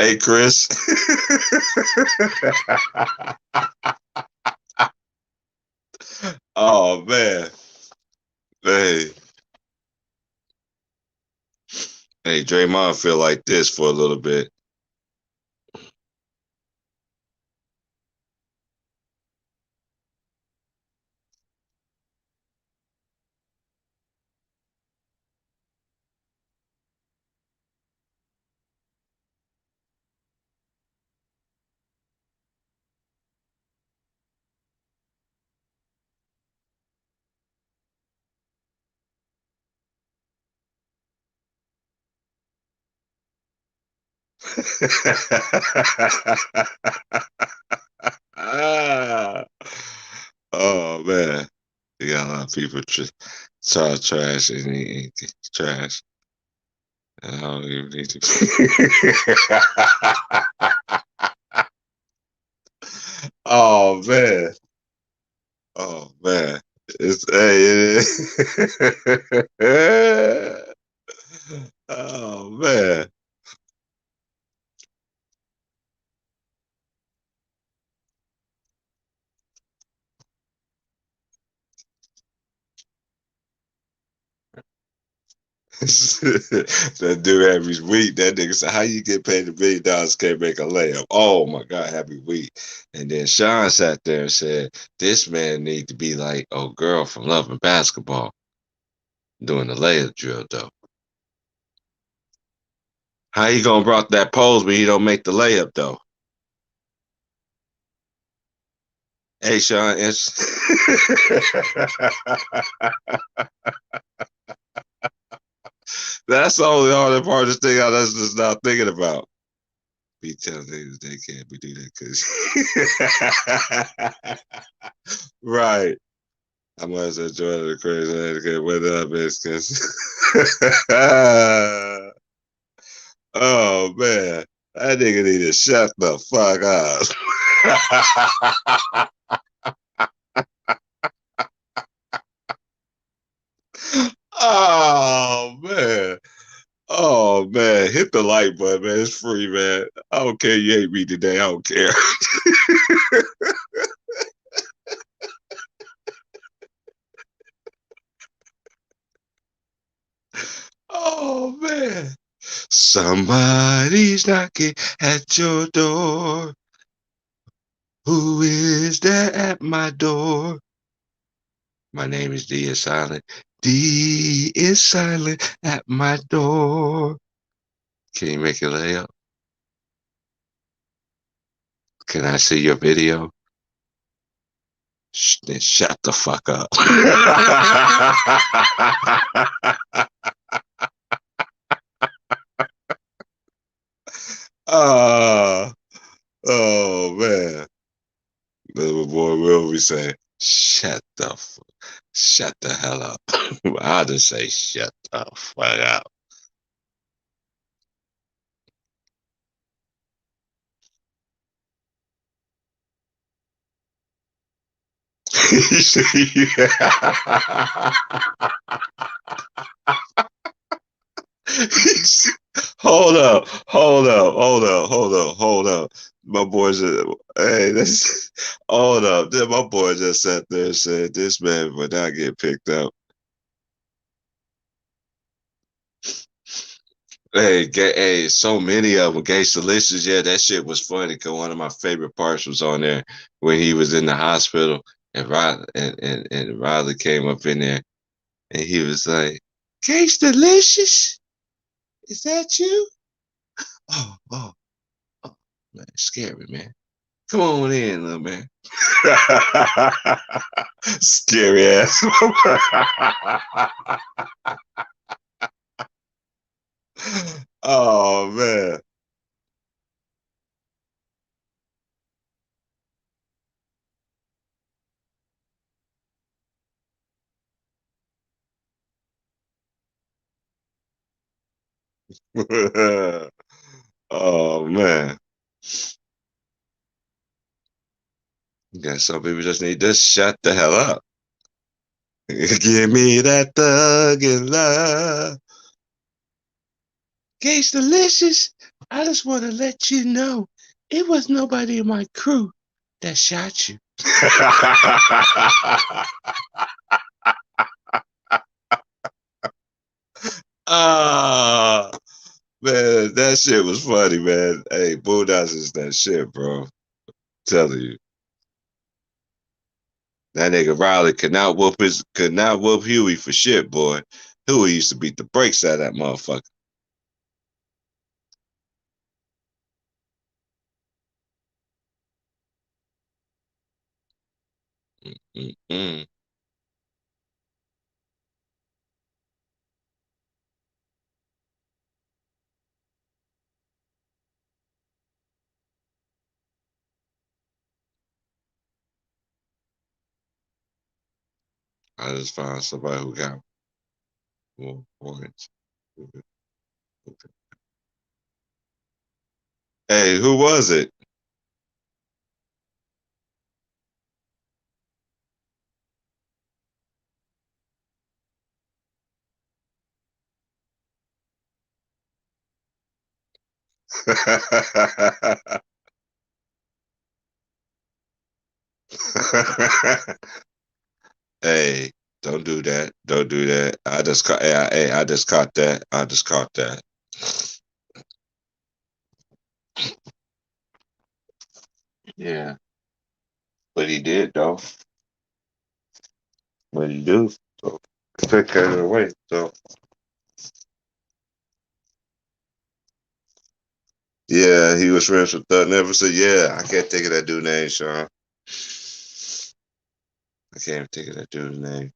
Oh man. Hey. Hey, Draymond feel like this for a little bit. Ah. Oh man. You got a lot of people talk trash and he trash. I don't even need to. Oh man. Oh man. It's hey. Oh man. That dude every week, that nigga said, how you get paid $1 million, can't make a layup? Oh my God, happy week. And then Sean sat there and said, this man need to be like old girl from Love and Basketball doing the layup drill though. How you gonna block that pose when you don't make the layup though? Hey Sean, it's that's the only hardest part of this thing I was just not thinking about. Be telling niggas they can't be do that because right. I must enjoy the crazy etiquette with up is because oh man, that nigga need to shut the fuck up. Oh man. Oh man, hit the like button, man. It's free, man. I don't care you hate me today. I don't care. Oh man. Somebody's knocking at your door. Who is there at my door? My name is D is silent. D is silent at my door. Can you make it layup? Can I see your video? Then shut the fuck up. Oh, oh man. Little boy will be saying, shut the hell up. I just say shut the fuck up. Hold up, hold up, hold up, hold up, hold up. My boy just, hey, that's, hold up. Then my boy just sat there and said, this man would not get picked up. Hey, hey, so many of them. Gay Delicious, yeah, that shit was funny. Cause one of my favorite parts was on there when he was in the hospital and Riley came up in there and he was like, Gay Delicious, is that you? Oh, oh, oh, man, scary, man. Come on in, little man. Scary ass. Oh man. Oh man. Yeah, some people just need to shut the hell up. Give me that thug and love. Gage Delicious, I just want to let you know it was nobody in my crew that shot you. Ah, man, that shit was funny, man. Hey, Bulldogs is that shit, bro. Telling you. That nigga Riley could not whoop Huey for shit, boy. Huey used to beat the brakes out of that motherfucker. Mm-mm. I just found somebody who got more points. Hey, who was it? Hey, don't do that. Don't do that. I just caught. Hey, I just caught that. I just caught that. Yeah, but he did though. But he do. So took care of the way. So yeah, he was friends with Thug. Never said, yeah, I can't think of that dude's name, Sean. I can't think of that dude's name.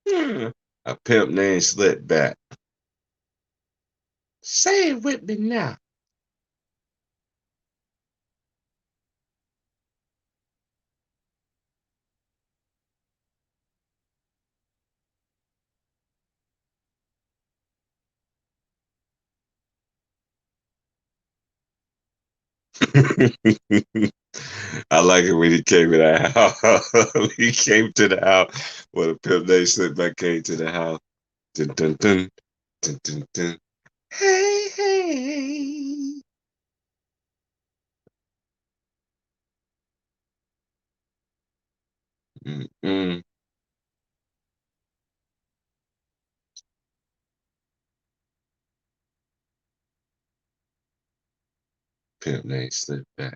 Hmm. A pimp named Slipback. Say it with me now. I like it when he came to the house. He came to the house when a pimp named Slipback came to the house. Dun, dun, dun, dun, dun, dun. Hey, hey. Mm-mm. Pimp named Slipback.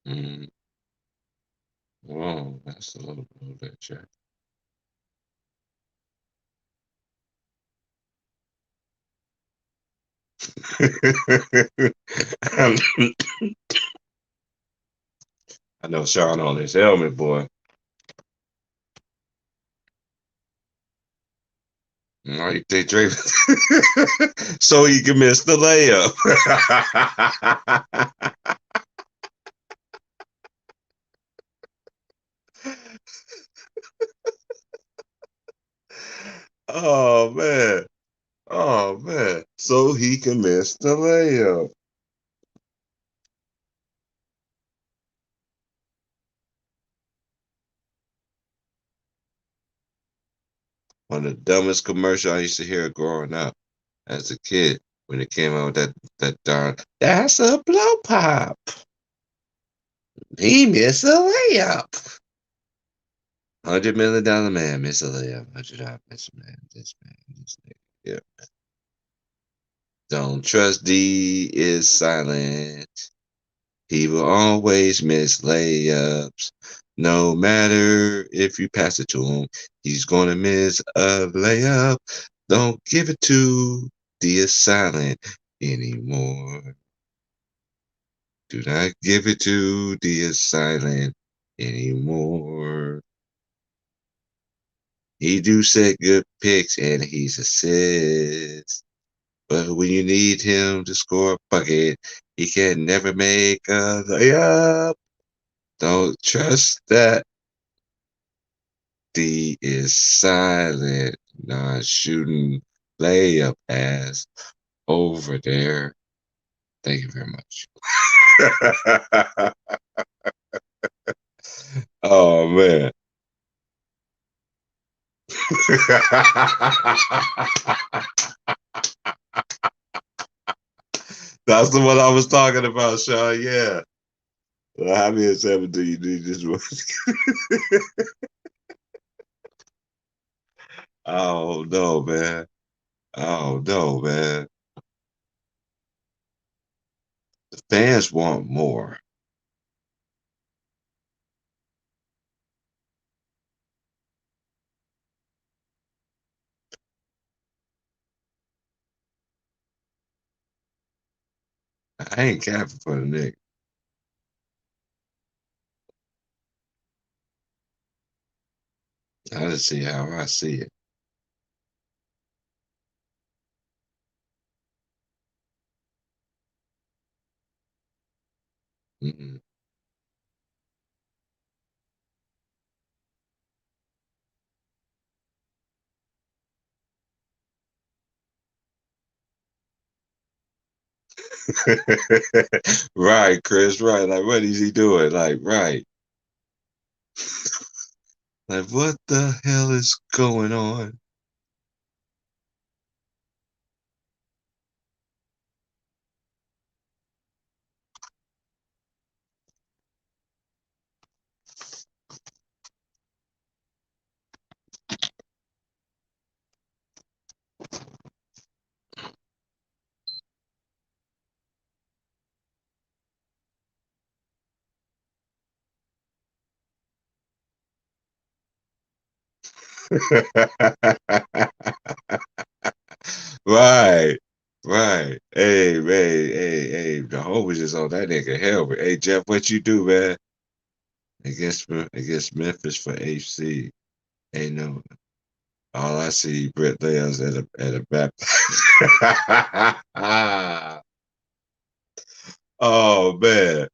Mm. Whoa, that's a little bit check. I know Sean on his helmet, boy. No, they Drake so he can miss the layup. Oh man. Oh man. So he can miss the layup. One of the dumbest commercial I used to hear growing up as a kid when it came out with that darn that's a blow pop. He missed a layup. $100 million man missed a layup. $100 miss man. This man. This nigga. Yeah. Don't trust D is silent. He will always miss layups. No matter if you pass it to him, he's gonna miss a layup. Don't give it to the silent anymore. Do not give it to the silent anymore. He do set good picks and he's assists. But when you need him to score a bucket, he can never make a layup. Don't trust that D is silent, not shooting layup ass over there. Thank you very much. Oh man. That's the one I was talking about, Sean. Yeah. Well, how many 7 do you need this one? Oh no, man. Oh no, man. The fans want more. I ain't capping for the Knicks. I just see how I see it. Mm-mm. Right, Chris. Right. Like, what is he doing? Like, right. Like, what the hell is going on? Right. Right. Hey, the hoe was just on that nigga helmet. Hey, Jeff, what you do, man? Against Memphis for HC. Ain't no all I see Brett Layers at a back. Oh man.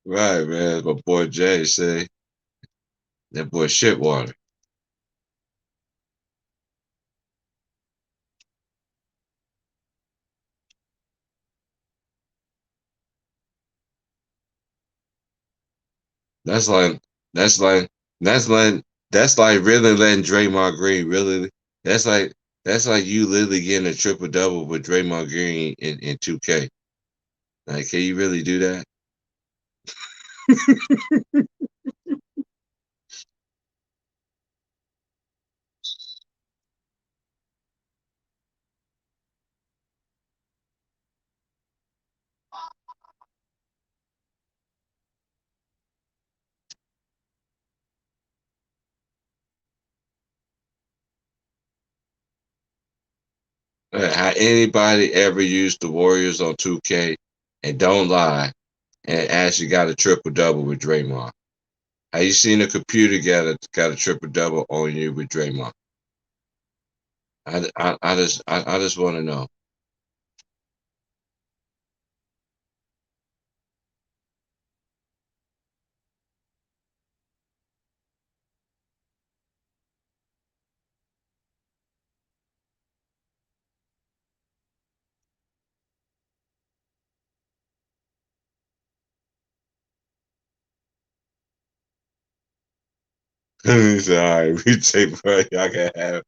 Right, man. My boy Jay say that boy shit water. That's like that's like that's like that's like really letting Draymond Green really that's like that's like you literally getting a triple double with Draymond Green in 2K. Like, can you really do that? How anybody ever used the Warriors on 2K and don't lie and actually got a triple double with Draymond? Have you seen a computer got a triple double on you with Draymond? I just want to know. He said, all right, we take bro, y'all can have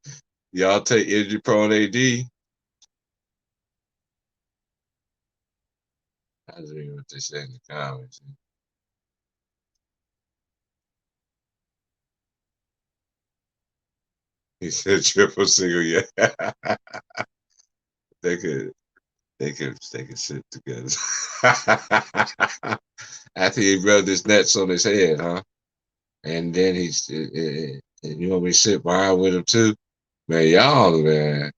y'all take injury prone AD. I don't know what they say in the comments. He said triple single, yeah. they could they could sit together. After he rubbed his nuts on his head, huh? And then and you want me to sit behind with him too? Man, y'all, man.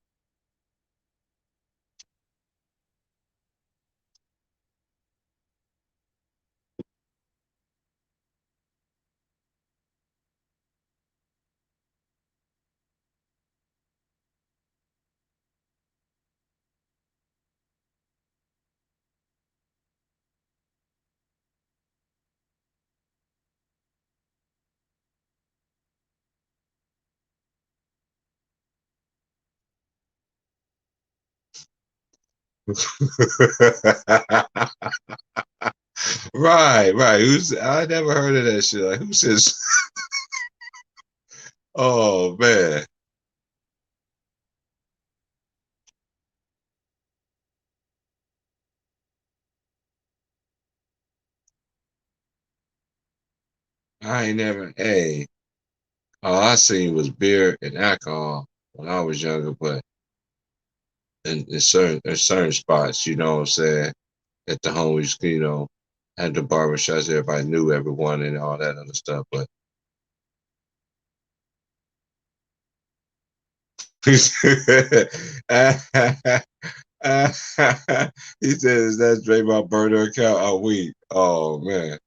Right, right. Who's I never heard of that shit. Like who says oh man. I ain't never hey. All I seen was beer and alcohol when I was younger, but in certain spots, you know what I'm saying, at the homies, at the barbershops, everybody knew everyone and all that other stuff. But he said, is that Draymond burner account all week? Oh man.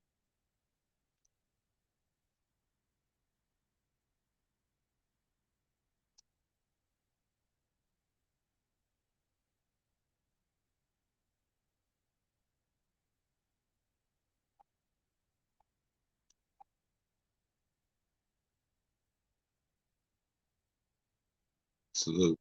Salute.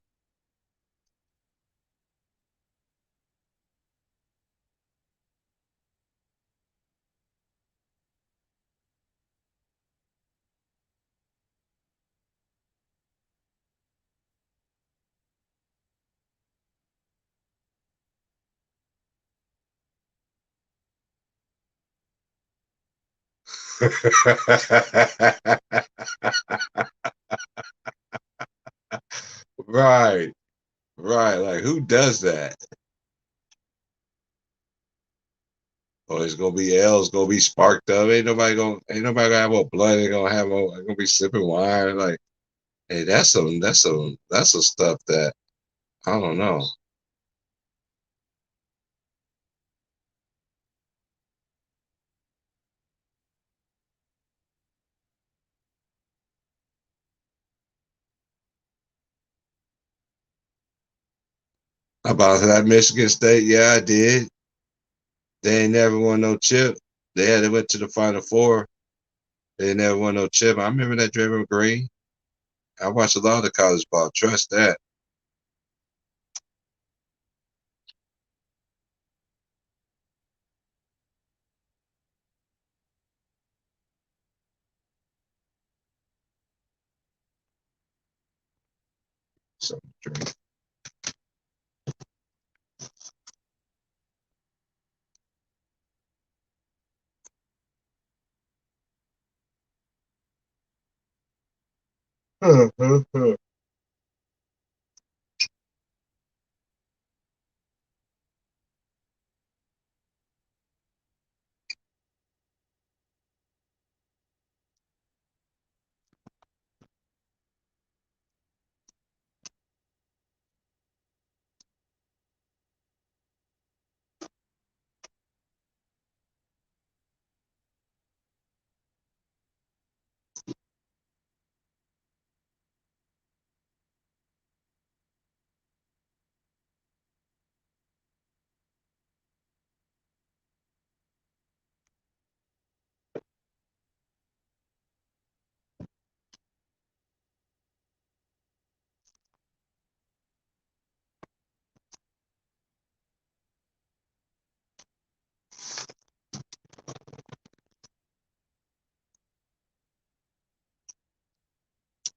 Right, right. Like who does that? Oh, it's gonna be L's gonna be sparked up. Ain't nobody gonna have a blood. Ain't gonna have a gonna be sipping wine. Like, hey, that's some stuff that I don't know. About that Michigan State, yeah, I did. They ain't never won no chip. They went to the Final Four. They never won no chip. I remember that Draymond Green. I watched a lot of the college ball. Trust that. So,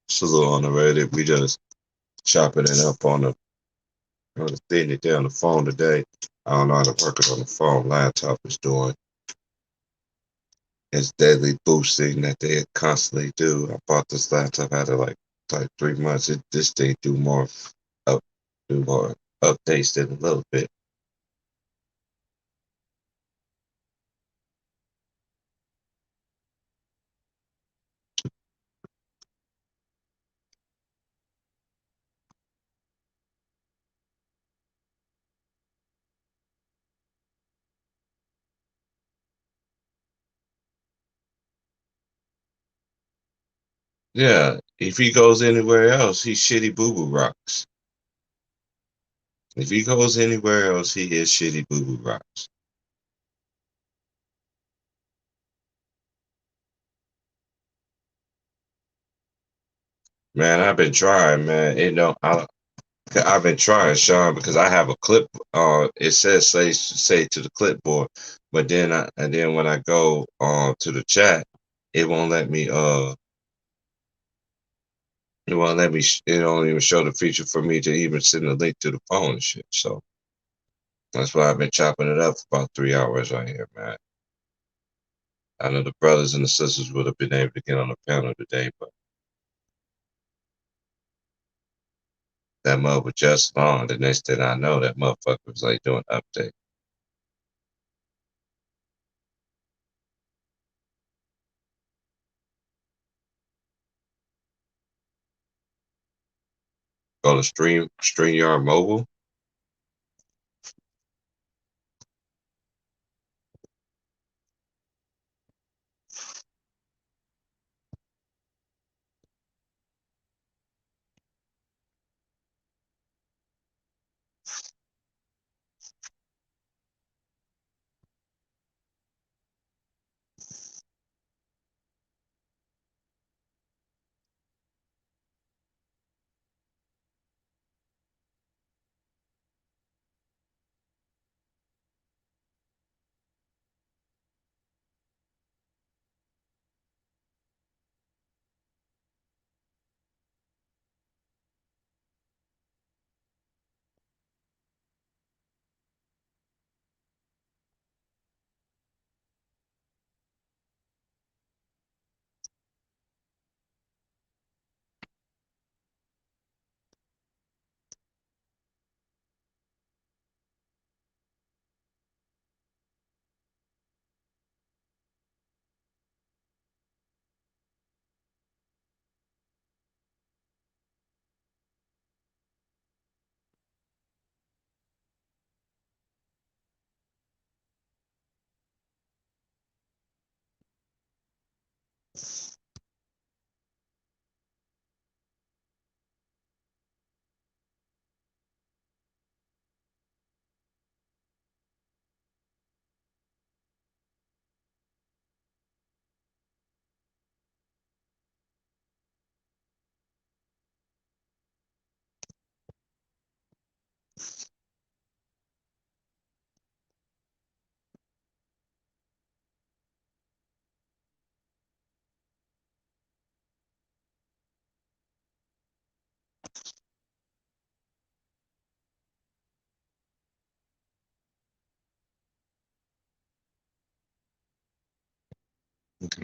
Sizzle on the Reddit. We just chopping it up on the thing today on the phone today. I don't know how to work it on the phone. Laptop is doing its daily boosting that they constantly do. I bought this laptop had it like 3 months. This thing up do more updates than a little bit. Yeah, if he goes anywhere else, he's shitty boo boo rocks. If he goes anywhere else, he is shitty boo boo rocks. Man, I've been trying, man. I've been trying, Sean, because I have a clip. It says say to the clipboard, but then when I go to the chat, it won't let me. It won't let me. It don't even show the feature for me to even send a link to the phone and shit. So that's why I've been chopping it up for about 3 hours right here, man. I know the brothers and the sisters would have been able to get on the panel today, but that mother was just long. The next thing I know, that motherfucker was like doing update. Go to StreamYard Mobile.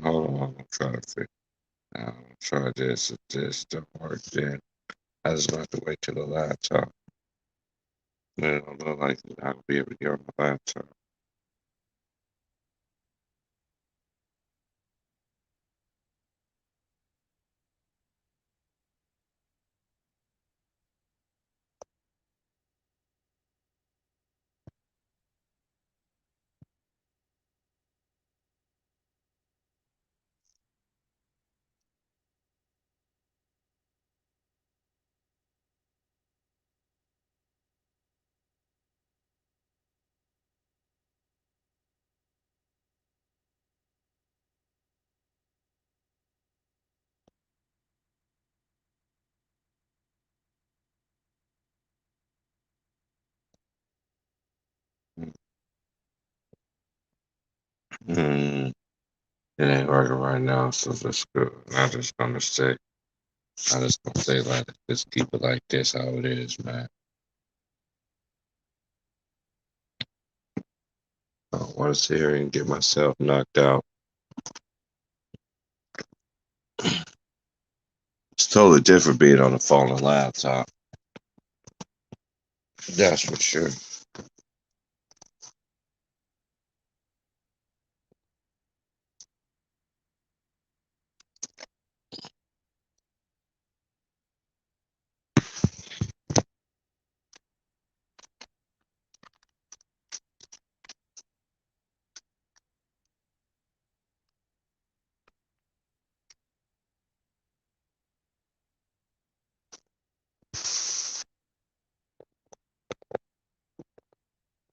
Hold on, I'm trying to figure. I'm try this. If this don't work, then I just gonna have to wait till the laptop. Then it don't look like I'll be able to get on the laptop. Hmm. It ain't working right now, so that's good. I'm just gonna say, I'm just gonna say like, just keep it like this, how it is, man. I don't want to sit here and get myself knocked out. It's totally different being on the phone and laptop. That's for sure.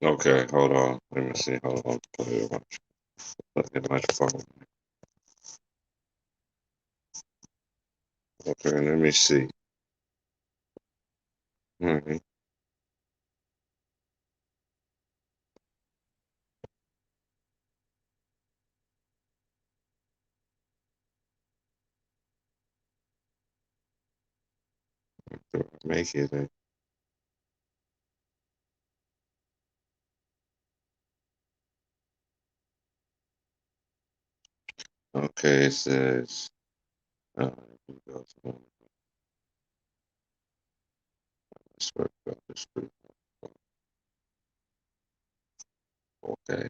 Okay, hold on. Let me see. Hold on. Look at my phone. Okay, let me see. Mm-hmm. Make it. Okay, it says. Here we go. Let's work out this group. Okay.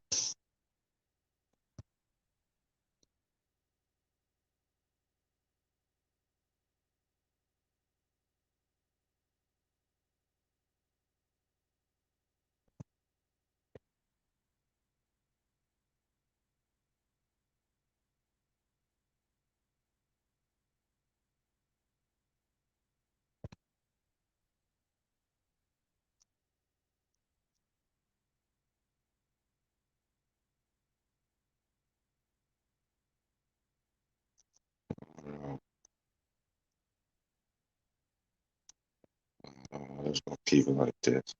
Let's gonna keep it like this.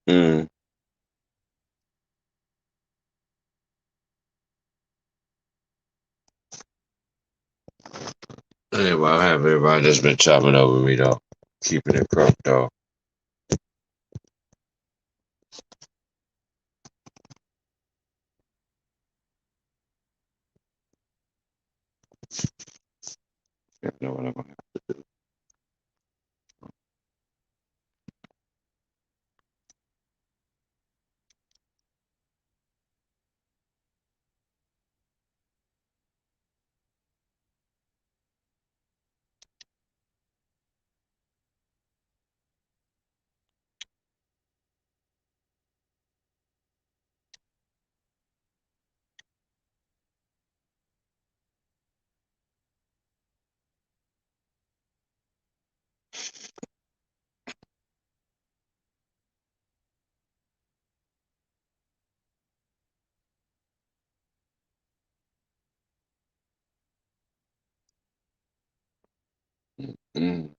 Mm. Anyway, I have everybody just been chopping over me though, keeping it cropped though. You know what I'm gonna do. Mm.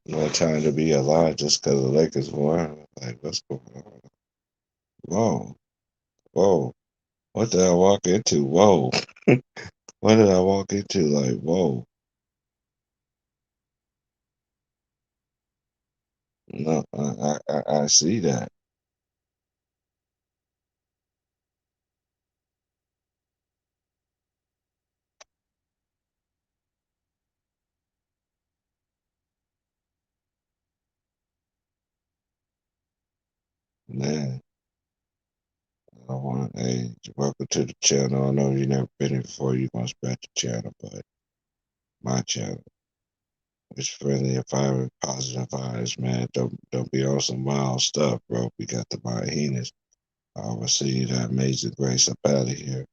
No time to be alive just because the Lakers won. Like, what's going on? Whoa, whoa. What did I walk into? Whoa. What did I walk into? Like, whoa. No, I see that. Man, I want, hey, welcome to the channel. I know you never been here before. You gonna spread the channel, but my channel. It's friendly environment, positive vibes, man. Don't be on some wild stuff, bro. We got the hyenas. I will see you that amazing grace up out of here.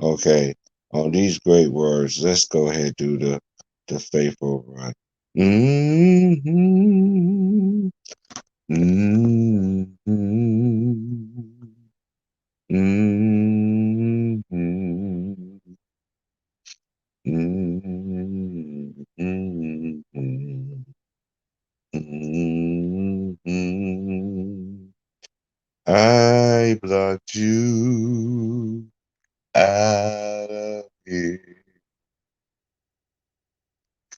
Okay. On these great words, let's go ahead and do the faithful run. Mm-hmm. Mm-hmm. Mm-hmm. Mm-hmm. Mm-hmm. I blocked you out of here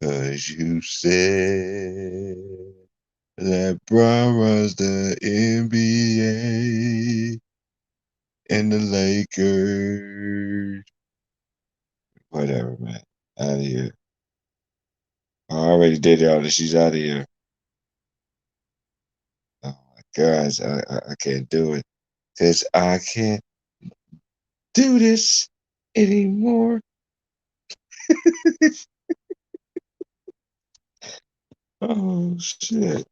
'cause you said that Bron runs the NBA and the Lakers. Whatever, man. Out of here. I already did all this. She's out of here. Oh my gosh, I can't do it. Because I can't do this anymore. Oh shit.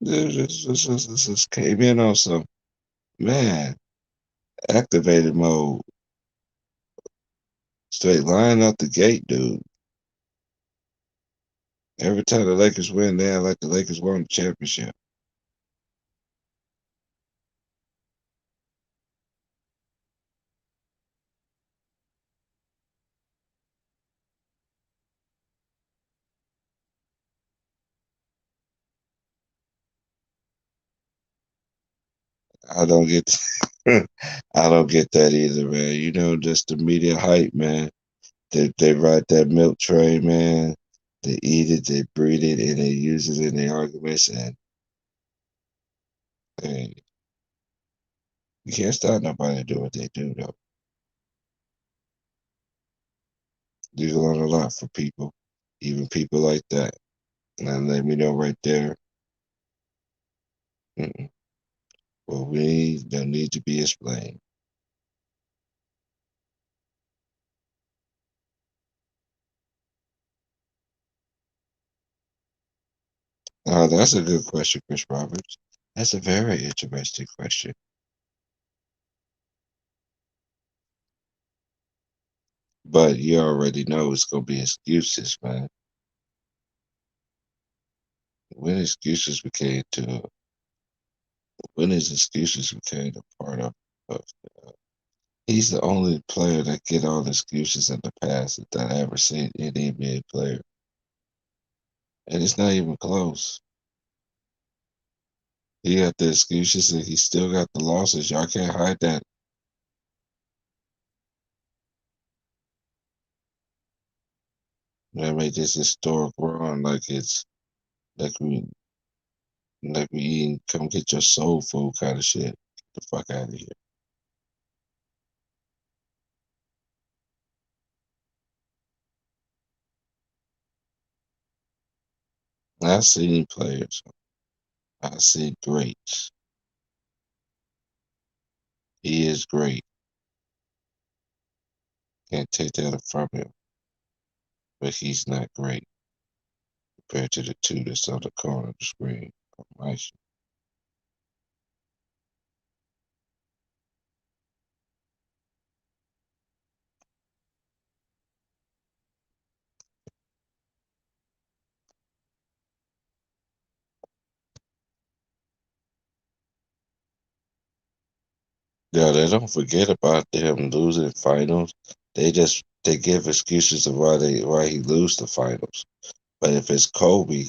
This came in on some man activated mode. Straight line out the gate, dude. Every time the Lakers win, they act like the Lakers won the championship. I don't get I don't get that either, man. You know, just the media hype, man. They ride that milk train, man. They eat it, they breed it, and they use it in their arguments. And hey, you can't stop nobody to do what they do, though. You can learn a lot from people, even people like that. And let me know right there. Mm-mm. Well, we don't need to be explained. That's a good question, Chris Roberts. That's a very interesting question. But you already know it's gonna be excuses, man. When excuses became to when his excuses became a part of he's the only player that get all the excuses in the past that I ever seen any NBA player. And it's not even close. He got the excuses and he still got the losses. Y'all can't hide that. They made this historic run like we we eating come get your soul food kind of shit. Get the fuck out of here. I've seen players. I see greats. He is great. Can't take that from him. But he's not great compared to the two that's on the corner of the screen. Nice. Yeah, they don't forget about them losing finals. They just they give excuses of why he lose the finals. But if it's Kobe,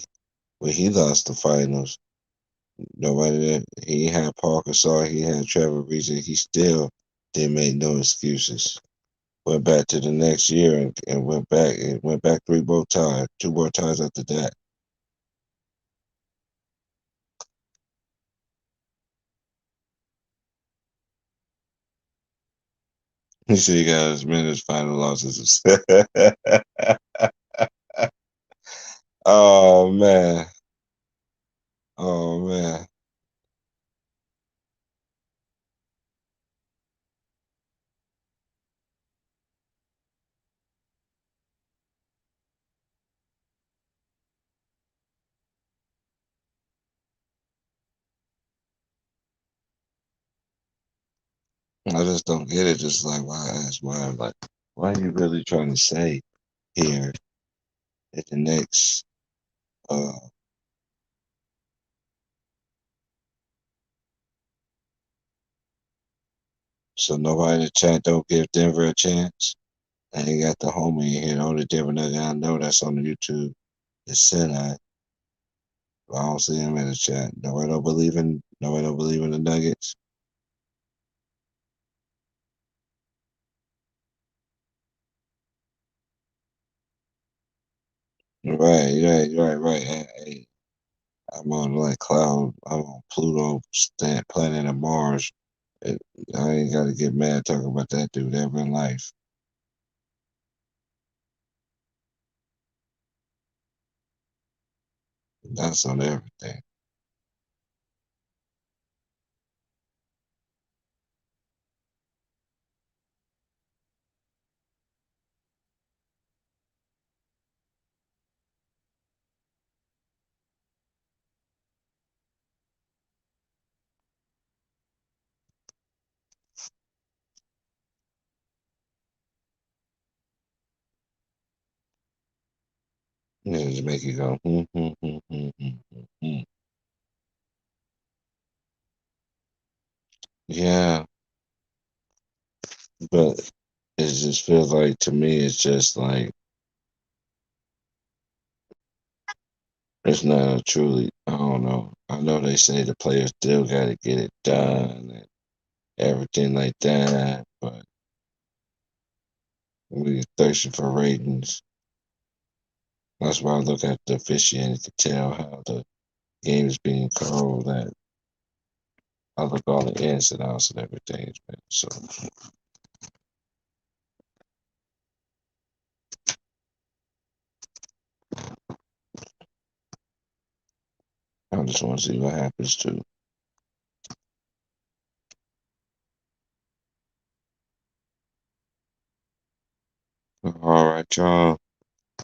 when he lost the finals, nobody he had Paul Gasol, he had Trevor Ariza, he still didn't make no excuses. Went back to the next year and went back three more times, two more times after that. He said he got as many final losses. Oh man. Oh man. I just don't get it. Just like why I ask why I'm like, why are you really trying to say here at the next uh so nobody in the chat don't give Denver a chance? I ain't got the homie in here. The only Denver nugget I know that's on the YouTube is Sinai. I don't see him in the chat. Nobody don't believe in the Nuggets. Right. Hey, I'm on like cloud. I'm on Pluto, planet of Mars. It, I ain't got to get mad talking about that dude ever in life. That's on everything. Yeah, just make you go. Yeah, but it just feels like to me, it's just like it's not truly. I don't know. I know they say the players still got to get it done and everything like that, but we thirsting for ratings. That's why I look at the officiating to tell how the game is being called. That I look all the ins and outs and everything, man. So I just want to see what happens too. All right, y'all.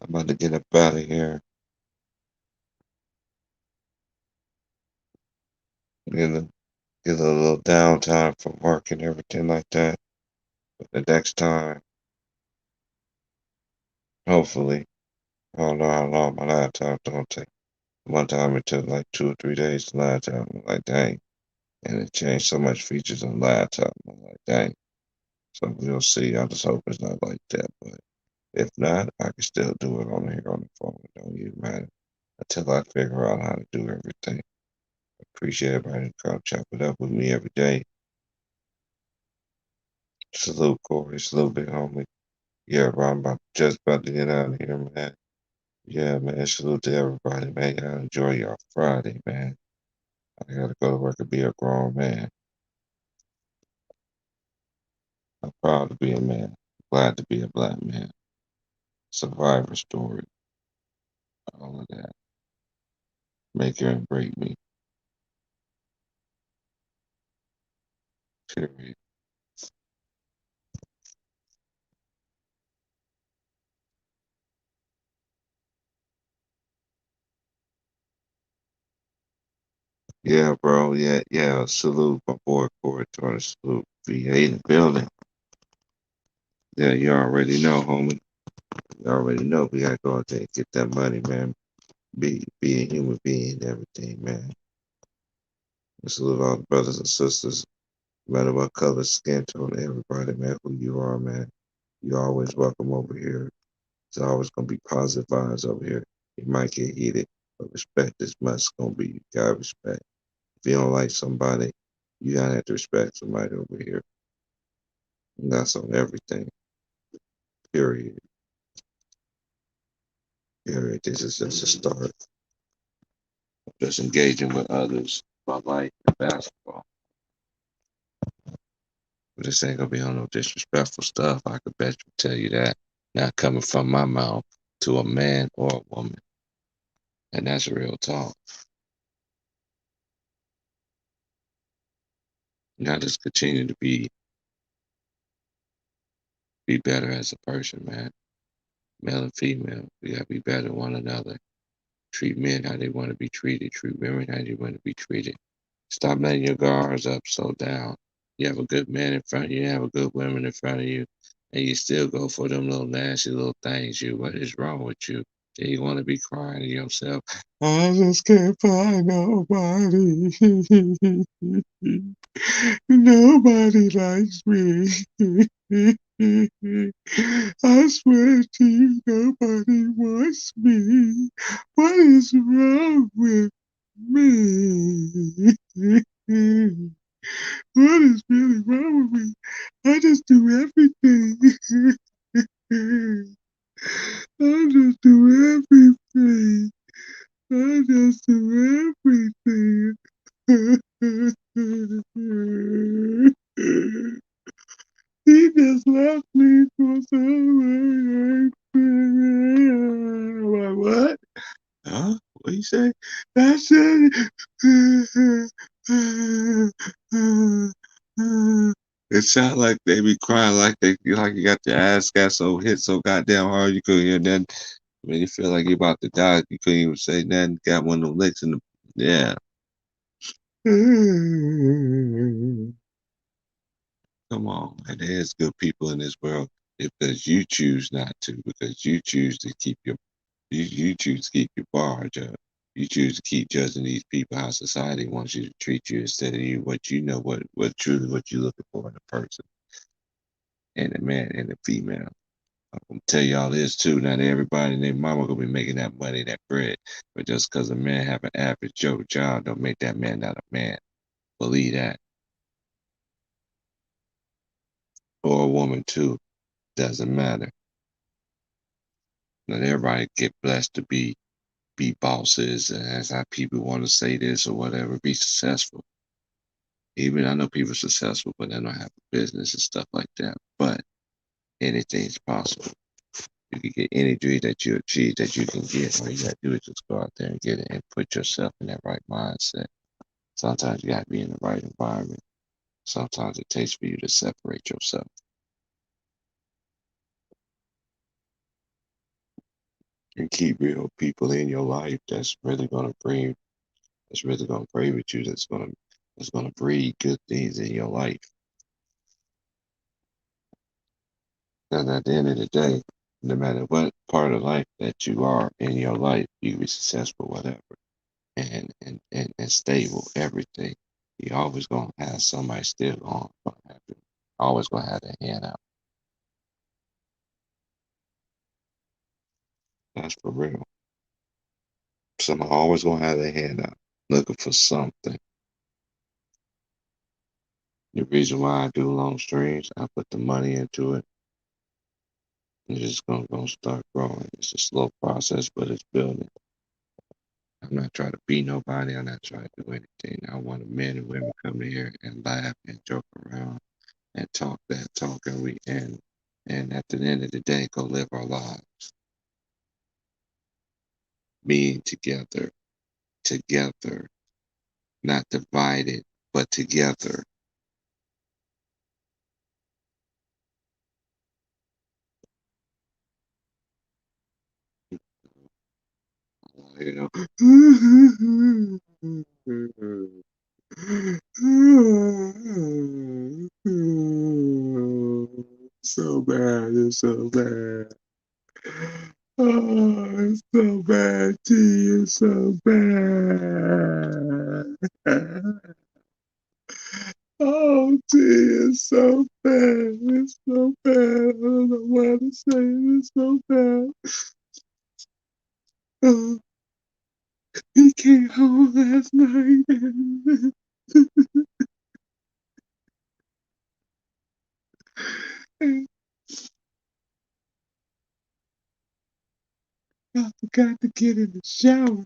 I'm about to get up out of here. Get a, get a little downtime from work and everything like that. But the next time, hopefully, I don't know how long my laptop don't take. One time it took like 2 or 3 days to laptop. I'm like, dang. And it changed so much features on the laptop. I'm like, dang. So we'll see. I just hope it's not like that. But if not, I can still do it on here on the phone. It don't even matter until I figure out how to do everything. Appreciate everybody who come chop it up with me every day. Salute, Corey. Salute, big homie. Yeah, bro, just about to get out of here, man. Yeah, man. Salute to everybody, man. Y'all enjoy your Friday, man. I gotta go to work and be a grown man. I'm proud to be a man. Glad to be a black man. Survivor story. All of that. Make her and break me. Period. Yeah, bro. Yeah. Salute my boy Corey Turner. Salute. VA in the building. Yeah, you already know, homie. You already know we gotta go out there and get that money, man. Be a human being and everything, man. And salute all the brothers and sisters, no matter what color, skin tone, everybody, man, who you are, man. You're always welcome over here. It's always gonna be positive vibes over here. You might get heated, but respect is must gonna be. You gotta respect. If you don't like somebody, you gotta have to respect somebody over here. And that's on everything. Period. Period. This is just a start. Just engaging with others about life and basketball. But this ain't gonna be on no disrespectful stuff. I could bet you tell you that. Not coming from my mouth to a man or a woman. And that's real talk. You gotta just continue to be better as a person, man. Male and female. We gotta be better than one another. Treat men how they want to be treated. Treat women how they want to be treated. Stop letting your guards up so down. You have a good man in front of you, you have a good woman in front of you, and you still go for them little nasty little things. What is wrong with you? Do you want to be crying to yourself? I just can't find nobody. Nobody likes me. I swear to you, nobody wants me. What is wrong with me? What is really wrong with me? I just do everything. I just do everything. I just do everything. He just left me for someone. Like, what? Huh? What you say? I said it sounds like they be crying like you got your ass got so hit so goddamn hard you couldn't hear nothing. When you feel like you're about to die, you couldn't even say nothing. Got one of them licks in the yeah. Come on, man. There's good people in this world because you choose not to, because you choose to keep you choose to keep your barge up. You choose to keep judging these people how society wants you to treat you instead of you what you know what truly what you're looking for in a person and a man and a female. I'm gonna tell y'all this too. Not everybody and their mama gonna be making that money, that bread. But just because a man have an average Joe job don't make that man not a man. Believe that. Or a woman too. Doesn't matter. Not everybody get blessed to be bosses and as how people want to say this or whatever, be successful. Even I know people are successful, but they don't have a business and stuff like that. But anything's possible. You can get any dream that you achieve that you can get. All you gotta do is just go out there and get it and put yourself in that right mindset. Sometimes you gotta be in the right environment. Sometimes it takes for you to separate yourself and keep real people in your life that's really gonna pray with you, that's gonna breed good things in your life. And at the end of the day, no matter what part of life that you are in your life, you can be successful, whatever, and stable, everything. You always gonna have somebody still on, always gonna have a hand out. That's for real. Somebody always gonna have their hand out, looking for something. The reason why I do long streams, I put the money into it. It's just gonna start growing. It's a slow process, but it's building. I'm not trying to be nobody. I'm not trying to do anything. I want men and women come here and laugh and joke around and talk that talk, and at the end of the day, go live our lives, being together, together, not divided, but together. You know. So bad, it's so bad. Oh, it's so bad, T. It's so bad. Oh, It's so bad. It's so bad. I don't know why to say it. It's so bad. He came home last night. And I forgot to get in the shower.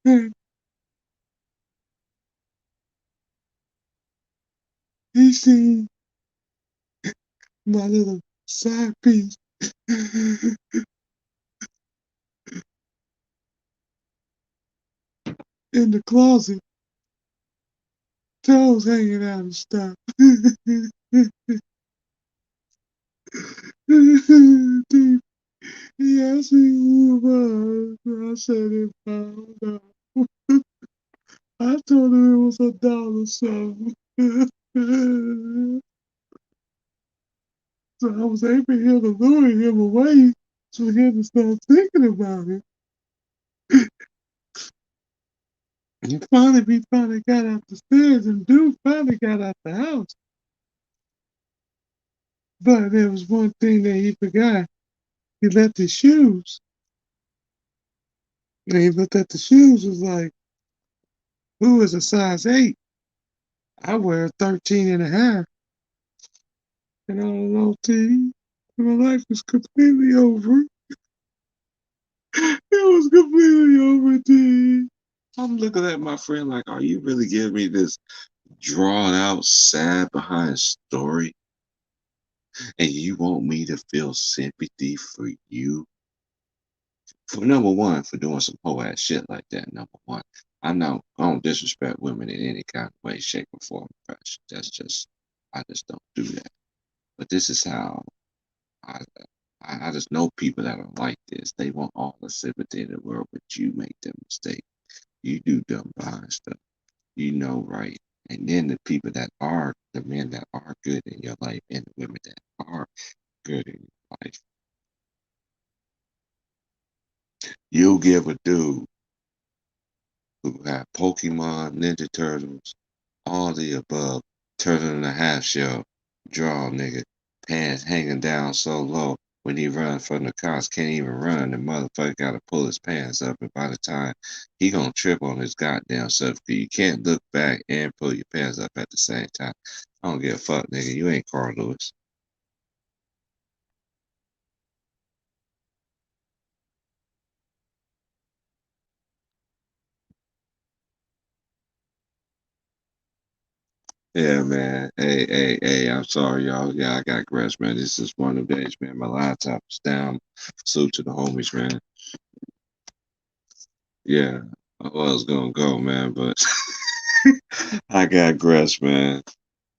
And he seen my little side piece in the closet, toes hanging out and stuff. Dude, he asked me who it was. I said it found out. I told him it was a dollar something. So I was able to lure him away so he had to start thinking about it. And finally, we finally got out the stairs, and dude finally got out the house. But there was one thing that he forgot. He left his shoes. And he looked at the shoes, was like, who is a size 8? I wear 13 and a half. And I don't know, T. My life was completely over. It was completely over, T. I'm looking at my friend like, are you really giving me this drawn out, sad behind story? And you want me to feel sympathy for you? For number one, for doing some whole ass shit like that, number one. I don't disrespect women in any kind of way, shape, or form or fashion. I just don't do that. But this is how I, I just know people that are like this. They want all the sympathy in the world, but you make them mistake. You do dumb behind stuff. You know, right? And then the people that are, the men that are good in your life and the women that are good in your life, you'll give a dude who have Pokemon, Ninja Turtles, all the above, turtle and a half shell, draw nigga, pants hanging down so low when he run from the cops, can't even run. The motherfucker gotta pull his pants up, and by the time he gonna trip on his goddamn self, you can't look back and pull your pants up at the same time. I don't give a fuck, nigga. You ain't Carl Lewis. Yeah, man. Hey, I'm sorry, y'all. Yeah, I got rest, man. This is one of the days, man. My laptop is down. Salute to the homies, man. Yeah, I was gonna go, man, but I got rest, man.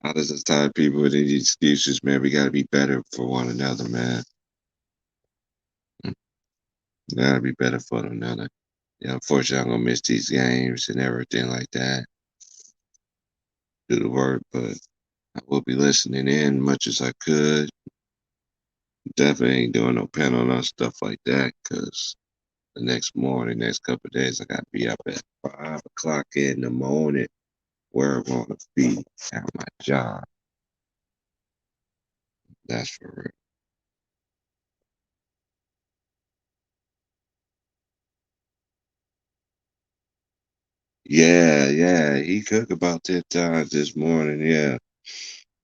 I just tired of people with these excuses, man. We gotta be better for one another, man. We gotta be better for one another. Yeah, unfortunately, I'm gonna miss these games and everything like that. Do the work, but I will be listening in much as I could. Definitely ain't doing no panel on stuff like that, cause the next morning, next couple of days, I gotta be up at 5 o'clock in the morning where I'm gonna be at my job. That's for real. Yeah, he cooked about 10 times this morning. Yeah,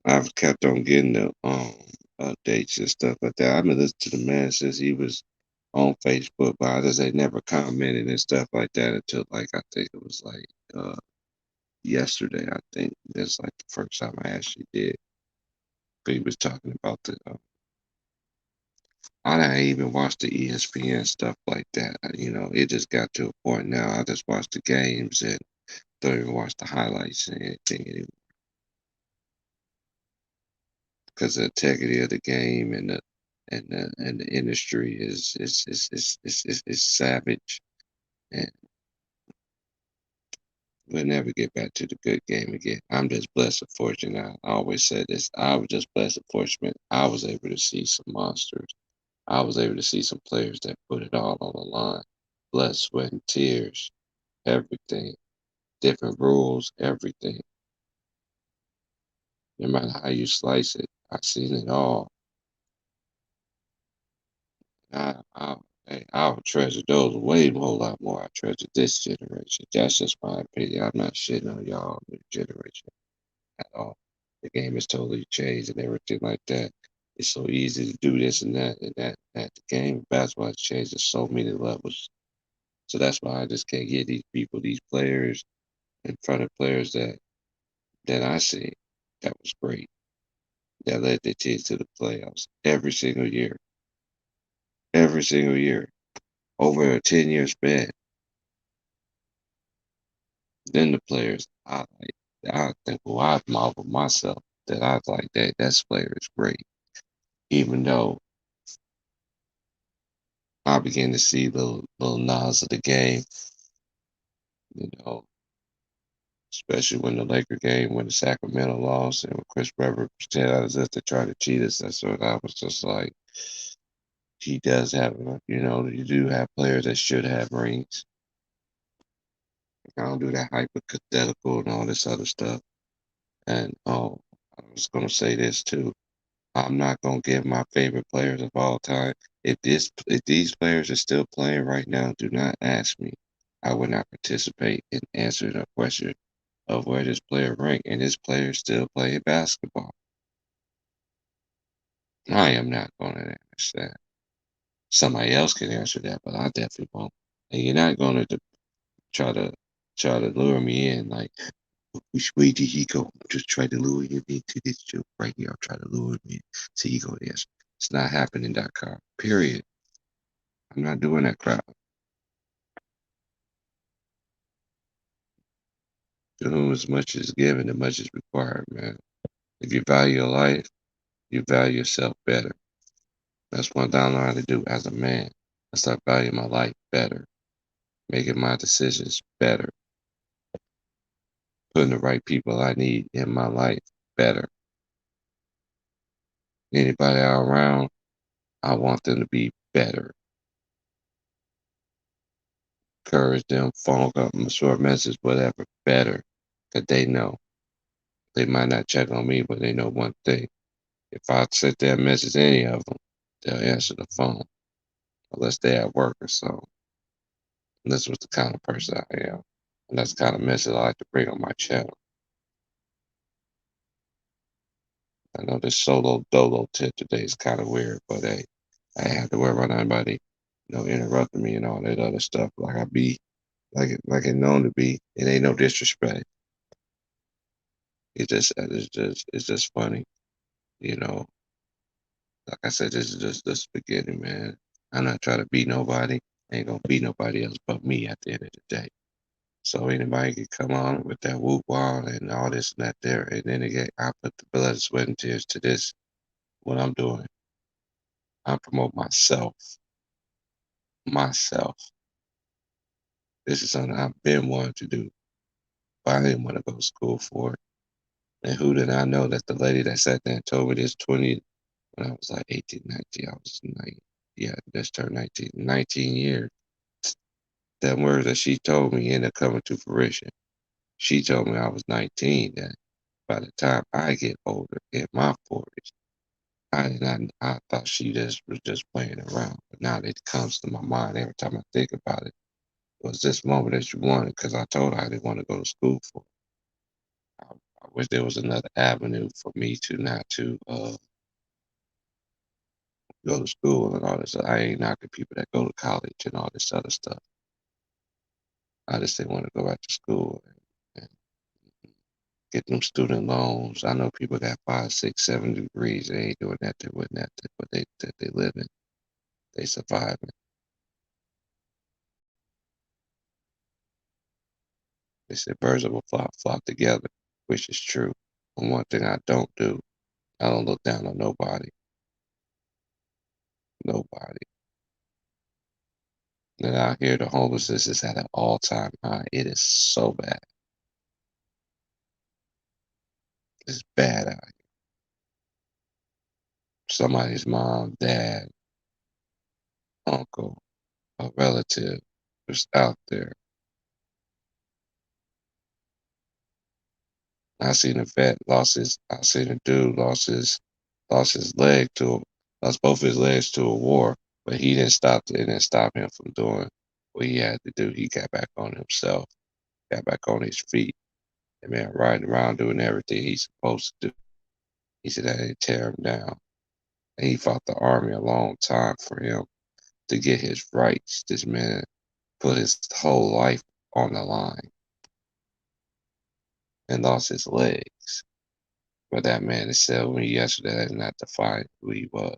I've kept on getting the updates and stuff like that. I've been listening to the man since he was on Facebook, but I just ain't never commented and stuff like that until like I think it was like yesterday. I think that's like the first time I actually did. But he was talking about the. I didn't even watch the ESPN stuff like that. You know, it just got to a point now. I just watch the games and don't even watch the highlights and anything anymore because the integrity of the game and the industry is savage, and we'll never get back to the good game again. I'm just blessed and fortunate. I always said this. I was just blessed and fortunate. I was able to see some monsters. I was able to see some players that put it all on the line. Blood, sweat, and tears. Everything. Different rules. Everything. No matter how you slice it, I've seen it all. I, hey, I would treasure those way a whole lot more. I treasure this generation. That's just my opinion. I'm not shitting on y'all new generation at all. The game has totally changed and everything like that. It's so easy to do this and that and that. The game of basketball has changed at so many levels. So that's why I just can't get these people, these players, in front of players that I see. That was great. That led their teams to the playoffs every single year. Every single year. Over a 10-year span. Then the players I think, well, I marvel myself that I was like that player is great. Even though I began to see little nods of the game, you know, especially when the Laker game, when the Sacramento lost, and when Chris Webber pretended us to try to cheat us. That's what I was just like. He does have, you do have players that should have rings. I don't do that hypothetical and all this other stuff. And I was gonna say this too. I'm not gonna give my favorite players of all time. If these players are still playing right now, do not ask me. I would not participate in answering a question of where this player ranked, and this player is still playing basketball. I am not going to answer that. Somebody else can answer that, but I definitely won't. And you're not going to try to try to lure me in like, which way did he go? Just try to lure you into this joke right here. I'll try to lure me in. So you go answer. It's not happening.com. Period. I'm not doing that crap. To whom as much is given, as much is required, man. If you value your life, you value yourself better. That's what I'm learning to do as a man. I start valuing my life better, making my decisions better, putting the right people I need in my life better. Anybody around, I want them to be better. Encourage them, phone call them, short message, whatever, better. Because they know. They might not check on me, but they know one thing. If I sit there and message any of them, they'll answer the phone unless they're at work or so. And this was the kind of person I am. And that's the kind of message I like to bring on my channel. I know this solo dolo tip today is kind of weird, but hey, I ain't have to worry about anybody, interrupting me and all that other stuff like I be like it known to be. It ain't no disrespect. It's just funny, you know. Like I said, this is just the beginning, man. I'm not trying to beat nobody. Ain't gonna beat nobody else but me at the end of the day. So anybody can come on with that whoop wall and all this and that there. And then again, I put the blood, sweat, and tears to this, what I'm doing. I promote myself. Myself. This is something I've been wanting to do, but I didn't want to go to school for it. And who did I know that the lady that sat there and told me this 20, when I was like 18, 19, I was 9, yeah, just turned 19, 19 years. That word that she told me ended up coming to fruition. She told me I was 19, that by the time I get older in my 40s, I thought she just was just playing around. But now it comes to my mind every time I think about it. Was this moment that you wanted? Because I told her I didn't want to go to school for. I wish there was another avenue for me to not to go to school and all this. I ain't knocking people that go to college and all this other stuff. I just didn't want to go back to school and get them student loans. I know people got 5, 6, 7 degrees. They ain't doing that. They with that, but they living. They surviving. They said birds of a flock together, which is true. And one thing I don't do, I don't look down on nobody. Nobody. And out here, the homelessness is at an all-time high. It is so bad. It's bad out here. Somebody's mom, dad, uncle, a relative is out there. I seen a vet I seen a dude lost his leg lost both his legs to a war, but it didn't stop him from doing what he had to do. He got back on himself, got back on his feet, and man, riding around doing everything he's supposed to do. He said that didn't tear him down. And he fought the army a long time for him to get his rights. This man put his whole life on the line and lost his legs. But that man is telling me yesterday that's not define who he was.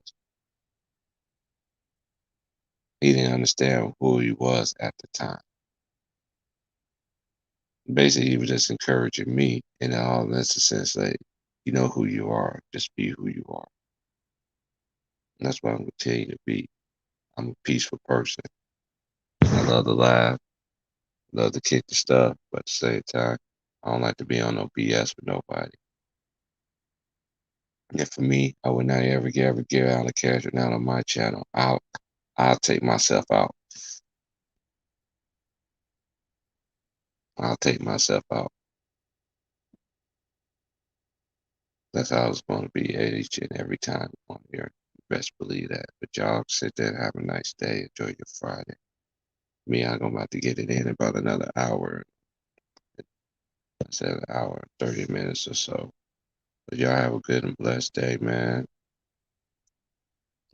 He didn't understand who he was at the time. Basically, he was just encouraging me in all this sense that you know who you are, just be who you are. And that's what I'm going to tell you to be. I'm a peaceful person. I love to laugh, love to kick the stuff, but at the same time, I don't like to be on no BS with nobody. And for me, I would not ever give out a character down on my channel. I'll take myself out. I'll take myself out. That's how it's going to be each and every time on here. Best believe that. But y'all sit there and have a nice day. Enjoy your Friday. Me, I'm about to get it in about another hour. I said an hour, 30 minutes or so. But y'all have a good and blessed day, man.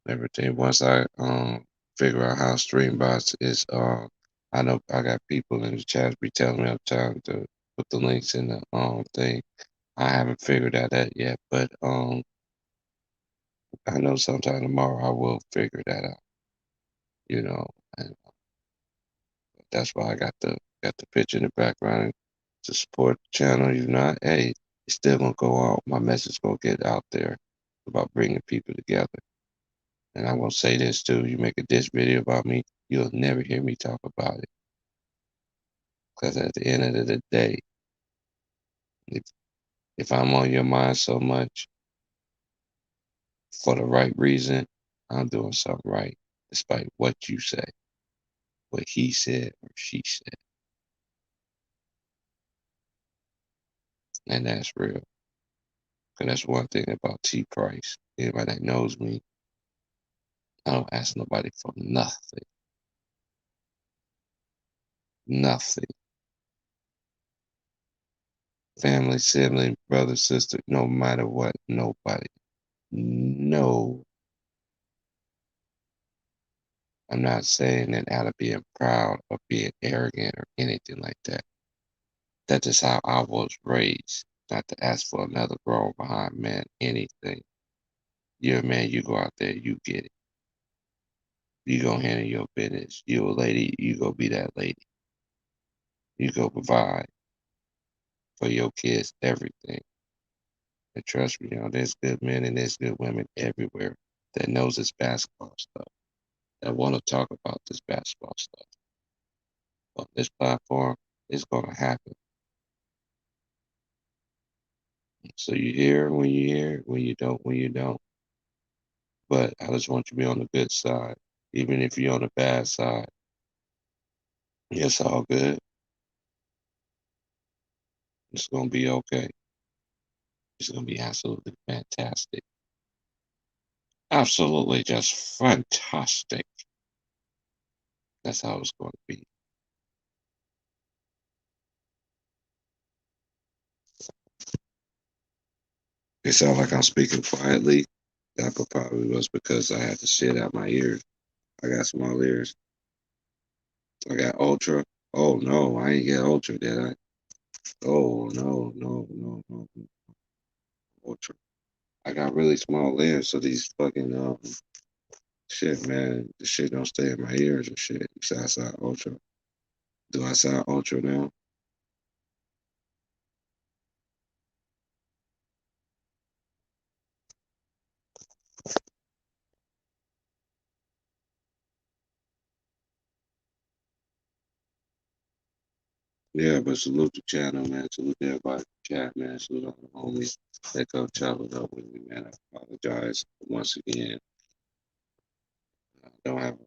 Everything. Once I figure out how Streambots is I know I got people in the chat be telling me I'm trying to put the links in the thing. I haven't figured that out yet, but I know sometime tomorrow I will figure that out. You know, and that's why I got the picture in the background to support the channel. You know, hey, it's still gonna go out. My message gonna get out there about bringing people together. And I'm gonna say this too: you make a diss video about me, you'll never hear me talk about it. Because at the end of the day, if if I'm on your mind so much for the right reason, I'm doing something right, despite what you say, what he said or she said, and that's real. Because that's one thing about T Price. Anybody that knows me, I don't ask nobody for nothing. Nothing. Family, sibling, brother, sister, no matter what, nobody. No. I'm not saying that out of being proud or being arrogant or anything like that. That's just how I was raised. Not to ask for another grown behind man anything. You're a man, you go out there, you get it. You go handle your business. You a lady, you go be that lady. You go provide for your kids everything. And trust me, there's good men and there's good women everywhere that knows this basketball stuff, that want to talk about this basketball stuff. On this platform, it's going to happen. So you hear when you hear, when you don't, when you don't. But I just want you to be on the good side. Even if you're on the bad side, it's all good. It's going to be okay. It's going to be absolutely fantastic. Absolutely just fantastic. That's how it's going to be. It sounds like I'm speaking quietly. That probably was because I had to shit out my ears. I got small ears. I got ultra. Oh no, I ain't get ultra, did I? Oh no, no, no, no, no. Ultra. I got really small ears, so these fucking shit, man, the shit don't stay in my ears and shit. You say I sound ultra. Do I sound ultra now? Yeah, but salute the channel, man. Salute everybody in the chat, man. Salute all the homies that go travel up with me, man. I apologize once again. I don't have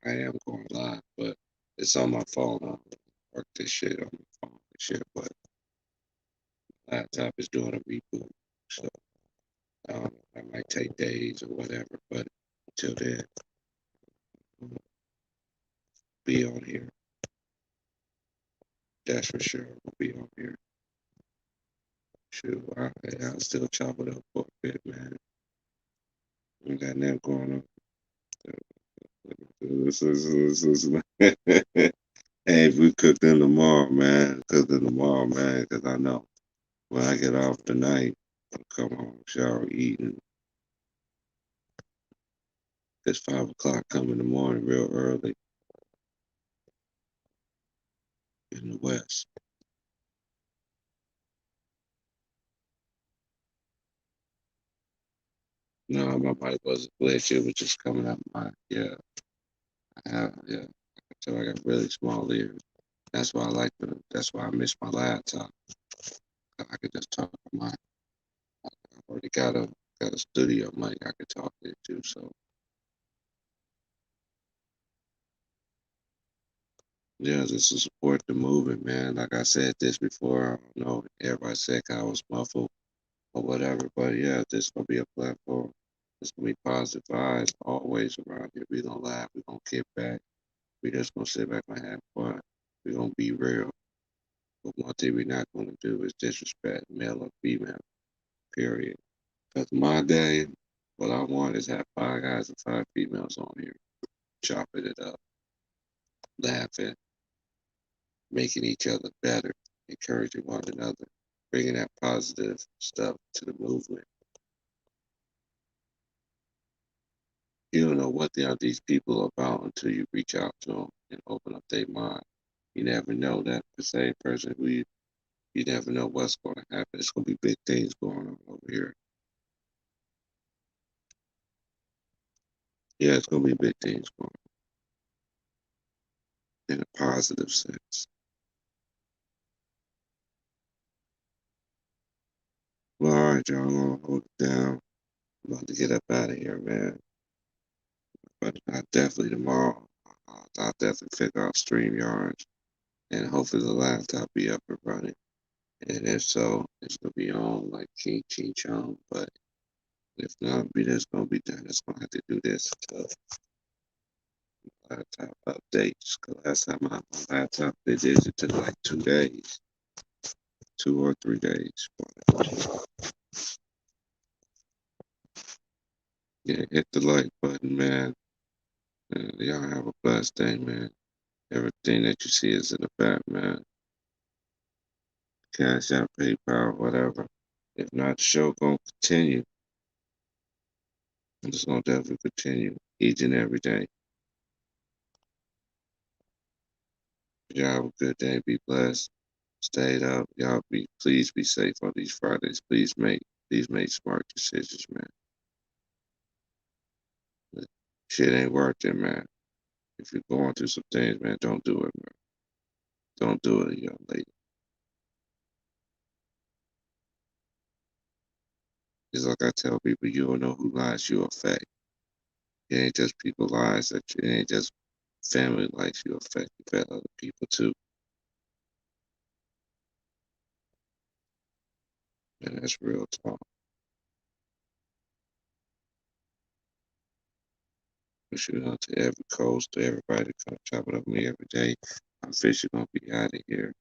I am going live, but it's on my phone. I don't work this shit on my phone and shit, but Laptop is doing a reboot, so I don't know. That might take days or whatever, but until then, we'll be on here. That's for sure. We'll be on here. Shoot, I'll still chop it up for a bit, man. We got that going on. Hey, if we cook them tomorrow, man, cook them tomorrow, man, because I know when I get off tonight, I'll come home, shower, eat, and it's 5 o'clock come in the morning real early in the West. No, my mic wasn't glitch. It was just coming out my, yeah, yeah. So I got really small ears. That's why I miss my laptop. I could just talk on my, I already got a studio mic I could talk into. So yeah, just to support the movement, man. Like I said this before, I don't know, everybody said I was muffled or whatever, but yeah, this gonna be a platform. It's gonna be positive vibes always around here. We gonna laugh, we gonna kick back. We just gonna sit back and have fun. We gonna be real. But one thing we're not gonna do is disrespect male or female. Period. Cause my day, what I want is have 5 guys and 5 females on here, chopping it up, laughing, making each other better, encouraging one another, bringing that positive stuff to the movement. You don't know what these people are about until you reach out to them and open up their mind. You never know that the same person who you never know what's going to happen. It's going to be big things going on over here. Yeah, it's going to be big things going on in a positive sense. Well, all right, y'all, I'm going to hold it down. I'm about to get up out of here, man. But I definitely tomorrow, I'll definitely figure out StreamYards and hopefully the laptop be up and running. And if so, it's gonna be on like King Ching Chong. But if not, we just gonna be done. It's gonna have to do this until laptop updates. Cause last time my laptop it did, it took like 2 days, 2 or 3 days. But yeah, hit the like button, man. And y'all have a blessed day, man. Everything that you see is in the back, man. Cash out, PayPal, whatever. If not, the show gonna continue. And it's gonna definitely continue each and every day. Y'all have a good day. Be blessed. Stay up. Y'all please be safe on these Fridays. Please make smart decisions, man. Shit ain't working, man. If you're going through some things, man, don't do it, man. Don't do it, young lady. It's like I tell people, you don't know who lives you affect. It ain't just people lives it ain't just family life you affect. You affect other people too. And that's real talk. But you know, to every coast, to everybody that come chop it up with me every day. I'm officially gonna be out of here.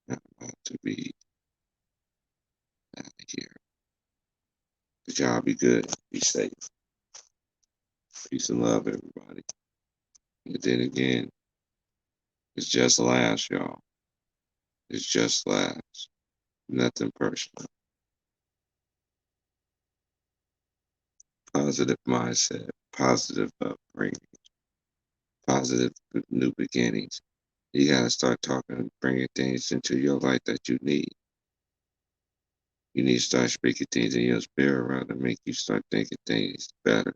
I'm about to be out of here. Good job, be good, be safe. Peace and love, everybody. And then again, it's just laughs, y'all. It's just laughs. Nothing personal. Positive mindset, positive upbringing, positive new beginnings. You gotta start talking, bringing things into your life that you need. You need to start speaking things in your spirit around to make you start thinking things better.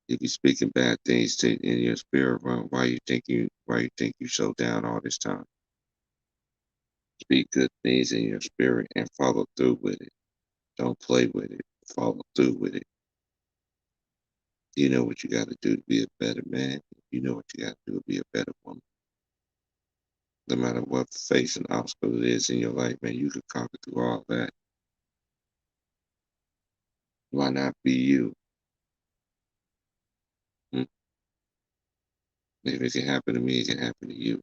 If you're speaking bad things in your spirit around, why you think you so down all this time? Speak good things in your spirit and follow through with it. Don't play with it. Follow through with it. You know what you got to do to be a better man. You know what you got to do to be a better woman. No matter what facing obstacle it is in your life, man, you can conquer through all that. Why not be you? Hmm? If it can happen to me, it can happen to you.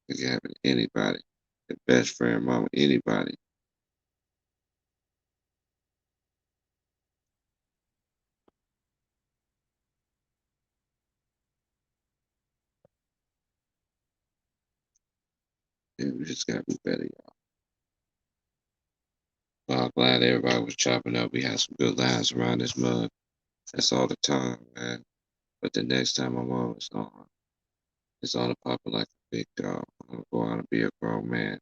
It can happen to anybody. Your best friend, mama, anybody. And we just gotta be better, y'all. Well, I'm glad everybody was chopping up. We had some good lines around this mug. That's all the time, man. But the next time I'm on, it's on to popping like a big dog. I'm gonna go out and be a grown man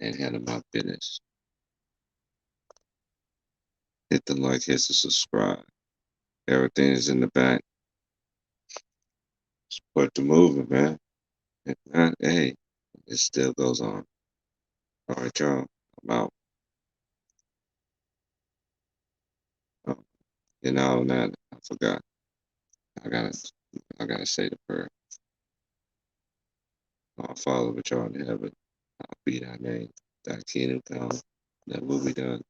and handle my business. Hit the like, hit the subscribe. Everything is in the back. Support the movement, man. If not, hey, it still goes on. All right, y'all. I'm out. Oh, you know, now I forgot. I gotta, I gotta say the prayer. Our Father which art in heaven, hallowed be thy name. Thy kingdom come. Thy will be done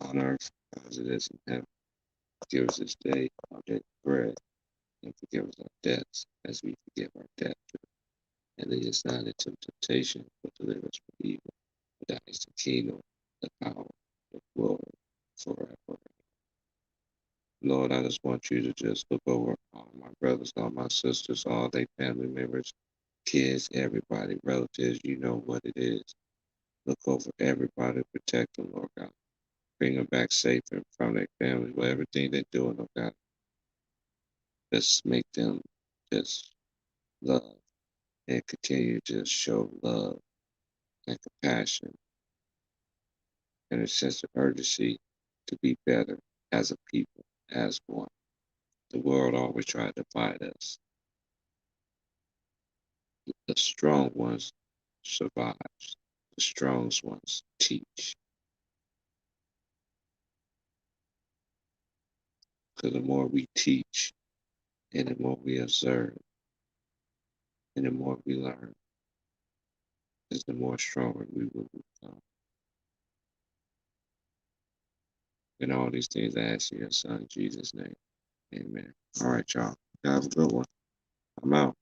on earth as it is in heaven. Give us this day our daily bread, and forgive us our debts as we forgive our debtors. And lead us not into temptation, but deliver us from evil. For thine is the kingdom, the power, the glory, forever. Lord, I just want you to just look over all my brothers, all my sisters, all their family members, kids, everybody, relatives. You know what it is. Look over everybody, protect them, Lord God. Bring them back safe and from their families, with everything they're doing, Lord God. Just make them just love and continue to show love and compassion and a sense of urgency to be better as a people, as one. The world always tried to divide us. The strong ones survive. The strong ones teach. Because the more we teach and the more we observe and the more we learn, is the more stronger we will become. And all these things I ask in your son, Jesus' name. Amen. All right, y'all. Have a good one. I'm out.